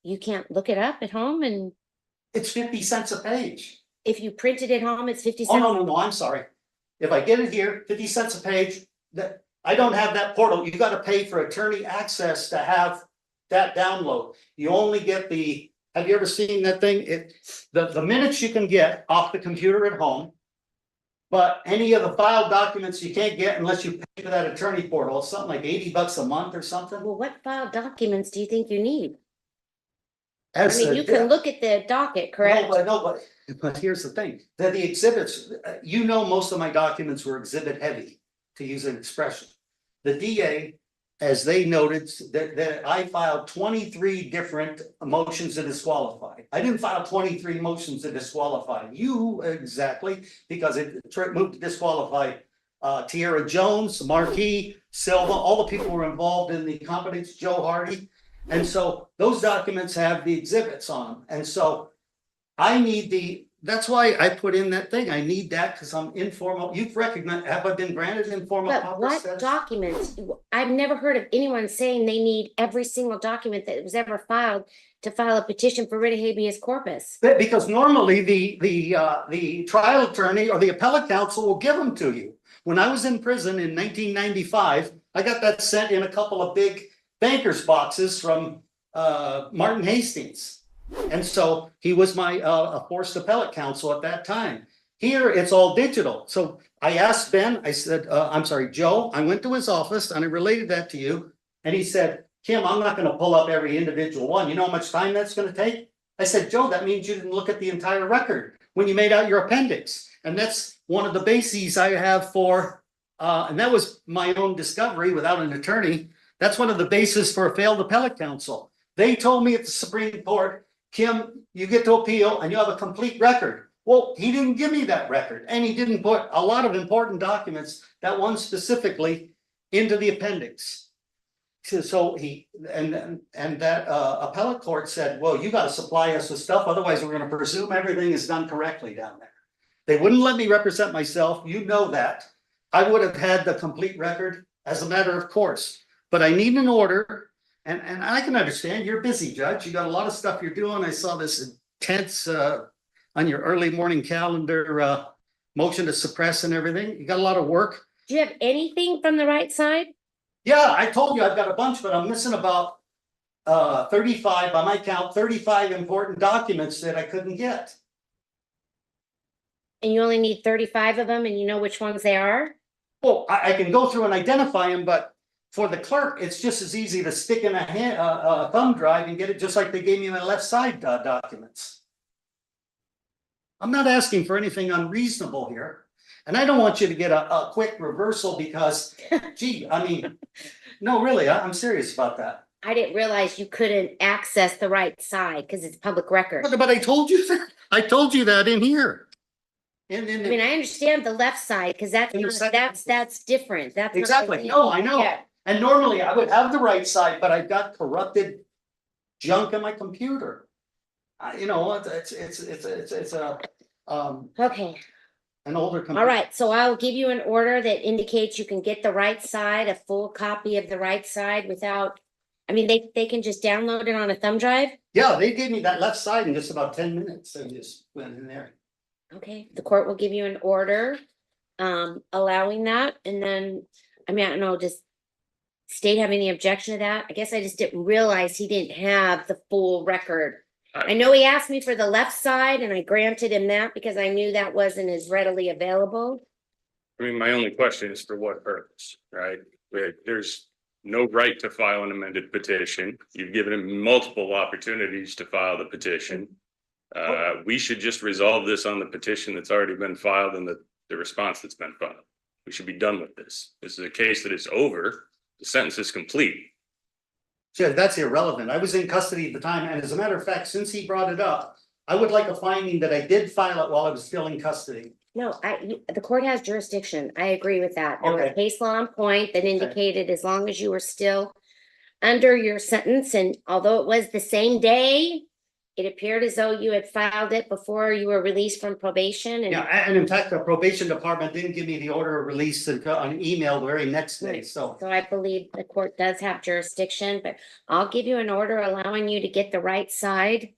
You can't look it up at home and. It's 50 cents a page. If you print it at home, it's 50 Oh, cents. no, I'm sorry. If I get it here, 50 cents a page, that I don't have that portal. You got to pay for attorney access to have that download. You only get have you ever seen that thing? The minutes you can get off the computer at home, but any of the file documents you can't get unless you pay for that attorney portal. It's something like $80 a month or something. Well, what file documents do you think you need? You can look at the docket, correct? No, but here's the thing, that the exhibits, most of my documents were exhibit heavy, to use an expression. The DA, as they noted, that I filed 23 different motions to disqualify. I didn't file 23 motions to disqualify you exactly, because it moved to disqualify Tierra Jones, Marquis, Silva, all the people who were involved in the competence, Joe Hardy. And so those documents have the exhibits on them. And so I need that's why I put in that thing. I need that because I'm informal. You've recognized, have I been granted informal But pauper what status? documents? I've never heard of anyone saying they need every single document that was ever filed to file a petition for writ of habeas corpus. Because normally the trial attorney or the appellate counsel will give them to you. When I was in prison in 1995, I got that sent in a couple of big banker's boxes from Martin Hastings. And so he was my forced appellate counsel at that time. Here, it's all digital. So I asked Ben, I said, I'm sorry, Joe, I went to his office and I related that to you. And he said, Kim, I'm not gonna pull up every individual one. You know how much time that's gonna take? I said, Joe, that means you didn't look at the entire record when you made out your appendix. And that's one of the bases I have for, and that was my own discovery without an attorney. That's one of the bases for a failed appellate counsel. They told me at the Supreme Court, Kim, you get to appeal and you have a complete record. Well, he didn't give me that record and he didn't put a lot of important documents, that one specifically, into the appendix. So he, and that appellate court said, well, you got to supply us with stuff. Otherwise, we're going to presume everything is done correctly down there. They wouldn't let me represent myself. You know that. I would have had the complete record as a matter of course, but I need an order. And I can understand you're busy, Judge. You got a lot of stuff you're doing. I saw this intense on your early morning calendar motion to suppress and everything. You got a lot of work. Do you have anything from the right side? Yeah, I told you I've got a bunch, but I'm missing about 35, by my count, 35 important documents that I couldn't get. And you only need 35 of them and you know which ones they are? Well, I can go through and identify them, but for the clerk, it's just as easy to stick in a thumb drive and get it just like they gave me my left side documents. I'm not asking for anything unreasonable here. And I don't want you to get a quick reversal because, gee, I mean, no, really, I'm serious about that. I didn't realize you couldn't access the right side because it's public record. But I told you that. I told you that in here. I mean, I understand the left side because that's different. That's exactly. No, I know. Yeah. And normally I would have the right side, but I've got corrupted junk in my computer. You know, it's a okay. An older computer. All right, so I'll give you an order that indicates you can get the right side, a full copy of the right side without, I mean, they can just download it on a thumb drive? Yeah, they gave me that left side in just about 10 minutes. I just went in there. Okay, the court will give you an order allowing that. And then, I mean, I don't know, does state have any objection to that? I guess I just didn't realize he didn't have the full record. I know he asked me for the left side and I granted him that because I knew that wasn't as readily available. I mean, my only question is for what purpose, right? There's no right to file an amended petition. You've given him multiple opportunities to file the petition. We should just resolve this on the petition that's already been filed and the response that's been filed. We should be done with this. This is a case that is over. The sentence is complete. Yeah, that's irrelevant. I was in custody at the time, and as a matter of fact, since he brought it up, I would like a finding that I did file it while I was still in custody. No, the court has jurisdiction. I agree with that. There was case law on point that indicated as long as you were still under your sentence, and although it was the same day, it appeared as though you had filed it before you were released from probation. And yeah, and in fact, the probation department didn't give me the order of release on email the very next day. So I believe the court does have jurisdiction, but I'll give you an order allowing you to get the right side.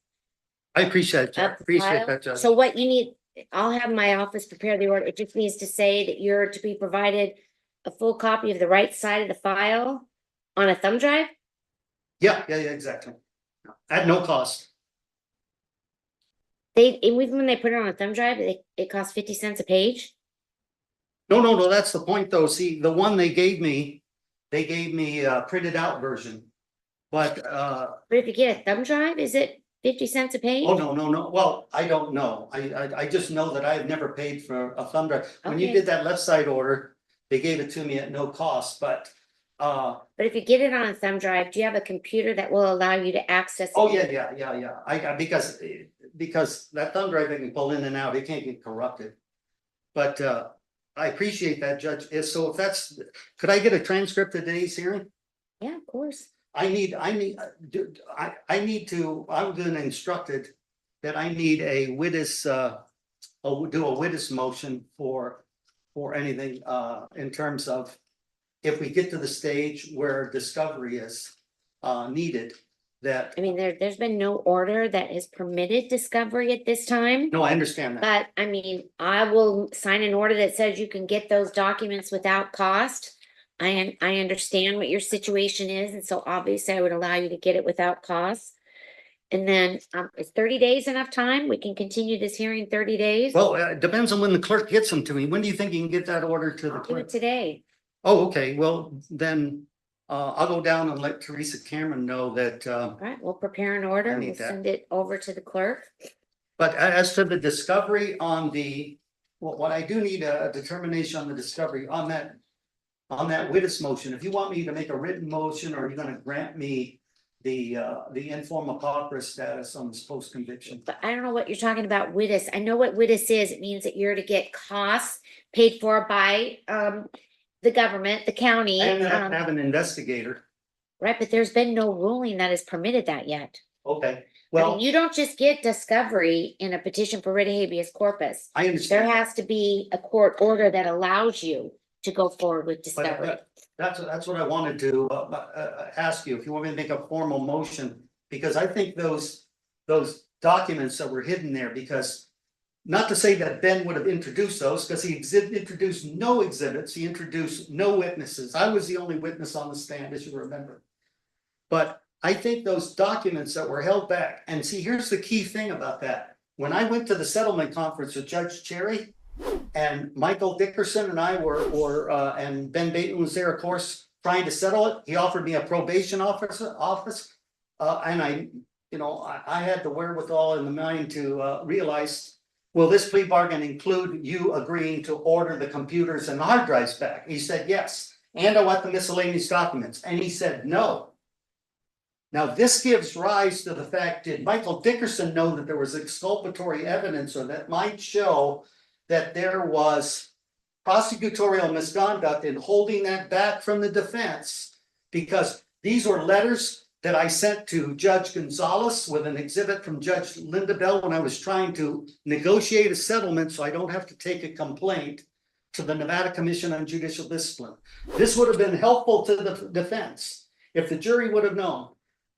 I appreciate that. Appreciate that, Judge. So what you need, I'll have my office prepare the order. It just needs to say that you're to be provided a full copy of the right side of the file on a thumb drive. Yeah, exactly. At no cost. Even when they put it on a thumb drive, it costs 50 cents a page. No, that's the point though. See, the one they gave me a printed out version. But if you get a thumb drive, is it 50 cents a page? Oh, no. Well, I don't know. I just know that I've never paid for a thumb drive. When you Okay. did that left side order, they gave it to me at no cost, but if you get it on a thumb drive, do you have a computer that will allow you to access it? oh yeah. I because that thumb drive I can pull in and out, it can't get corrupted. But I appreciate that, Judge. So if that's, could I get a transcript of today's hearing? Yeah, of course. I've been instructed that I need a witness do a witness motion for anything, in terms of if we get to the stage where discovery is, needed, that, I mean, there's been no order that has permitted discovery at this time. no, I understand that. But I mean, I will sign an order that says you can get those documents without cost. I understand what your situation is, and so obviously I would allow you to get it without cost. And then, is 30 days enough time? We can continue this hearing 30 days? Well, it depends on when the clerk gets them to me. When do you think you can get that order to the I'll do clerk? it today. Oh, okay, well, then, I'll go down and let Teresa Cameron know that, All right, we'll prepare an order. I need We'll that. send it over to the clerk. but as to the discovery on the, what I do need a determination on the discovery on that witness motion. If you want me to make a written motion, or you're gonna grant me the informal pauper status on this post conviction. But I don't know what you're talking about, WITIS. I know what WITIS is. It means that you're to get costs paid for by the government, the county. And have an investigator. Right, but there's been no ruling that has permitted that yet. Okay, I mean, well, you don't just get discovery in a petition for writ of habeas corpus. I There understand. has to be a court order that allows you to go forward with discovery. But that's what I wanted to ask you, if you want me to make a formal motion, because I think those documents that were hidden there, because not to say that Ben would have introduced those, because he introduced no exhibits, he introduced no witnesses. I was the only witness on the stand, as you remember. But I think those documents that were held back, and see, here's the key thing about that. When I went to the settlement conference with Judge Cherry, and Michael Dickerson and I were and Ben Bateman was there, of course, trying to settle it. He offered me a probation office, and I had the wherewithal in the mind to realize, will this plea bargain include you agreeing to order the computers and the hard drives back? He said yes, and I want the miscellaneous documents, and he said no. Now, this gives rise to the fact, did Michael Dickerson know that there was exculpatory evidence, or that might show that there was prosecutorial misconduct in holding that back from the defense? Because these were letters that I sent to Judge Gonzalez with an exhibit from Judge Linda Bell when I was trying to negotiate a settlement so I don't have to take a complaint to the Nevada Commission on Judicial Discipline. This would have been helpful to the defense if the jury would have known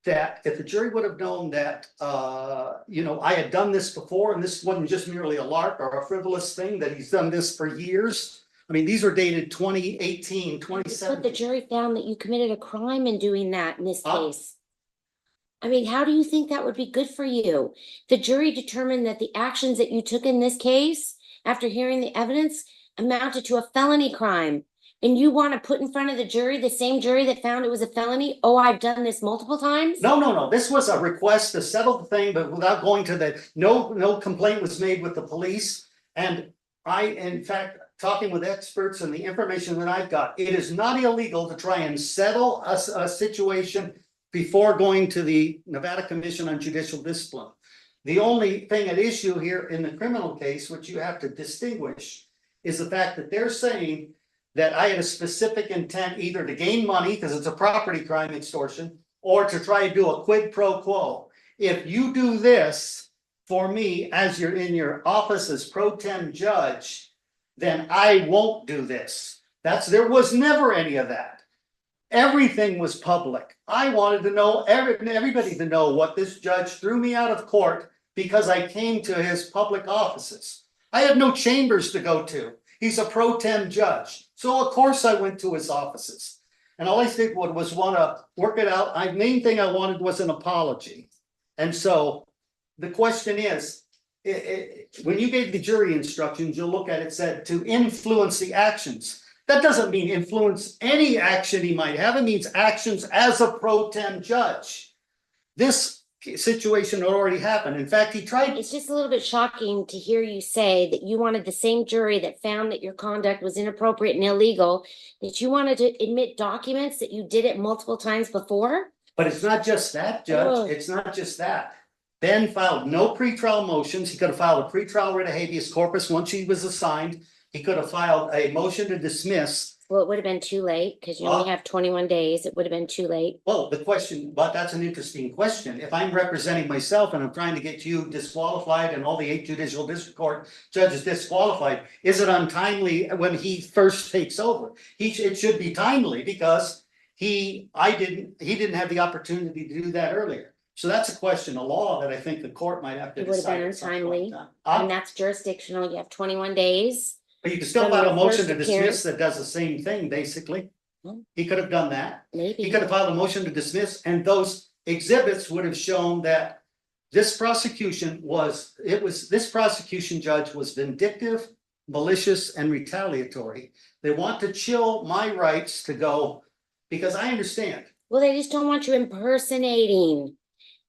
that, I had done this before, and this wasn't just merely a lark or a frivolous thing, that he's done this for years. I mean, these are dated 2018, 2017. But the jury found that you committed a crime in doing that in this case. I mean, how do you think that would be good for you? The jury determined that the actions that you took in this case, after hearing the evidence, amounted to a felony crime. And you want to put in front of the jury, the same jury that found it was a felony? Oh, I've done this multiple times? No. This was a request to settle the thing, but without going to no complaint was made with the police. And I, in fact, talking with experts and the information that I've got, it is not illegal to try and settle a situation before going to the Nevada Commission on Judicial Discipline. The only thing at issue here in the criminal case, which you have to distinguish, is the fact that they're saying that I had a specific intent either to gain money, because it's a property crime, extortion, or to try to do a quid pro quo. If you do this for me as you're in your office as pro tem judge, then I won't do this. There was never any of that. Everything was public. I wanted to know, everybody to know what this judge threw me out of court because I came to his public offices. I had no chambers to go to. He's a pro tem judge. So of course I went to his offices. And all I did was want to work it out. The main thing I wanted was an apology. And so the question is, when you gave the jury instructions, you'll look at it, said to influence the actions. That doesn't mean influence any action he might have. It means actions as a pro tem judge. This situation had already happened. In fact, he tried. It's just a little bit shocking to hear you say that you wanted the same jury that found that your conduct was inappropriate and illegal, that you wanted to admit documents that you did it multiple times before. But it's not just that, Judge. Oh. It's not just that. Ben filed no pretrial motions. He could have filed a pretrial writ of habeas corpus once he was assigned He could have filed a motion to dismiss. Well, it would have been too late because you only have 21 days. It would have been too late. Well, the question, but that's an interesting question. If I'm representing myself and I'm trying to get you disqualified and all the 8 judicial district court judges disqualified, is it untimely when he first takes over? It should be timely because he didn't have the opportunity to do that earlier. So that's a question of law that I think the court might have to It would have decide. been at some point untimely. in time. And that's jurisdictional. You have 21 days. But you can still from file a your motion first to dismiss appearance. that does the same thing, basically. Hmm. He could have done that. Maybe. He could have filed a motion to dismiss, and those exhibits would have shown that this prosecution judge was vindictive, malicious, and retaliatory. They want to chill my rights to go, because I understand. Well, they just don't want you impersonating.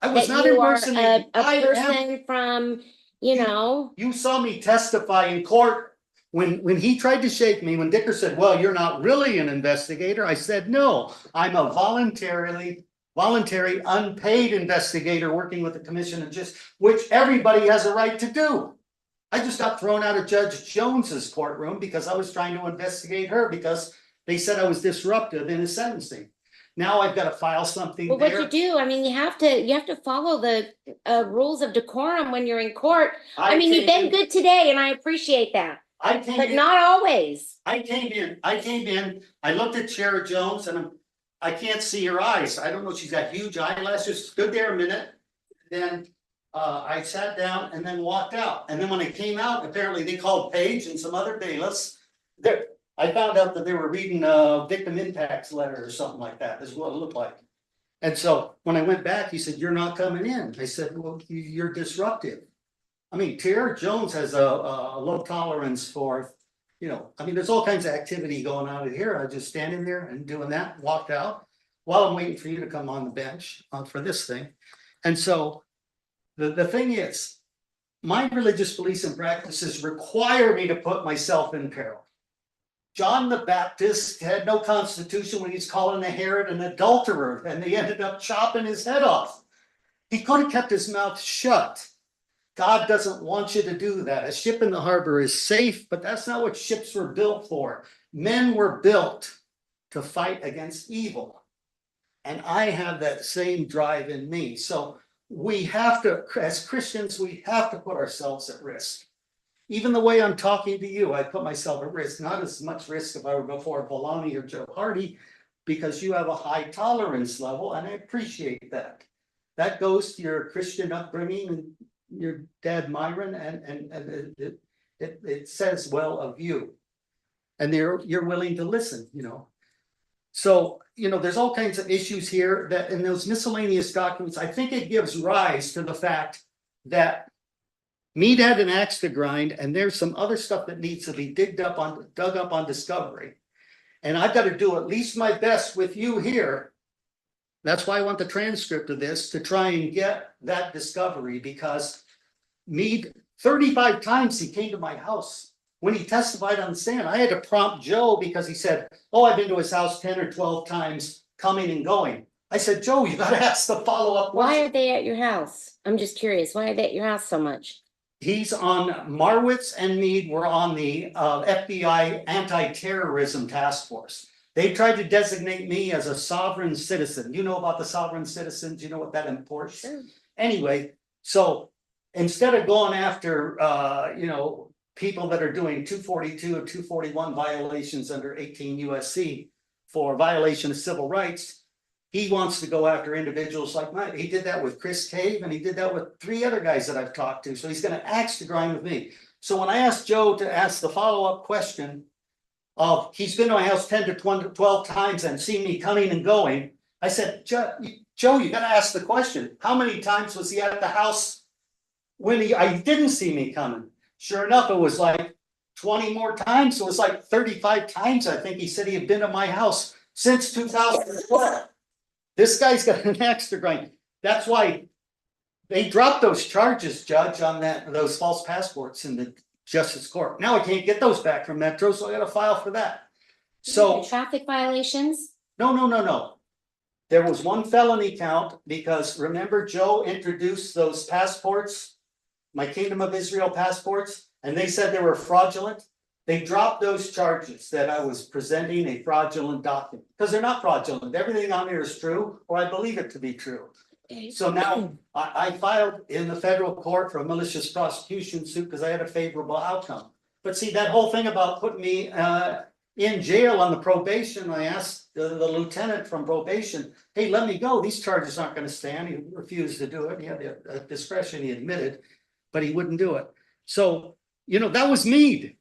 I was that not you are impersonating. A I am- person from, you know. You saw me testify in court when he tried to shake me, when Dicker said, well, you're not really an investigator. I said, no, I'm a voluntary, unpaid investigator working with the commission of justice, which everybody has a right to do. I just got thrown out of Judge Jones's courtroom because I was trying to investigate her because they said I was disruptive in his sentencing. Now I've got to file something Well, there. what you do, I mean, you have to follow the rules of decorum when you're in court. I mean, you've been good today and I appreciate that, but not always. I came in, I looked at Sheriff Jones and I can't see her eyes. I don't know, she's got huge eyelashes, stood there a minute. Then I sat down and then walked out. And then when I came out, apparently they called Paige and some other bailiffs. I found out that they were reading a victim impacts letter or something like that, is what it looked like. And so when I went back, he said, you're not coming in. I said, well, you're disruptive. I mean, Tara Jones has a low tolerance for, there's all kinds of activity going on here. I was just standing there and doing that, walked out while I'm waiting for you to come on the bench for this thing. And so the thing is, my religious beliefs and practices require me to put myself in peril. John the Baptist had no constitution when he's calling the Herod an adulterer, and they ended up chopping his head off. He could have kept his mouth shut. God doesn't want you to do that. A ship in the harbor is safe, but that's not what ships were built for. Men were built to fight against evil. And I have that same drive in me. So we have to, as Christians, we have to put ourselves at risk. Even the way I'm talking to you, I put myself at risk, not as much risk if I were before Bologna or Joe Hardy, because you have a high tolerance level, and I appreciate that. That goes to your Christian upbringing and your dad Myron, and it says well of you. And you're willing to listen, So, there's all kinds of issues here that in those miscellaneous documents, I think it gives rise to the fact that Meade had an axe to grind, and there's some other stuff that needs to be dug up on discovery. And I've got to do at least my best with you here. That's why I want the transcript of this, to try and get that discovery, because Meade, 35 times he came to my house. When he testified on the stand, I had to prompt Joe because he said, oh, I've been to his house 10 or 12 times, coming and going. I said, Joe, you got to ask the follow-up question. Why are they at your house? I'm just curious. Why are they at your house so much? He's on, Marwitz and Meade were on the FBI anti-terrorism task force. They tried to designate me as a sovereign citizen. You know about the sovereign citizens, you know what that imports? Sure. Anyway, so instead of going after, people that are doing 242 or 241 violations under 18 USC for violation of civil rights, he wants to go after individuals like mine. He did that with Chris Cave, and he did that with 3 other guys that I've talked to. So he's going to axe to grind with me. So when I asked Joe to ask the follow-up question of, he's been to my house 10 to 12 times and seen me coming and going, I said, Joe, you got to ask the question. How many times was he at the house when I didn't see me coming? Sure enough, it was like 20 more times. It was like 35 times, I think he said he had been to my house since 2012. This guy's got an axe to grind. That's why they dropped those charges, Judge, on those false passports in the Justice Court. Now I can't get those back from Metro, so I got to file for that. So traffic violations? No. There was one felony count because remember Joe introduced those passports, my Kingdom of Israel passports, and they said they were fraudulent. they dropped those charges that I was presenting a fraudulent document, because they're not fraudulent. Everything on here is true, or I believe it to be true. So now I filed in the federal court for a malicious prosecution suit because I had a favorable outcome. But see, that whole thing about putting me in jail on the probation, I asked the lieutenant from probation, hey, let me go. These charges aren't going to stand. He refused to do it. He had the discretion, he admitted, but he wouldn't do it. So, you know, that was Meade.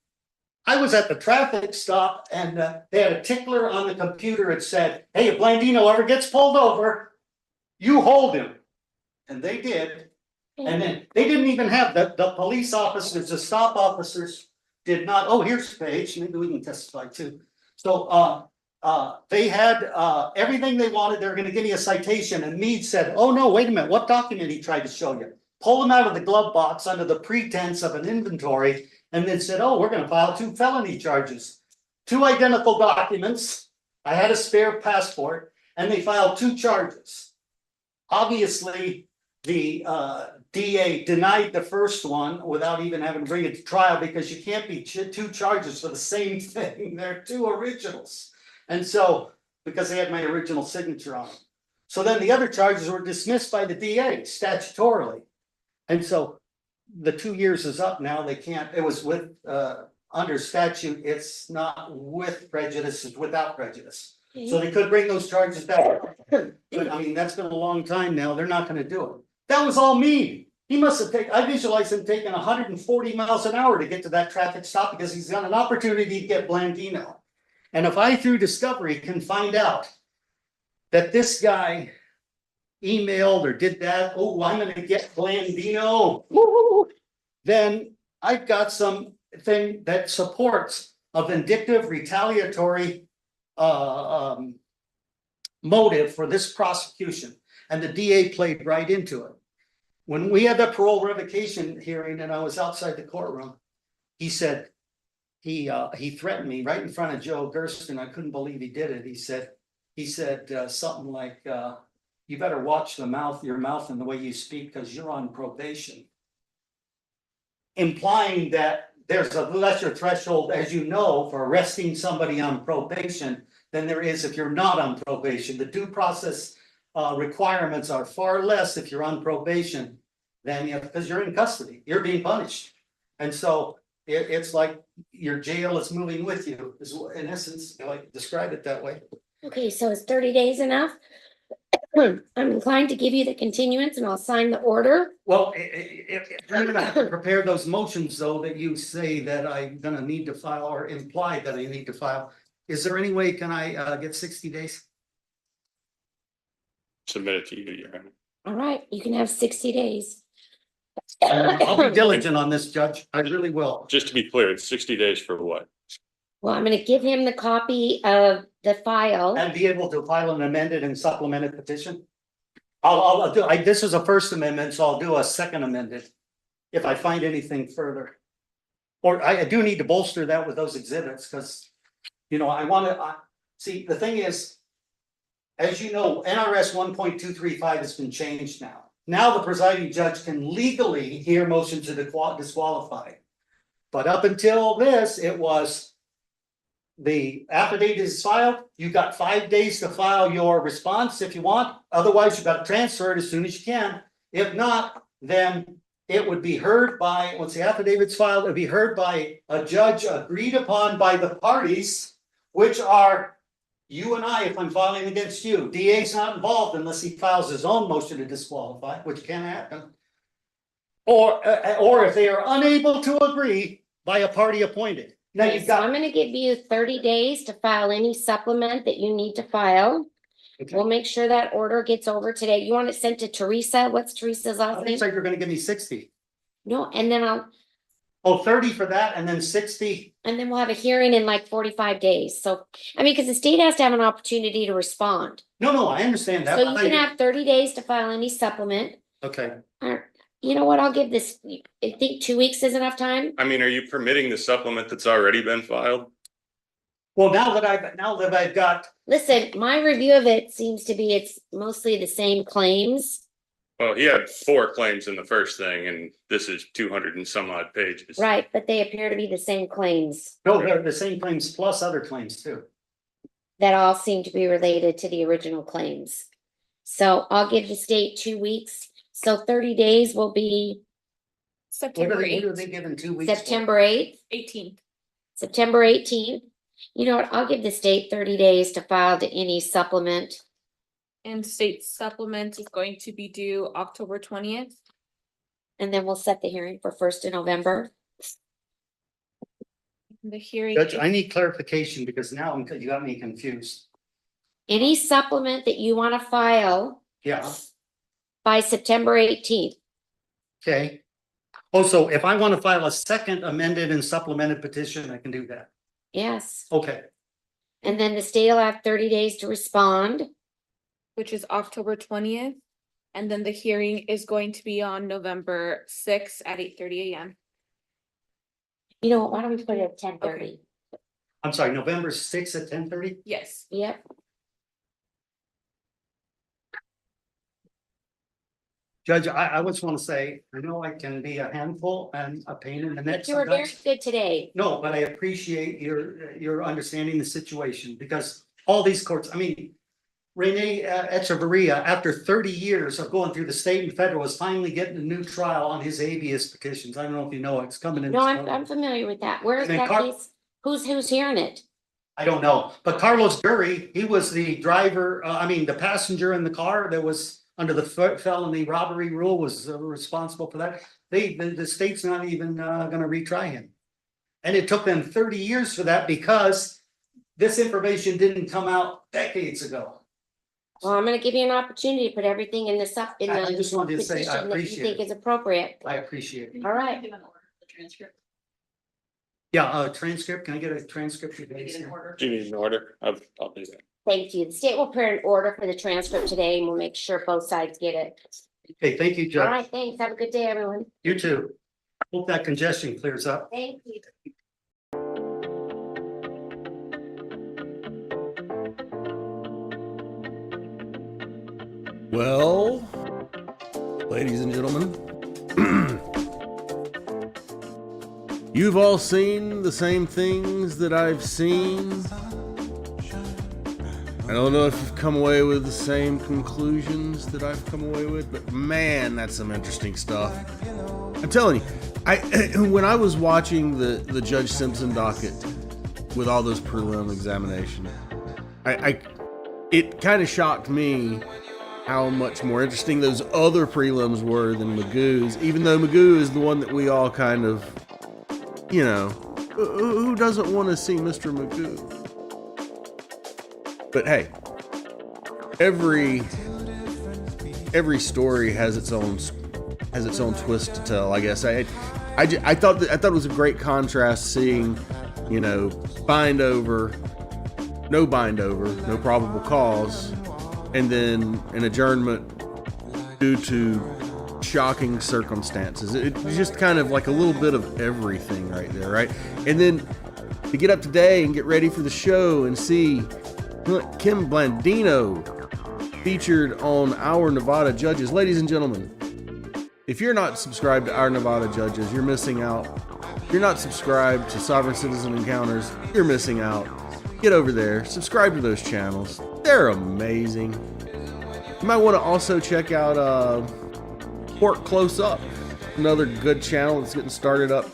I was at the traffic stop and they had a tickler on the computer. It said, hey, if Blandino ever gets pulled over, you hold him. And they did. And then they didn't even have the police officers, the stop officers did not. Oh, here's the page. Maybe we can testify too. So they had everything they wanted. They're going to give me a citation. And Meade said, oh, no, wait a minute. What document he tried to show you? Pull him out of the glove box under the pretense of an inventory. And then said, oh, we're going to file 2 felony charges. 2 identical documents. I had a spare passport. And they filed 2 charges. Obviously, the DA denied the first one without even having to bring it to trial because you can't be 2 charges for the same thing. They're 2 originals. And so, because they had my original signature on them. So then the other charges were dismissed by the DA statutorily. And so the 2 years is up now. They can't, it was with, under statute, it's not with prejudice, it's without prejudice. So they could bring those charges back. But I mean, that's been a long time now. They're not going to do it. That was all me. He must have taken, I visualize him taking 140 miles an hour to get to that traffic stop because he's got an opportunity to get Blandino. And if I, through discovery, can find out that this guy emailed or did that, oh, I'm going to get Blandino, woo, then I've got something that supports a vindictive, retaliatory motive for this prosecution. And the DA played right into it. When we had that parole revocation hearing and I was outside the courtroom, he said, he threatened me right in front of Joe Gersten. I couldn't believe he did it. He said something like, you better watch your mouth and the way you speak because you're on probation. Implying that there's a lesser threshold, as you know, for arresting somebody on probation than there is if you're not on probation. The due process requirements are far less if you're on probation than because you're in custody, you're being punished. And so it's like your jail is moving with you, is in essence, I like to describe it that way. Okay, so is 30 days enough? I'm inclined to give you the continuance and I'll sign the order. Well, I'm gonna have to prepare those motions though that you say that I'm gonna need to file or imply that I need to file. Is there any way can I get 60 days? Submit it to you, Your Honor. All right, you can have 60 days. I'll be diligent on this, Judge. I really will. Just to be clear, it's 60 days for what? Well, I'm going to give him the copy of the file. And be able to file an amended and supplemented petition. This is a first amendment, so I'll do a second amended if I find anything further. Or I do need to bolster that with those exhibits because, you know, I want to see the thing is, as you know, NRS 1.235 has been changed now. Now the presiding judge can legally hear motions to disqualify. But up until this, it was the affidavit is filed. You got 5 days to file your response if you want. Otherwise, you got to transfer it as soon as you can. If not, then it would be heard by, once the affidavit's filed, it would be heard by a judge agreed upon by the parties, which are you and I, if I'm filing against you. DA's not involved unless he files his own motion to disqualify, which can happen. Or if they are unable to agree by a party appointed. Now Okay, so I'm going to give you 30 days to file any supplement that you need to file. Okay. We'll make sure that order gets over today. You want it sent to Teresa? What's Teresa's last name? Looks like you're going to give me 60. No, and then I'll 30 for that and then 60. and then we'll have a hearing in like 45 days. So, I mean, because the state has to have an opportunity to respond. No, I understand that. So you can have 30 days to file any supplement. Okay. You know what? I'll give this, I think 2 weeks is enough time. I mean, are you permitting the supplement that's already been filed? Well, now that I've got. Listen, my review of it seems to be it's mostly the same claims. Well, he had 4 claims in the first thing, and this is 200 and some odd pages. Right, but they appear to be the same claims No, they're the same claims plus other claims too. that all seem to be related to the original claims. So I'll give the state 2 weeks. So 30 days will be What are they given 2 weeks? for? September 8th, 18th. September 18th. You know what? I'll give the state 30 days to file to any supplement. And state supplement is going to be due October 20th. And then we'll set the hearing for 1st of November. The hearing. Judge, I need clarification because now you got me confused. Any supplement that you want to file Yeah, by September 18th. okay. Oh, so if I want to file a second amended and supplemented petition, I can do that. Yes. Okay, And then the state will have 30 days to respond. Which is October 20th. And then the hearing is going to be on November 6th at 8:30 a.m. You know what? Why don't we put it at 10:30? I'm sorry, November 6th at 10:30? Yes. Yep. Judge, I just want to say, I know I can be a handful and a pain in the neck You were very sometimes. good today. No, but I appreciate your understanding the situation because all these courts, I mean, Renee Echeverria, after 30 years of going through the state and federal, is finally getting a new trial on his habeas petitions. I don't know if you know, it's coming in. No, I'm familiar with that. Where is And then that case? Who's hearing it? I don't know, but Carlos Dury, he was the driver, the passenger in the car that was under the felony robbery rule was responsible for that. The state's not even gonna retry him. And it took them 30 years for that because this information didn't come out decades ago. Well, I'm gonna give you an opportunity to put everything in this up in the I just wanted to say, I petition that you appreciate think it. is appropriate. I appreciate it. All right. Yeah, transcript, can I get a transcript? Do you need an order? I'll do that. Thank you. The state will prepare an order for the transcript today and we'll make sure both sides get it. Okay, thank you, All Judge. right, thanks. Have a good day, everyone. You too. Hope that congestion clears up. Thank you. Well, ladies and gentlemen, you've all seen the same things that I've seen. I don't know if you've come away with the same conclusions that I've come away with, but man, that's some interesting stuff. I'm telling you, when I was watching the Judge Simpson docket with all those prelim examinations, it kind of shocked me how much more interesting those other prelims were than Magoo's, even though Magoo is the one that we all kind of, who doesn't want to see Mr. Magoo? But hey, every story has its own twist to tell, I guess. I thought it was a great contrast seeing, bind over, no probable cause, and then an adjournment due to shocking circumstances. It's just kind of like a little bit of everything right there, right? And then to get up today and get ready for the show and see Kim Blandino featured on Our Nevada Judges. Ladies and gentlemen, if you're not subscribed to Our Nevada Judges, you're missing out. If you're not subscribed to Sovereign Citizen Encounters, you're missing out. Get over there, subscribe to those channels. They're amazing. You might want to also check out Court Close Up, another good channel that's getting started up.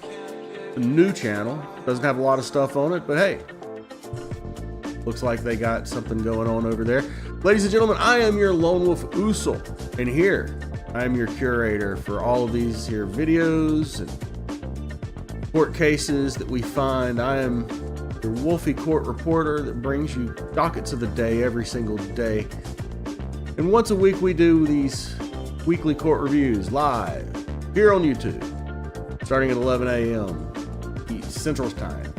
A new channel, doesn't have a lot of stuff on it, but hey, looks like they got something going on over there. Ladies and gentlemen, I am your Lone Wolf Usul, and here I am your curator for all of these here videos and court cases that we find. I am your Wolfie Court reporter that brings you dockets of the day every single day. And once a week we do these weekly court reviews live here on YouTube, starting at 11 a.m. Central Time.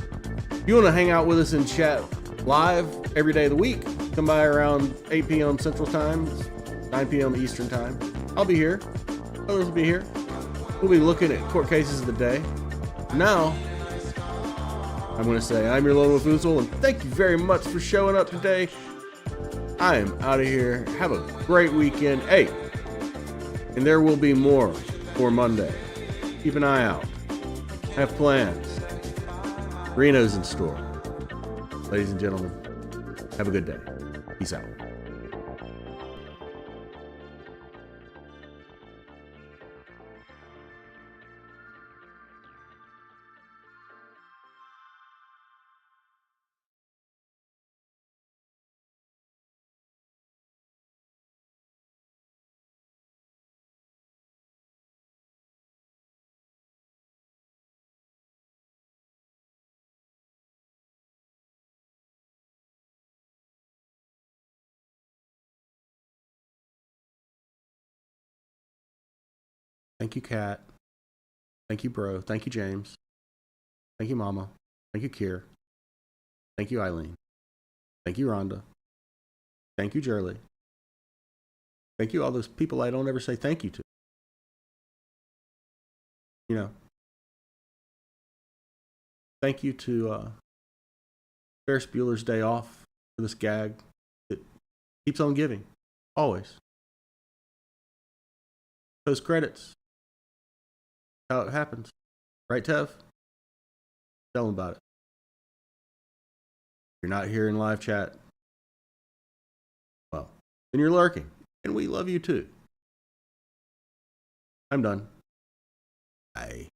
If you want to hang out with us and chat live every day of the week, come by around 8 p.m. Central Time, 9 p.m. Eastern Time. I'll be here. Others will be here. We'll be looking at court cases of the day. Now, I'm going to say I'm your Lone Wolf Usul, and thank you very much for showing up today. I am out of here. Have a great weekend. Hey, And there will be more for Monday. Keep an eye out. Have plans. Reno's in store. Ladies and gentlemen, have a good day. Peace out. Thank you, Kat. Thank you, bro. Thank you, James. Thank you, Mama. Thank you, Kier. Thank you, Eileen. Thank you, Rhonda. Thank you, Jerly. Thank you, all those people I don't ever say thank you to. You know. Thank you to Ferris Bueller's Day Off for this gag that keeps on giving. Always. Post credits. How it happens. Right, Tev? Tell them about it. If you're not here in live chat, well, then you're lurking. And we love you too. I'm done. Bye.